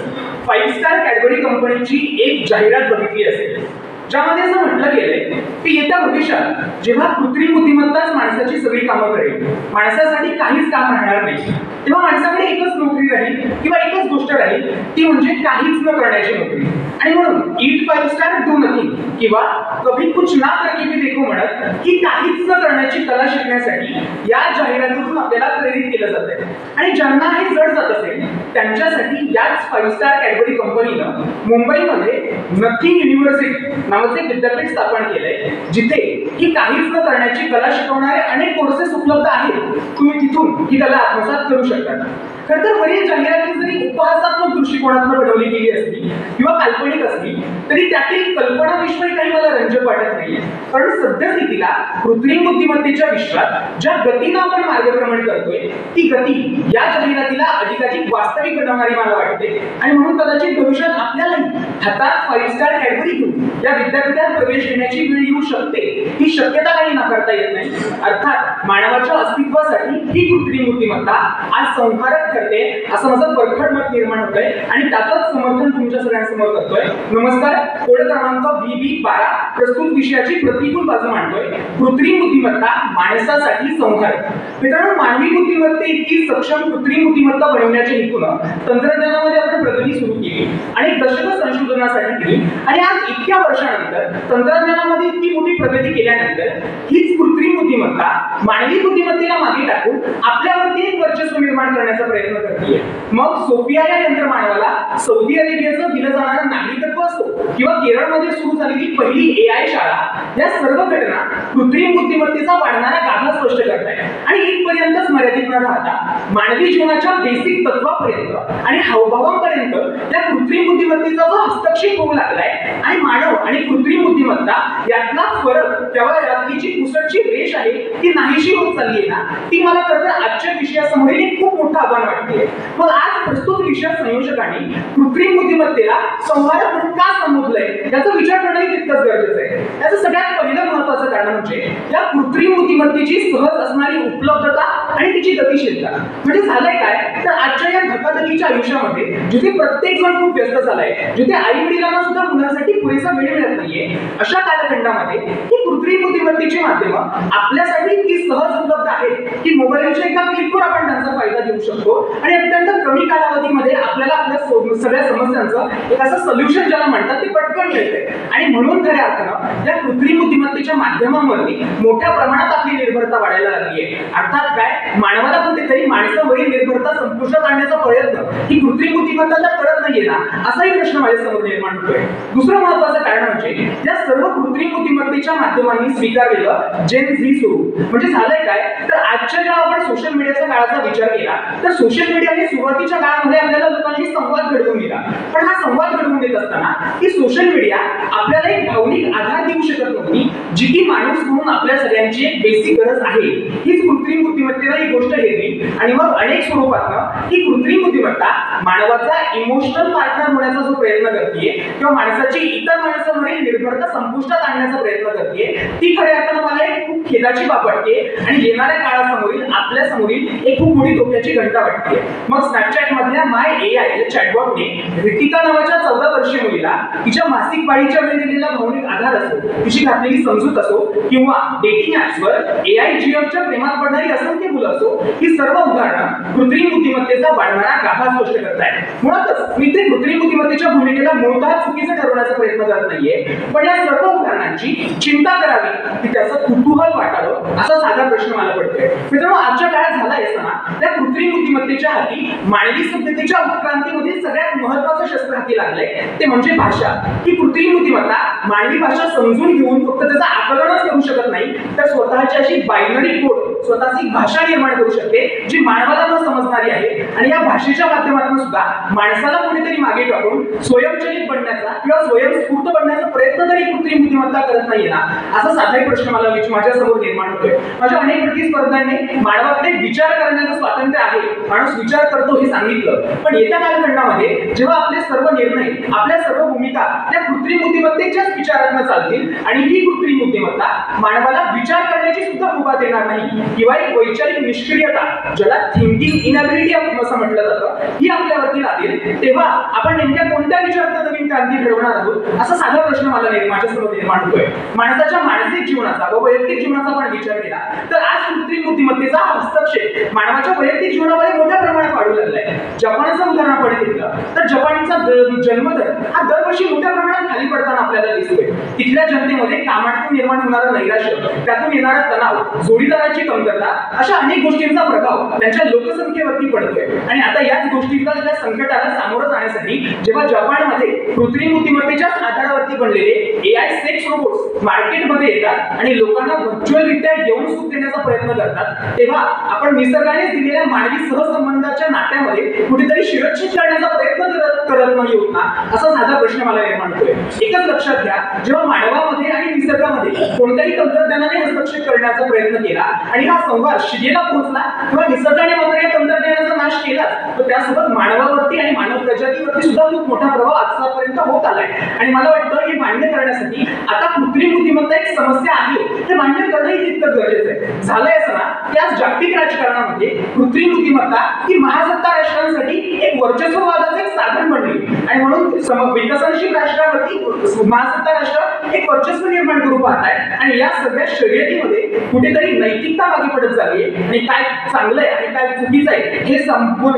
S13: 5 स्टार कॅडबरी कंपनीची एक जाहिरात बघितली असेल, ज्यामध्ये असं म्हटलं गेलंय की येत्या भविष्यात जेव्हा कृत्रिम बुद्धिमत्ताच माणसाची सगळी कामं करेल, माणसासाठी काहीच काम राहणार नाही, तेव्हा माणसाकडे एकच नोकरी राहील किंवा एकच गोष्ट राहील, ती म्हणजे काहीच न करण्याची नोकरी. आणि म्हणून ईट 5 स्टार डू नथिंग किंवा कभी कुछ ना करके भी देखो म्हणत ही काहीच न करण्याची कला शिकण्यासाठी या जाहिरातीतून आपल्याला प्रेरित केलं जात आहे. आणि ज्यांना हे जड जात असेल त्यांच्यासाठी याच 5 स्टार कॅडबरी कंपनीनं मुंबईमध्ये नथिंग युनिव्हर्सिटी नावाचे विद्यापीठ स्थापन केलंय, जिथे ही काहीच न करण्याची कला शिकवणारे अनेक कोर्सेस उपलब्ध आहेत. तुम्ही तिथून ही कला आत्मसात करू शकता. खरं तर वरील जाहिराती जरी उपहासात्मक दृष्टिकोनातून बनवली गेली असली किंवा काल्पनिक असली तरी त्यातील कल्पनाविषयी काही मला रंजक वाटत नाही. कारण सद्यस्थितीला कृत्रिम बुद्धिमत्तेच्या विश्वात ज्या गतीनं आपण मार्गक्रमण करतोय ती गती या जाहिरातीला अधिकाधिक वास्तविक बनवणारी मला वाटते. आणि म्हणून कदाचित भविष्यात आपल्यालाही हातात 5 स्टार कॅडबरी घेऊन या विद्यापीठात प्रवेश घेण्याची वेळ येऊ शकते. ही शक्यता काही नाकारता येत नाही. अर्थात मानवाच्या अस्तित्वासाठी ही कृत्रिम बुद्धिमत्ता आज संहारक ठरते असं माझं परखड मत निर्माण होतंय आणि त्याचंच समर्थन तुमच्या सगळ्यांसमोर करतोय. नमस्कार, कोड क्रमांक BB 12 प्रस्तुत विषयाची प्रतिकूल बाजू मांडतोय, कृत्रिम बुद्धिमत्ता माणसासाठी संहारक. मित्रांनो, मानवी बुद्धिमत्ते इतकी सक्षम कृत्रिम बुद्धिमत्ता बनवण्याच्या हेतूनं तंत्रज्ञानामध्ये आपण प्रगती सुरू केली, अनेक दशकं संशोधनासाठी केली आणि आज इतक्या वर्षानंतर तंत्रज्ञानामध्ये इतकी मोठी प्रगती केल्यानंतर हीच कृत्रिम बुद्धिमत्ता मानवी बुद्धिमत्तेला मागे टाकून आपल्यावरती एक वर्चस्व निर्माण करण्याचा प्रयत्न करते. मग सोफिया या यंत्रमानवाला सौदी अरेबियाचं दिलं जाणारं नागरिकत्व असो किंवा केरळमध्ये सुरू झालेली पहिली AI शाळा, या सर्व घटना कृत्रिम बुद्धिमत्तेचा वाढणारा गाभा स्पष्ट करताय. आणि इथपर्यंतच मर्यादित न राहता मानवी जीवनाच्या बेसिक तत्वापर्यंत आणि हावभावांपर्यंत या कृत्रिम बुद्धिमत्तेचा जो हस्तक्षेप होऊ लागलाय आणि मानव आणि कृत्रिम बुद्धिमत्ता यातला फरक, तेव्हा यातली जी पुसटची रेष आहे ती नाहीशी होत चालली आहे ना, ती मला खरं तर आजच्या विषयासमोर एक खूप मोठं आव्हान वाटते. मग आज प्रस्तुत विषय संयोजकांनी कृत्रिम बुद्धिमत्तेला संहारक म्हणून का संबोधलंय याचा विचार करणंही तितकंच गरजेचं आहे. याचं सगळ्यात पहिलं महत्त्वाचं कारण म्हणजे या कृत्रिम बुद्धिमत्तेची सहज असणारी उपलब्धता आणि तिची गतिशीलता. म्हणजे झालंय काय तर आजच्या या धकाधकीच्या आयुष्यामध्ये जिथे प्रत्येक जण खूप व्यस्त झालाय, जिथे आई वडिलांना सुद्धा मुलांसाठी पुरेसा वेळ मिळत नाहीये, अशा कालखंडामध्ये ही कृत्रिम बुद्धिमत्तेची माध्यमं आपल्यासाठी इतकी सहज उपलब्ध आहेत की मोबाईलच्या एका क्लिकवर आपण त्यांचा फायदा घेऊ शकतो आणि अत्यंत कमी कालावधीमध्ये आपल्याला आपल्या सगळ्या समस्यांचं एक असं सोल्युशन ज्याला म्हणतात ते पटकन मिळते. आणि म्हणून खऱ्या अर्थानं या कृत्रिम बुद्धिमत्तेच्या माध्यमांवरती मोठ्या प्रमाणात आपली निर्भरता वाढायला लागली आहे. अर्थात काय, मानवाला कुठेतरी माणसावरील निर्भरता संपुष्टात आणण्याचा प्रयत्न ही कृत्रिम बुद्धिमत्ता करत नाहीये ना, असाही प्रश्न माझ्यासमोर निर्माण होतोय. दुसरं महत्त्वाचं कारण म्हणजे या सर्व कृत्रिम बुद्धिमत्तेच्या माध्यमांनी स्वीकारलेलं जेन झी स्वरूप. म्हणजे झालंय काय तर आजच्या जेव्हा आपण सोशल मीडियाच्या काळाचा विचार केला तर सोशल मीडियाने सुरुवातीच्या काळामध्ये आपल्याला लोकांशी संवाद घडवून दिला. पण हा संवाद घडवून देत असताना ही सोशल मीडिया आपल्याला एक भावनिक आधार देऊ शकत नव्हती, जी की माणूस म्हणून आपल्या सगळ्यांची एक बेसिक गरज आहे. हीच कृत्रिम बुद्धिमत्तेला ही गोष्ट घेतली आणि मग अनेक स्वरूपातनं ही कृत्रिम बुद्धिमत्ता मानवाचा इमोशनल पार्टनर होण्याचा जो प्रयत्न करते किंवा माणसाची इतर माणसांवरील निर्भरता संपुष्टात आणण्याचा प्रयत्न करते, ती खऱ्या अर्थानं मला एक खूप खेदाची बाब वाटते आणि येणाऱ्या काळासमोरील आपल्या समोरील एक खूप मोठी धोक्याची घंटा वाटते. मग स्नॅपचॅट मधल्या माय AI या चॅटबॉटने रितिका नावाच्या 14 वर्षीय मुलीला तिच्या मासिक पाळीच्या वेळी दिलेला भावनिक आधार असो, तिची घातलेली समजूत असो किंवा डेटिंग ऍप्सवर AIGFच्या प्रेमात पडणारी असंख्य मुलं असो, ही सर्व उदाहरणं कृत्रिम बुद्धिमत्तेचा वाढणारा गाभा स्पष्ट करतायत. मुळातच मी ते कृत्रिम बुद्धिमत्तेच्या भूमिकेला मूळतः चुकीचं ठरवण्याचा प्रयत्न करत नाहीये, पण या सर्व उदाहरणांची चिंता करावी की त्याचं कुतूहल वाटावं असा साधा प्रश्न मला पडतोय. मित्रांनो, आजच्या काळात झाला असताना त्या कृत्रिम बुद्धिमत्तेच्या हाती मानवी सभ्यतेच्या उत्क्रांतीमधील सगळ्यात महत्त्वाचं शस्त्र हाती लागलंय, ते म्हणजे भाषा. ही कृत्रिम बुद्धिमत्ता मानवी भाषा समजून घेऊन फक्त त्याचा आकलनच करू शकत नाही, तर स्वतःची अशी बायनरी कोड, स्वतःची भाषा निर्माण करू शकते जी मानवाला न समजणारी आहे. आणि या भाषेच्या माध्यमातून सुद्धा माणसाला कोणीतरी मागे टाकून स्वयंचलित बनण्याचा किंवा स्वयंस्फूर्त बनण्याचा प्रयत्न तरी कृत्रिम बुद्धिमत्ता करत नाहीये ना, असा साधाही प्रश्न मला माझ्या समोर निर्माण होतोय. माझ्या अनेक प्रतिस्पर्ध्यांनी मानवाकडे विचार करण्याचं स्वातंत्र्य आहे, माणूस विचार करतो हे सांगितलं, पण येत्या कालखंडामध्ये जेव्हा आपले सर्व निर्णय, आपल्या सर्व भूमिका त्या कृत्रिम बुद्धिमत्तेच्याच विचारातून चालतील आणि ही कृत्रिम बुद्धिमत्ता मानवाला विचार करण्याची सुद्धा मुभा देणार नाही किंवा एक वैचारिक निष्क्रियता, ज्याला थिंकिंग इनॅबिलिटी असं म्हटलं जातं, ही आपल्यावरती लागेल, तेव्हा आपण नेमक्या कोणत्या विचारात नवीन क्रांती घडवणार आहोत असा साधा प्रश्न मला माझ्यासमोर निर्माण होतोय. माणसाच्या मानसिक जीवनाचा व वैयक्तिक जीवनाचा पण विचार केला तर आज कृत्रिम बुद्धिमत्तेचा हस्तक्षेप मानवाच्या वैयक्तिक जीवनामध्ये मोठ्या प्रमाणात वाढू लागलाय. जपानचं उदाहरण आपण घेतलं तर जपानचा जन्मदर हा दरवर्षी मोठ्या प्रमाणात खाली पडताना आपल्याला दिसतोय. तिथल्या जनतेमध्ये कामातून निर्माण होणारं नैराश्य, त्यातून येणारा तणाव, जोडीदाराची कमतरता, अशा अनेक गोष्टींचा प्रभाव त्यांच्या लोकसंख्येवरती पडतोय. आणि आता याच गोष्टींचा त्या संकटाला सामोरं जाण्यासाठी जेव्हा जपानमध्ये कृत्रिम बुद्धिमत्तेच्याच आधारावरती बनलेले AI सेक्स रोबोट्स मार्केटमध्ये येतात आणि लोकांना व्हर्च्युअलरित्या येऊन सुख देण्याचा प्रयत्न करतात, तेव्हा आपण निसर्गाने दिलेल्या मानवी सहसंबंधाच्या नात्यामध्ये कुठेतरी शिरच्छेद करण्याचा प्रयत्न करत नाही होत ना, असा साधा प्रश्न मला निर्माण होतोय. एकच लक्षात घ्या, जेव्हा मानवामध्ये आणि निसर्गामध्ये कोणत्याही तंत्रज्ञानाने हस्तक्षेप करण्याचा प्रयत्न केला आणि हा संवाद शिगेला पोहोचला किंवा निसर्गाने मात्र या तंत्रज्ञानाचा नाश केला, तर त्यासोबत मानवावरती आणि मानव प्रजातीवरती सुद्धा खूप मोठा प्रभाव आजपर्यंत होत आलाय. आणि मला वाटतं हे मान्य करण्यासाठी आता कृत्रिम बुद्धिमत्ता एक समस्या आहे हे मान्य करणंही तितकंच गरजेचं आहे. झालंय असं ना की आज जागतिक राजकारणामध्ये कृत्रिम बुद्धिमत्ता ही महासत्ता राष्ट्रांसाठी एक वर्चस्ववादाचं एक साधन बनली आणि म्हणून विकसनशील राष्ट्रावरती महासत्ता राष्ट्र एक वर्चस्व निर्माण करू पाहत आहे. आणि या सगळ्या शर्यतीमध्ये कुठेतरी नैतिकता मागे पडत चालली आहे आणि काय चांगलं आहे आणि काय चुकीचं आहे हे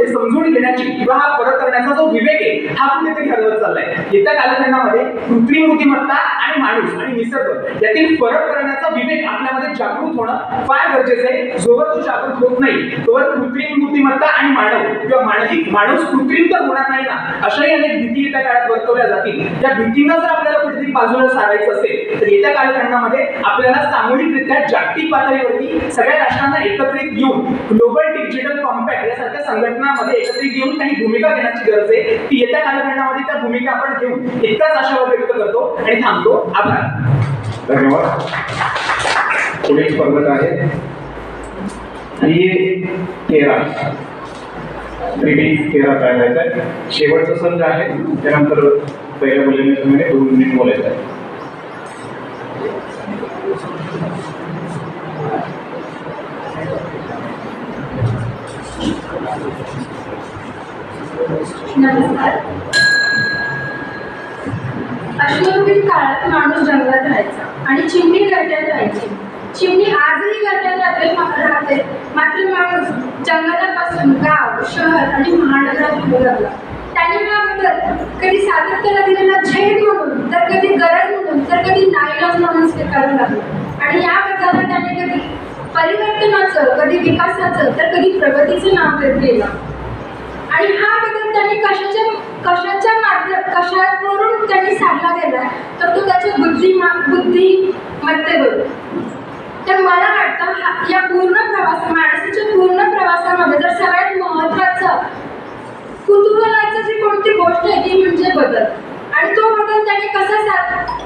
S13: समजून घेण्याची किंवा हा फरक करण्याचा जो विवेक आहे हा कुठेतरी हरवत चाललाय. येत्या कालखंडामध्ये कृत्रिम बुद्धिमत्ता आणि माणूस आणि निसर्ग यातील फरक करण्याचा विवेक आपल्यामध्ये जागृत होणं फार गरजेचं आहे. जोवर तो जागृत होत नाही तोवर कृत्रिम बुद्धिमत्ता आणि मानव किंवा माणूस कृत्रिम तर होणार नाही ना, अशाही अनेक भीती येत्या काळात वर्तवल्या जातील. या भीतींना जर आपल्याला कुठेतरी बाजूला सारायचं असेल तर येत्या कालखंडामध्ये आपल्याला सामूहिकरित्या जागतिक पातळीवरती सगळ्या राष्ट्रांना एकत्रित घेऊन ग्लोबल डिजिटल कॉम्पॅक्ट यासारख्या संघटनांमध्ये एकत्रित घेऊन काही भूमिका घेण्याची गरज आहे. ती येत्या कालखंडामध्ये त्या भूमिका आपण घेऊन इतकाच आशावाद व्यक्त करतो आणि थांबतो. आभार.
S2: धन्यवाद. पुढील स्पर्धक आहे तेरा तयार आहे. शेवटचा संघ आहे, त्यानंतर पहिल्या मुलीने 2 मिनिट बोलायचं आहे.
S3: नमस्कार. अश्मयुगीन काळात माणूस जंगलात राहायचा आणि चिमणी गड्ड्यात राहायची. चिमणी आजही गड्ड्यात राहते, मात्र माणूस जंगलापासून गाव, शहर आणि महानगरात होऊ लागला. त्याने हा बदल कधी सातत्याला दिलेला झेड म्हणून, तर कधी गरज म्हणून, तर कधी नाईलाज म्हणून स्वीकारू लागला. आणि या बदलाला त्याने कधी परिवर्तनाचं, कधी विकासाचं, तर कधी प्रगतीचं नाव देत गेलं. आणि हा बदल त्यांनी कशावरून त्यांनी साधला गेला तर तो त्याच्या बुद्धिमत्तेवरून. तर मला वाटतं या माणसाच्या पूर्ण प्रवासामध्ये जर सगळ्यात महत्त्वाचं कुतूहलाचं जी कोणती गोष्ट आहे ती म्हणजे बदल. आणि तो बदल त्याने कसा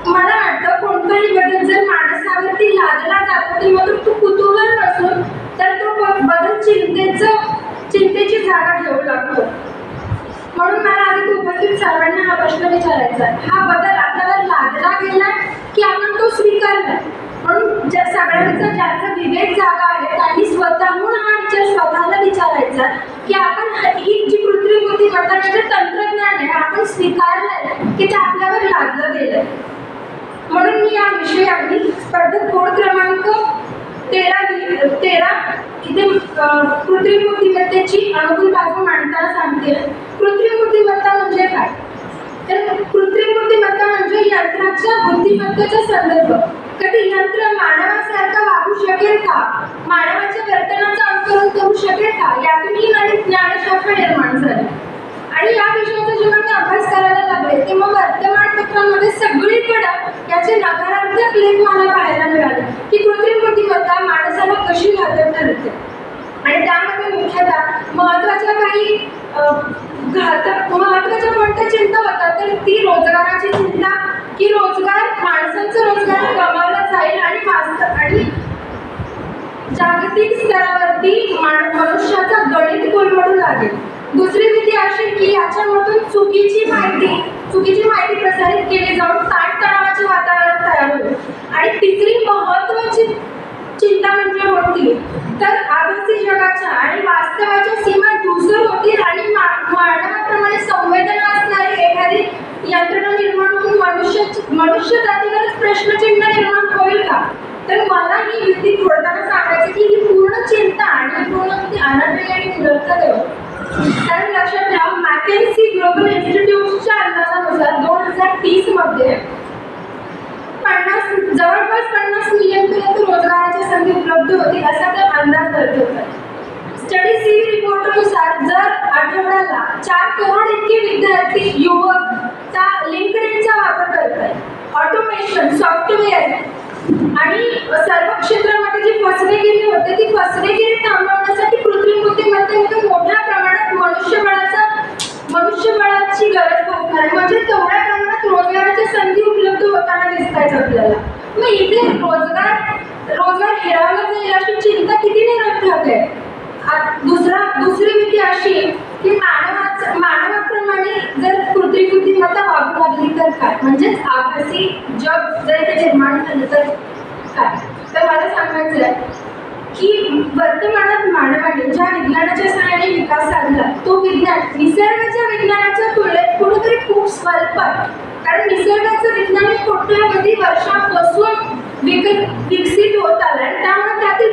S3: मला वाटतं कोणताही बदल जर माणसावरती लादला जातो तेव्हा तो कुतूहल नसून तर तो बदल चिंतेची जागा घेऊ लागतो. हा प्रश्न विचारायचा आहे. हा बदल आपल्यावर लादला गेला की आपण तो स्वीकारला? म्हणून सगळ्यांचा ज्याचा विवेक जागा आहे त्यांनी स्वतःहून हा विचार स्वतःला विचारायचा की आपण ही जी कृत्रिम बुद्धिमत्ता जे तंत्रज्ञान आहे आपण स्वीकारलंय की ते आपल्यावर लादलं गेलंय. म्हणून मी या विषयाने स्पर्धेत कोड क्रमांक 13 इथे कृत्रिम बुद्धिमत्तेची अनुकूल बाजू मांडताना सांगते. कृत्रिम बुद्धिमत्ता म्हणजे काय? तर कृत्रिम बुद्धिमत्ता म्हणजे यंत्राच्या बुद्धिमत्तेचा संदर्भ. कधी यंत्र मानवासारखा वागू शकेल का? मानवाच्या वर्तनाचं अनुकरण करू शकेल का? यातूनही नवीन ज्ञानशाखा निर्माण झाली. आणि या विषयाचा जेव्हा मी अभ्यास करायला लागले तेव्हा वर्तमानपत्रांमध्ये सगळीकडे याचे नकारात्मक लेख मला पाहायला मिळाले की कृत्रिम बुद्धिमत्ता माणसाला कशी घातक ठरते. आणि त्यामध्ये मुख्यतः महत्वाच्या काही महत्वाच्या कोणत्या चिंता होतात तर ती रोजगाराची चिंता की माणसांचा रोजगार गमावला जाईल आणि जागतिक स्तरावरती मनुष्याचा गणित कोलमडू लागेल. दुसरी भीती अशी की याच्यामधून चुकीची माहिती प्रसारित केली जाऊन ताणतणावाचे वातावरण तयार होईल. आणि तिसरी महत्वाची चिंता म्हणजे कोणती तर आभासी जगाच्या आणि वास्तवाच्या सीमा धूसर होतील आणि मानवाप्रमाणे संवेदना असणारी एखादी यंत्रणा निर्माण होऊन मनुष्य जातीवरच प्रश्नचिन्ह निर्माण होईल का? तर मला ही भीती फोडताना सांगायची की ही पूर्ण चिंता आणि पूर्ण भीती अनन्य आणि निरर्थक आहे. कारण लक्षात ठेवा मॅकेन्सी ग्लोबल इन्स्टिट्यूटच्या अंदाजानुसार 2030 मध्ये जवळपास 50 मिलियन पर्यंत रोजगाराच्या संधी उपलब्ध होतील असा ते अंदाज करत होता. स्टडी सी रिपोर्टनुसार जर आठवड्याला 4 करोड इतके विद्यार्थी युवक लिंक्डइनचा वापर करतात, ऑटोमेशन सॉफ्टवेअर आणि सर्व क्षेत्रामध्ये जी फसवेगिरी होते ती फसवेगिरी थांबवण्यासाठी कृत्रिम बुद्धिमत्तेमध्ये मोठ्या प्रमाणात मनुष्यबळाची गरज भासणार. म्हणजे तेवढ्या प्रमाणात रोजगाराच्या संधी उपलब्ध होताना दिसत आहेत आपल्याला. मग इथे रोजगार हिरावला जाईल अशी चिंता किती निरर्थक आहे. दुसरी भीती अशी की मानवाप्रमाणे जर कृत्रिम बुद्धिमत्ता वापरू लागली तर काय, म्हणजेच आभासी जग जर ते निर्माण झालं तर काय. तर मला सांगायचं आहे की वर्तमानात मानवाने ज्या विज्ञानाच्या सहाय्याने विकास साधला तो विज्ञान निसर्गाच्या विज्ञानाच्या तुलनेत कुठेतरी खूप स्वल्प आहे. कारण निसर्गाचं विज्ञान हे कोट्यावधी वर्षांपासून विकसित होत आलं आणि त्यामुळे त्यातील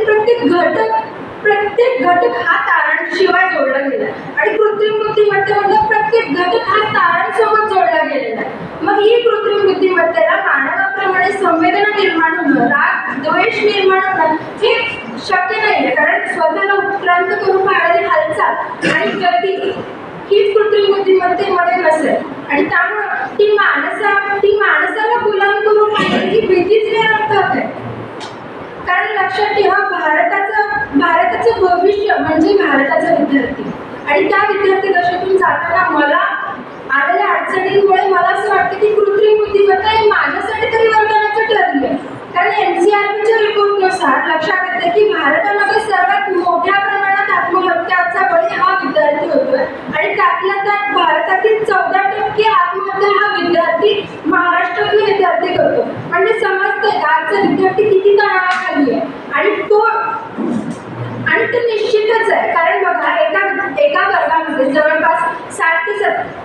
S3: प्रत्येक घटक हा तारांशिवाय जोडला गेला आणि कृत्रिम बुद्धिमत्तेमधला प्रत्येक घटक हा तारांसोबत जोडला गेलेला. मग ही कृत्रिम बुद्धिमत्तेला मानवाप्रमाणे संवेदना निर्माण होणं, राग द्वेष निर्माण होणं हे शक्य नाही. कारण स्वतःला उत्क्रांत करून पाहणारी हालचाल आणि गती ही कृत्रिम बुद्धिमत्तेमध्ये नसेल आणि त्यामुळे ती माणसाला गुलाम करून पाहिजे ही भीतीच निरर्थक आहे. कारण लक्षात ठेवा भारताचं भविष्य म्हणजे भारताचा विद्यार्थी आणि त्या विद्यार्थी दशेतून जाताना मला आलेल्या अडचणींमुळे मला असं वाटतं की कृत्रिम बुद्धिमत्ता ही माझ्यासाठी तरी वरदानाचं ठरली आहे. कारण NCRBच्या रिपोर्टनुसार लक्षात येते की भारतामध्ये सर्वात मोठ्या प्रमाणात आत्महत्याचा बळी हा विद्यार्थी होतोय आणि त्यातल्या त्यात भारतातील 14% आत्महत्या हा विद्यार्थी महाराष्ट्रातील विद्यार्थी करतो. म्हणजे समजतंय का आजचा विद्यार्थी किती तणावाखाली आहे. आणि ते निश्चितच आहे. कारण बघा एका वर्गामध्ये जवळपास 60 ते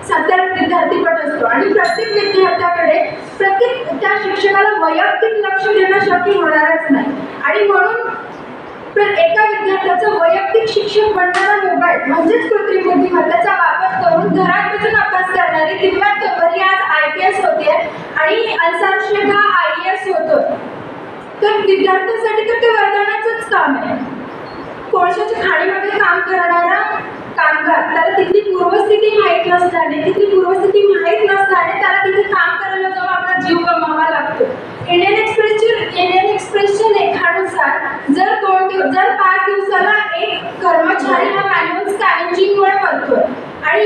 S3: 70 विद्यार्थीपट असतो आणि प्रत्येक विद्यार्थ्याकडे त्या शिक्षकाला वैयक्तिक लक्ष देणं शक्य होणारच नाही. आणि म्हणून एका विद्यार्थ्याचा वैयक्तिक शिक्षक बनणारा मोबाईल म्हणजेच कृत्रिम बुद्धिमत्तेचा वापर करून घरात बसून अभ्यास करणारी दिव्या तोमरी आज IPS होते आणि अन्सार शेख हा IAS होतो. तर विद्यार्थ्यांसाठी तर ते वरदानाचंच काम आहे. कोळशाच्या खाणीमध्ये काम करणारा कामगार त्याला तिथली पूर्वस्थिती माहीत नसल्याने त्याला तिथे काम करायला जाऊन आपला जीव गमवावा लागतो. इंडियन एक्सप्रेसच्या लेखानुसार जर 5 दिवसाला एक कर्मचारी हा मॅन्युअल स्कॅव्हेंजिंगमुळे मरतोय आणि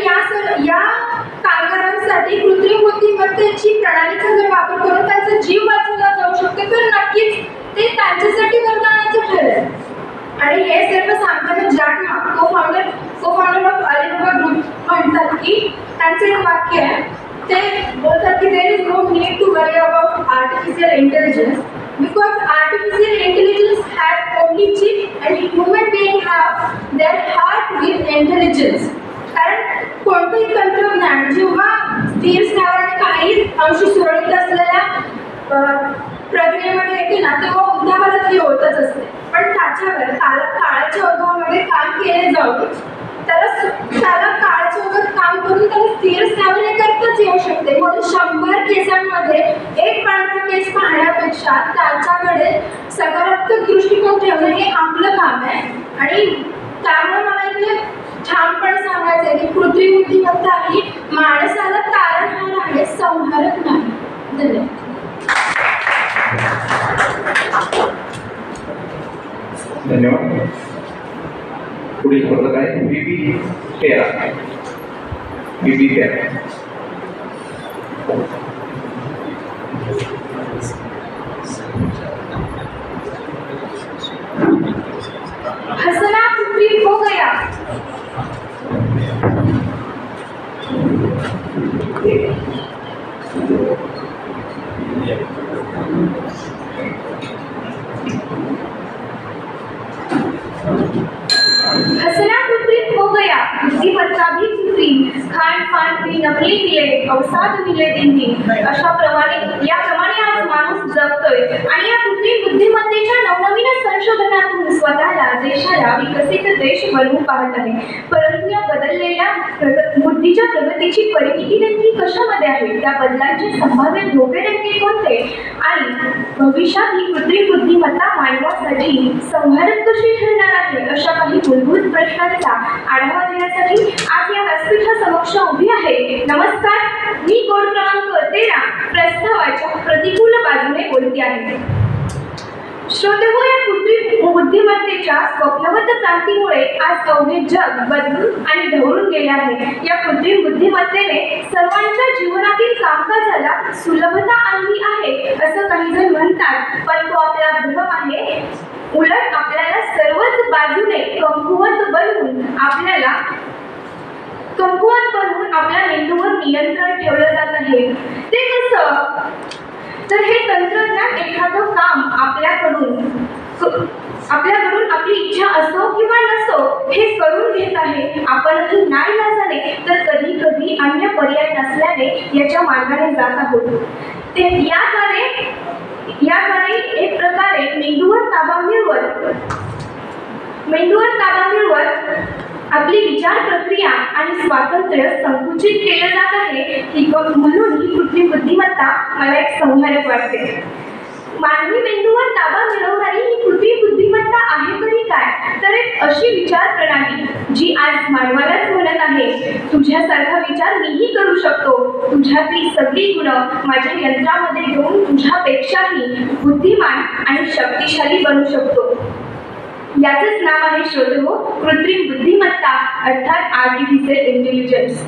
S3: या कामगारांसाठी कृत्रिम बुद्धिमत्तेची प्रणालीचा जर वापर करून त्यांचा जीव वाचवला जाऊ शकतो तर नक्कीच ते त्यांच्यासाठी वरदानाचं ठरेल. आणि हे सर्व सांगताना जॅक मा को फाउंडर ऑफ अलिबाबा ग्रुप म्हणतात की त्यांचं एक वाक्य आहे ते बोलतात की there is no need to worry about artificial intelligence because artificial intelligence has only chip and human being have their heart with intelligence. कारण कोणतंही तंत्रज्ञान जेव्हा स्थिर स्थावर काही अंश सुरळीत असलेल्या प्रक्रियेमध्ये येते ना तेव्हा उद्यावरच हे होतच असते. पण त्याच्यावर काळाच्या ओघामध्ये काम केले जाऊन त्याला काळाच्या ओघात काम करून त्याला स्थिर स्थावर करताच येऊ शकते. म्हणून 100 केसांमध्ये एक पांढरा केस पाहण्यापेक्षा त्याच्याकडे सकारात्मक दृष्टिकोन ठेवणं हे आपलं काम आहे. आणि त्यामुळे मला इथे ठामपणे सांगायचं आहे की कृत्रिम बुद्धिमत्ता ही माणसाला तारणहार आहे, संहारक नाही. धन्यवाद.
S2: धन्यवाद. पुढील स्पर्धक आहे बीबी तेरा. बीबी तेरा.
S3: हंसना कृत्रिम हो गया. हंसना कृत्रिम हो गया, बुद्धिमत्ता भी कृत्रिम, खान पान भी नकली मिले, अवसाद मिले दिन दिन. याप्रमाणे आज माणूस जगतोय आणि या कृत्रिम बुद्धिमत्तेच्या नवनवीन संशोधनातून स्वतःला देशाला विकसित देश बनवून पाहत आहे. परंतु या बदललेल्या बुद्धीच्या प्रगतीची परिमिती नेमकी कशामध्ये आहे, त्या बदलांचे संभाव्य धोके नेमके कोणते आणि भविष्यात ही कृत्रिम बुद्धिमत्ता मानवासाठी संहारक कशी ठरणार आहे, अशा काही मूलभूत प्रश्नांचा आढावा देण्यासाठी आज या व्यासपीठासमक्ष उभी आहे. नमस्कार, मी कोड क्रमांक 13 प्रस्तावाच्या प्रतिकूल बाजूने बोलते आहे. श्रोतेहो, या कृत्रिम बुद्धिमत्तेच्या स्वप्नवत क्रांतीमुळे आज अवघे जग बदलून आणि ढवळून गेले आहे. या कृत्रिम बुद्धिमत्तेने सर्वांच्या जीवनातील कामकाजाला सुलभता आणली आहे असं काही जण म्हणतात, पण तो आपला भ्रम आहे. उलट आपल्याला सर्वच बाजूने कमकुवत बनवून आपल्या मेंदूवर नियंत्रण ठेवलं जात आहे. ते कसं? तर हे तंत्रज्ञान एखादं काम आपल्याकडून आपली इच्छा असो किंवा नसो हे करून घेत आहे. आपणही नाईलाजाने तर कधी कधी अन्य पर्याय नसल्याने याच्या मार्गाने जात आहोत. ते याद्वारे एक प्रकारे मेंदूवर ताबा मिळवत आपली विचार प्रक्रिया आणि स्वातंत्र्य संकुचित केलं जात आहे. म्हणून ही कृत्रिम बुद्धिमत्ता मला एक संहारक वाटते. मानवी मेंदूवर ताबा मिळवणारी ही कृत्रिम बुद्धिमत्ता आहे तरी काय? तर एक अशी विचार प्रणाली जी आज मानवालाच म्हणत आहे, तुझ्यासारखा विचार मीही करू शकतो. तुझ्यातली सगळी गुणं माझ्या यंत्रामध्ये घेऊन तुझ्यापेक्षाही बुद्धिमान आणि शक्तिशाली बनू शकतो. याचंच नाव आहे श्रोतेहो कृत्रिम बुद्धिमत्ता अर्थात आर्टिफिशियल इंटेलिजन्स.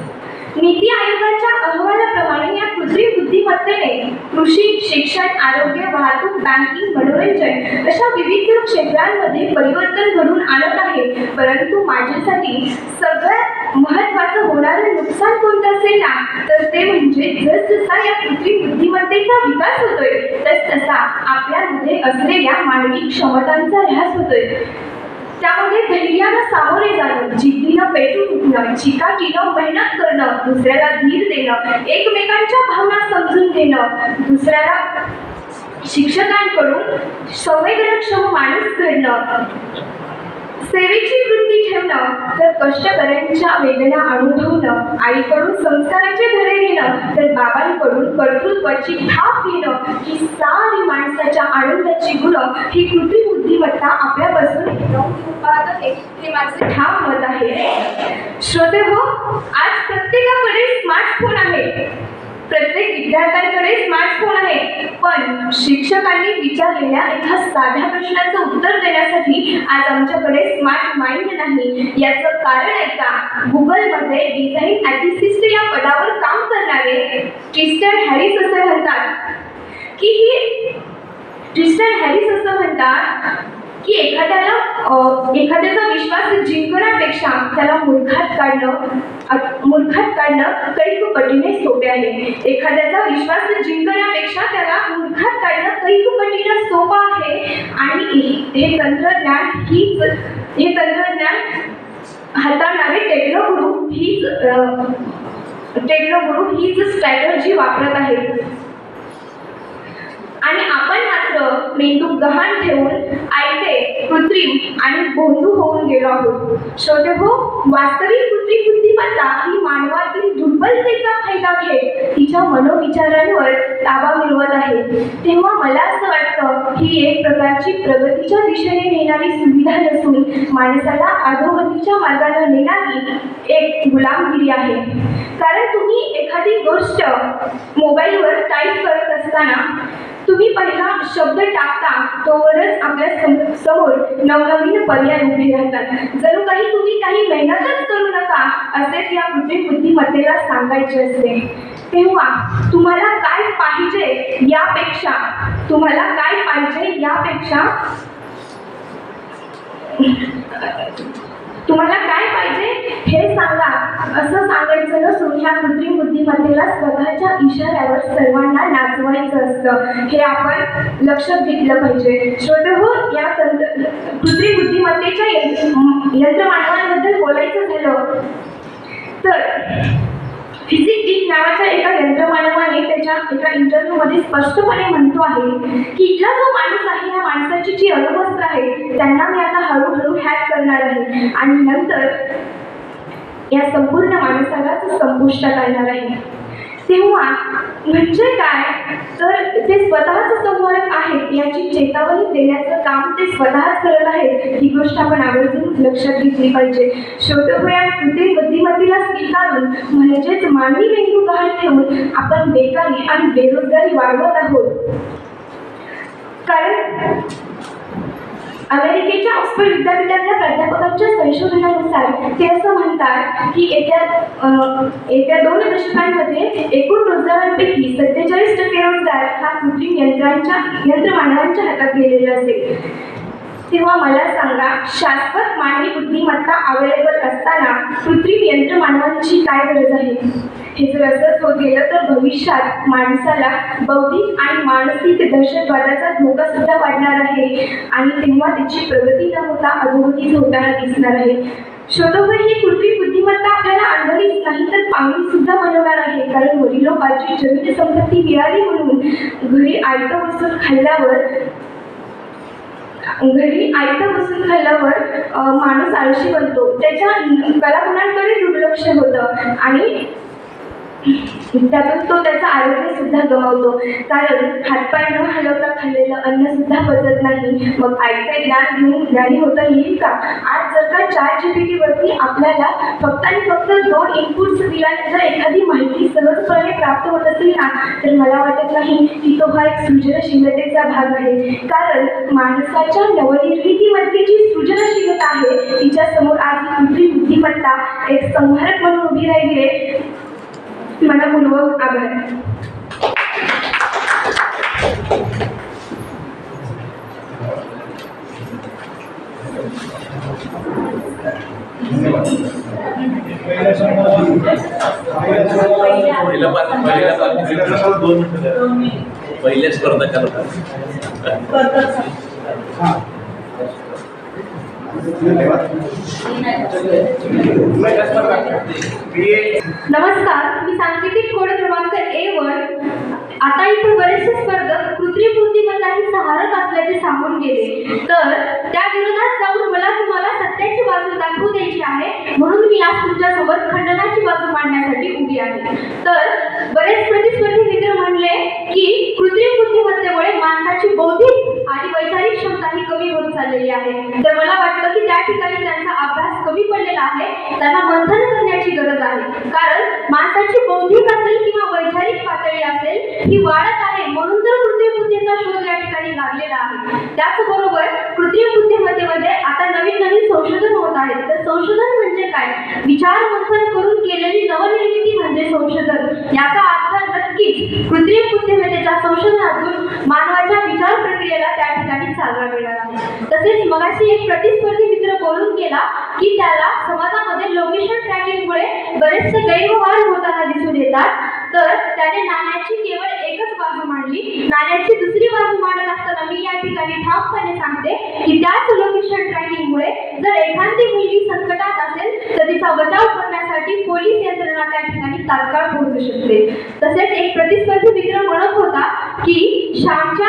S3: नीती आयोगाच्या अहवालाप्रमाणे या कृत्रिम बुद्धिमत्तेने कृषी, शिक्षण, आरोग्य, वाहतूक, बँकिंग, मनोरंजन अशा विविध क्षेत्रांमध्ये परिवर्तन घडवून आणत आहे. परंतु माझ्यासाठी सगळ्यात महत्त्वाचं होणारं नुकसान कोणतं असेल ना, तर ते म्हणजे जसजसा या कृत्रिम बुद्धिमत्तेचा विकास होतोय तसतसा आपल्यामध्ये असलेल्या मानवी क्षमतांचा ऱ्हास होतोय. त्यामध्ये धैर्यानं सामोरे जाणं, जिद्दीनं पेटून उठणं, चिकाटीनं मेहनत करणं, दुसऱ्याला धीर देणं, एकमेकांच्या भावना समजून घेणं, दुसऱ्याला शिक्षकांकडून संवेदनक्षम माणूस घडणं, सेवेची वृत्ती ठेवणं, तर कष्टकऱ्यांच्या वेदना अनुभवणं, आईकडून संस्काराचे धडे घेणं, तर बाबांकडून कर्तृत्वाची थाप घेणं, ही सारी माणसाच्या आनंदाची गुणं ही कृत्रिम बुद्धिमत्ता आपल्यापासून पाहत आहे. हे माझे ठाम मत आहे. श्रोतेहो, आज प्रत्येकाकडे स्मार्टफोन आहे, प्रत्येक विद्यार्थ्यांकडे स्मार्टफोन आहे, पण शिक्षकांनी विचारलेल्या एका साध्या प्रश्नाचं उत्तर देण्यासाठी आज आमच्याकडे स्मार्ट माइंड नाही. याचं कारण ऐका. गुगलमध्ये डिझाईन ॲथिसिस्ट या पदावर काम करणारे ट्रिस्टन हॅरिस असं म्हणतात की एखाद्याचा विश्वास जिंकण्यापेक्षा त्याला मूर्खात काढणं कैक पटीने सोपे आहे. एखाद्याचा विश्वास जिंकण्यापेक्षा त्याला मूर्खात काढणं कैक पटीने सोपं आहे. आणि हे तंत्रज्ञान हाताळणारे टेक्नोगुरू हीच स्ट्रॅटर्जी वापरत आहेत. आणि आपण मात्र मेंदू गहाण ठेवून आयते, कृत्रिम आणि बोंधू होऊन गेलो आहोत. श्रोतेहो, वास्तविक कृत्रिम बुद्धिमत्ता ही मानवातील दुर्बलतेचा फायदा घेत तिच्या मनोविचारांवर ताबा मिळवत आहे. तेव्हा मला असं वाटतं ही एक प्रकारची प्रगतीच्या दिशेने नेणारी सुविधा नसून माणसाला अधोगतीच्या मार्गाने नेणारी एक गुलामगिरी आहे. कारण तुम्ही एखादी गोष्ट मोबाईलवर टाईप करत असताना तुम्ही पहिला शब्द टाकता तोवरच आपल्या समोर नवनवीन पर्याय उभे राहतात. जणू काही तुम्ही काही मेहनतच करू नका असेच या कृत्रिम बुद्धिमत्तेला सांगायचे असते. तेव्हा तुम्हाला काय पाहिजे यापेक्षा तुम्हाला काय पाहिजे हे सांगा असं सांगायचं नसून ह्या कृत्रिम बुद्धिमत्तेला स्वतःच्या इशाऱ्यावर सर्वांना नाचवायचं असतं. हे आपण लक्षात घेतलं पाहिजे. श्रोतेहो, या कृत्रिम बुद्धिमत्तेच्या यंत्रमानवांबद्दल बोलायचं झालं तर फिजिक डीक नावाच्या एका यंत्रमानवाने त्याच्या एका इंटरव्ह्यूमध्ये स्पष्टपणे म्हणतो आहे की इथला जो माणूस आहे या माणसाची जी अणुवस्त्र आहे त्यांना मी आता हळूहळू हॅक करणार आहे आणि नंतर या संपूर्ण माणसालाच संपुष्टात आणणार आहे. तेव्हा म्हणजे काय तर ते स्वतःच संवारक आहेत याची चेतावणी देण्याचं काम ते स्वतःच करत आहेत. ही गोष्ट आपण आवर्जून लक्षात घेतली पाहिजे. श्रोतेहो, या कृत्रिम बुद्धिमत्तेला स्वीकारून म्हणजेच मानवी मेंदू गहाण ठेवून आपण बेकारी आणि बेरोजगारी वाढवत आहोत. कारण अमेरिकेच्या ऑक्सफर्ड विद्यापीठातल्या प्राध्यापकांच्या संशोधनानुसार ते असं म्हणतात की येत्या 2 दशकांमध्ये एकूण रोजगारांपैकी 47% रोजगार हा कृत्रिम यंत्रमानवांच्या हातात गेलेला असेल. तेव्हा मला सांगा, शाश्वत मानवी बुद्धिमत्ता अवेलेबल असताना कृत्रिम यंत्रमानवांची काय गरज आहे? हे जर असंच होत गेलं तर भविष्यात माणसाला बौद्धिक आणि मानसिक दहशतवादाचा धोका सुद्धा वाढणार आहे आणि तेव्हा त्याची प्रगती न होता अधोगतीच होताना दिसणार आहे. श्रोतेहो, ही कृत्रिम बुद्धिमत्ता आपल्याला आंधळीच नाही तर पांगळी सुद्धा बनवणार आहे. कारण वडिलोपार्जित जमीन संपत्ती मिळाली म्हणून घरी आयतं बसून खाल्ल्यावर माणूस आळशी बनतो. त्याच्या कलागुणांकडे दुर्लक्ष होतं आणि त्यातून तो त्याचं आरोग्य सुद्धा गमावतो. कारण हातपाय न हलवता खाल्लेलं अन्न सुद्धा पचत नाही. मग आयते ज्ञान घेऊन ज्ञानी होता येईल का? आज जर का ChatGPT वरती आपल्याला फक्त आणि फक्त 2 इनपुट्स दिल्याने जर एखादी माहिती सहजपणे प्राप्त होत असेल ना तर मला वाटत नाही की तो हा एक सृजनशीलतेचा भाग आहे. कारण माणसाच्या नवनिर्मितीमध्ये जी सृजनशीलता आहे तिच्या समोर आज ही कृत्रिम बुद्धिमत्ता एक संहारक म्हणून उभी राहिली आहे. मनपूर्वक आभार.
S14: पहिल्या स्पर्धकाला
S3: नमस्कार, मी सांकेतिक कोड क्रमांक A1. आता इथे बरेचसे स्पर्धक कृत्रिम बुद्धिमत्ता ही सहारक असल्याचे सांगून गेले तर त्या विरोधात जाऊन मला तुम्हाला सत्याची बाजू दाखवू द्यायची आहे. म्हणून मी आज तुमच्यासोबत खंडनाची बाजू मांडण्यासाठी उभी आहे. तर बरेच प्रतिस्पर्धी मित्र म्हणले की कृत्रिम बुद्धिमत्तेमुळे माणसाची बौद्धिक आणि वैचारिक क्षमता ही कमी होत चाललेली आहे. तर मला वाटतं की त्या ठिकाणी त्यांचा अभ्यास कमी पडलेला आहे. त्यांना मंथन करण्याची गरज आहे. कारण माणसाची बौद्धिक असेल किंवा वैचारिक पातळी असेल ही वाढत आहे. म्हणून तर कृत्रिम बुद्धीचा शोध या ठिकाणी लागलेला आहे. त्याचबरोबर कृत्रिम बुद्धिमत्तेमध्ये आता नवीन संशोधन होत आहे. तर संशोधन म्हणजे काय? विचार मंथन करून केलेली नवनिर्मिती म्हणजे संशोधन. याचा अर्थ नक्की नक्कीच कृत्रिम बुद्धिमत्तेच्या संशोधनातून मानवाच्या विचार प्रक्रियेला त्या ठिकाणी चालना मिळणार आहे. तसेच मगाशी एक प्रतिस्पर्धी मित्र बोलून गेला की त्याला समाजामध्ये लोकेशन ट्रॅकिंगमुळे बरेचसे गैरव्यवहार होताना दिसून येतात. तर त्याने नाण्याची केवळ एकच बाजू मांडली. नाण्याची दुसरी बाजू मांडत असताना मी या ठिकाणी ठामपणे सांगते की त्याच लोकेशन ट्रॅकिंगमुळे जर एखादी मुलगी संकटात असेल तर तिचा बचाव करण्यासाठी पोलीस यंत्रणा त्या ठिकाणी तात्काळ पोहोचू शकते. तसेच एक प्रतिस्पर्धी मित्र म्हणत होता की श्यामने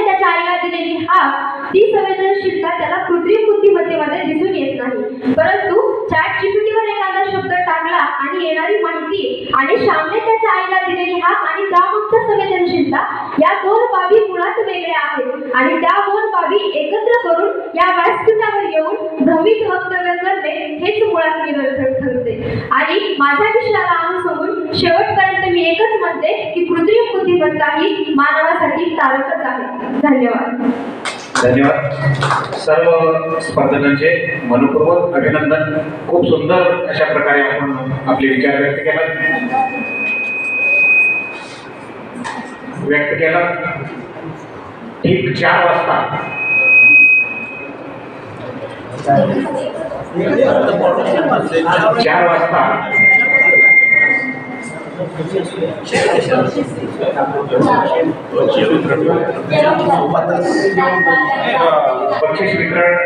S3: त्याच्या आईला दिलेली हाक ती संवेदनशीलता त्याला कृत्रिम बुद्धिमत्तेमध्ये दिसून येत नाही. परंतु ChatGPTवर एखादा शब्द टाकला आणि येणारी माहिती आणि श्यामने त्याच्या आईला दिलेली हाक आणि त्यामागची संवेदनशीलता या दोन बाबी मुळात वेगळ्या आहेत आणि त्या दोन बाबी एकत्र करून या व्यासपीठावर येऊन भ्रमित वक्तव्य करणे हेच मुळात निरर्थक ठरते. आणि माझ्या विषयाला अनुसरून शेवटपर्यंत मी एकच म्हणते की कृत्रिम बुद्धिमत्ता ही मानवासाठी तारकच आहे. धन्यवाद.
S2: धन्यवाद. सर्व स्पर्धकांचे मनपूर्वक अभिनंदन. खूप सुंदर अशा प्रकारे आपण आपले विचार व्यक्त केला. ठीक 4 वाजता बक्षीस वितरण